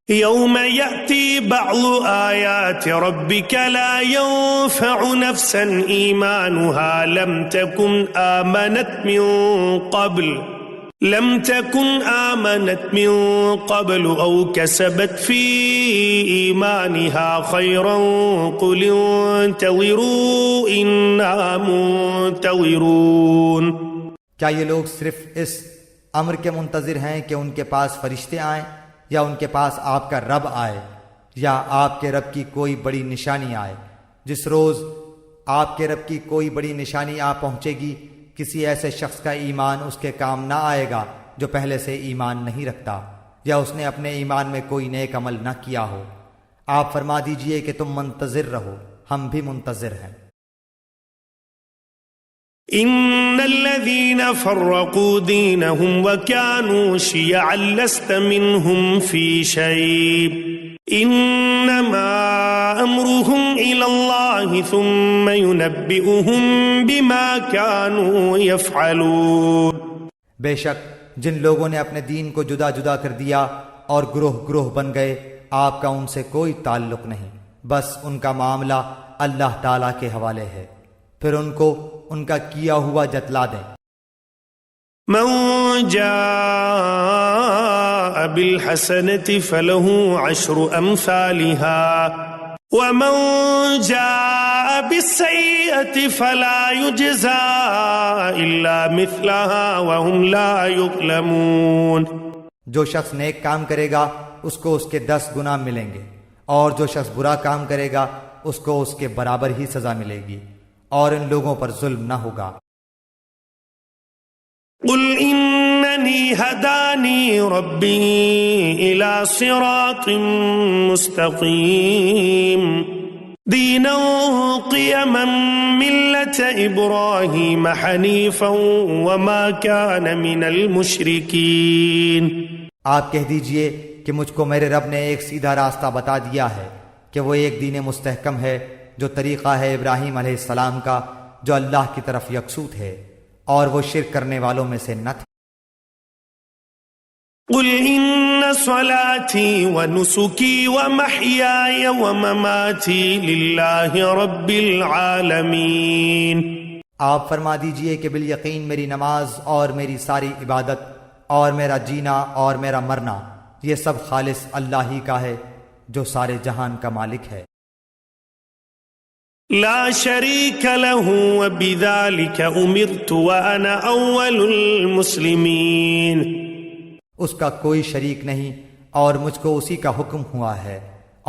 يوم يأتي بعض آيات ربك لا ينفع نفسا إيمانها لم تكن آمنت من قبل لم تكن آمنت من قبل أو كسبت في إيمانها خيرا قل انتظروا إنا منتظرون۔
کیا یہ لوگ صرف اس امر کے منتظر ہیں کہ ان کے پاس فرشتے آئیں یا ان کے پاس آپ کا رب آئے یا آپ کے رب کی کوئی بڑی نشانی آئے؟ جس روز آپ کے رب کی کوئی بڑی نشانی آ پہنچے گی کسی ایسے شخص کا ایمان اس کے کام نہ آئے گا جو پہلے سے ایمان نہیں رکھتا یا اس نے اپنے ایمان میں کوئی نیک عمل نہ کیا ہو۔ آپ فرما دیجئے کہ تم منتظر رہو، ہم بھی منتظر ہیں۔
ان الذين فرقوا دينهم وكانوا شيعا لست منهم في شيء انما امرهم الى الله ثم ينبئهم بما كانوا يفعلون۔
بے شک جن لوگوں نے اپنے دین کو جدا جدا کر دیا اور گروہ گروہ بن گئے، آپ کا ان سے کوئی تعلق نہیں، بس ان کا معاملہ اللہ تعالیٰ کے حوالے ہے، پھر ان کو ان کا کیا ہوا جتلا دیں۔
من جاء بالحسنة فله عشر امثالها ومن جاء بالسيئة فلا يجزى الا مثلها وهم لا يظلمون۔
جو شخص نیک کام کرے گا اس کو اس کے 10 گنا ملیں گے، اور جو شخص برا کام کرے گا اس کو اس کے برابر ہی سزا ملے گی، اور ان لوگوں پر ظلم نہ ہوگا۔
قل انني هداني ربي الى صراط مستقيم دينا قيما ملة ابراهيم حنيفا وما كان من المشركين۔
آپ کہہ دیجئے کہ مجھ کو میرے رب نے ایک سیدھا راستہ بتا دیا ہے کہ وہ ایک دین مستحکم ہے جو طریقہ ہے ابراہیم علیہ السلام کا، جو اللہ کی طرف یکسو تھے اور وہ شرک کرنے والوں میں سے نہ تھے۔
قل ان صلاتي ونسكي ومحياي ومماتي لله رب العالمين۔
آپ فرما دیجئے کہ بالیقین میری نماز اور میری ساری عبادت اور میرا جینا اور میرا مرنا یہ سب خالص اللہ ہی کا ہے جو سارے جہان کا مالک ہے۔
لا شريك له وبذلك امرت وانا اول المسلمين۔
اس کا کوئی شریک نہیں اور مجھ کو اسی کا حکم ہوا ہے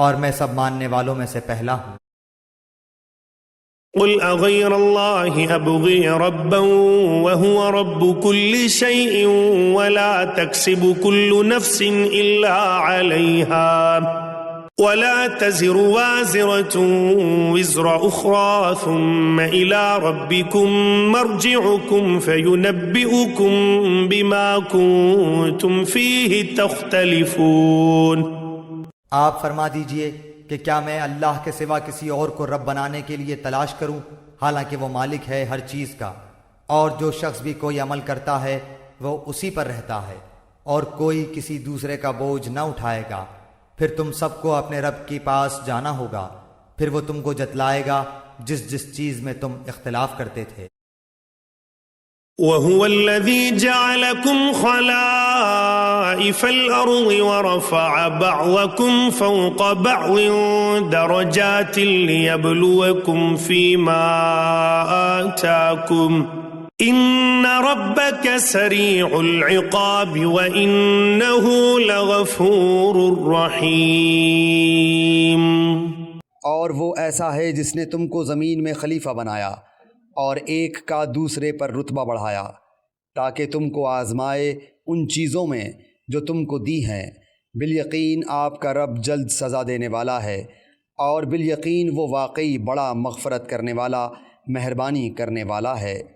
اور میں سب ماننے والوں میں سے پہلا ہوں۔
قل اغير الله ابغي ربا وهو رب كل شيء ولا تكسب كل نفس الا عليها ولا تزر وازرة وزر أخرى ثم إلى ربكم مرجعكم فينبئكم بما كنتم فيه تختلفون۔
آپ فرما دیجئے کہ کیا میں اللہ کے سوا کسی اور کو رب بنانے کے لیے تلاش کروں، حالانکہ وہ مالک ہے ہر چیز کا، اور جو شخص بھی کوئی عمل کرتا ہے وہ اسی پر رہتا ہے، اور کوئی کسی دوسرے کا بوجھ نہ اٹھائے گا۔ پھر تم سب کو اپنے رب کے پاس جانا ہوگا، پھر وہ تم کو جتلائے گا جس جس چیز میں تم اختلاف کرتے تھے۔
وَهُوَ الَّذِي جَعَلَكُمْ خَلَائِفَ الْأَرْضِ وَرَفَعَ بَعْضَكُمْ فَوْقَ بَعْضٍ دَرَجَاتٍ لِيَبْلُوَكُمْ فِي مَا آتَاكُمْ ان ربك سریع العقاب وانه لغفور رحیم۔
اور وہ ایسا ہے جس نے تم کو زمین میں خلیفہ بنایا اور ایک کا دوسرے پر رتبہ بڑھایا تاکہ تم کو آزمائے ان چیزوں میں جو تم کو دی ہیں۔ بالیقین آپ کا رب جلد سزا دینے والا ہے، اور بالیقین وہ واقعی بڑا مغفرت کرنے والا، مہربانی کرنے والا ہے۔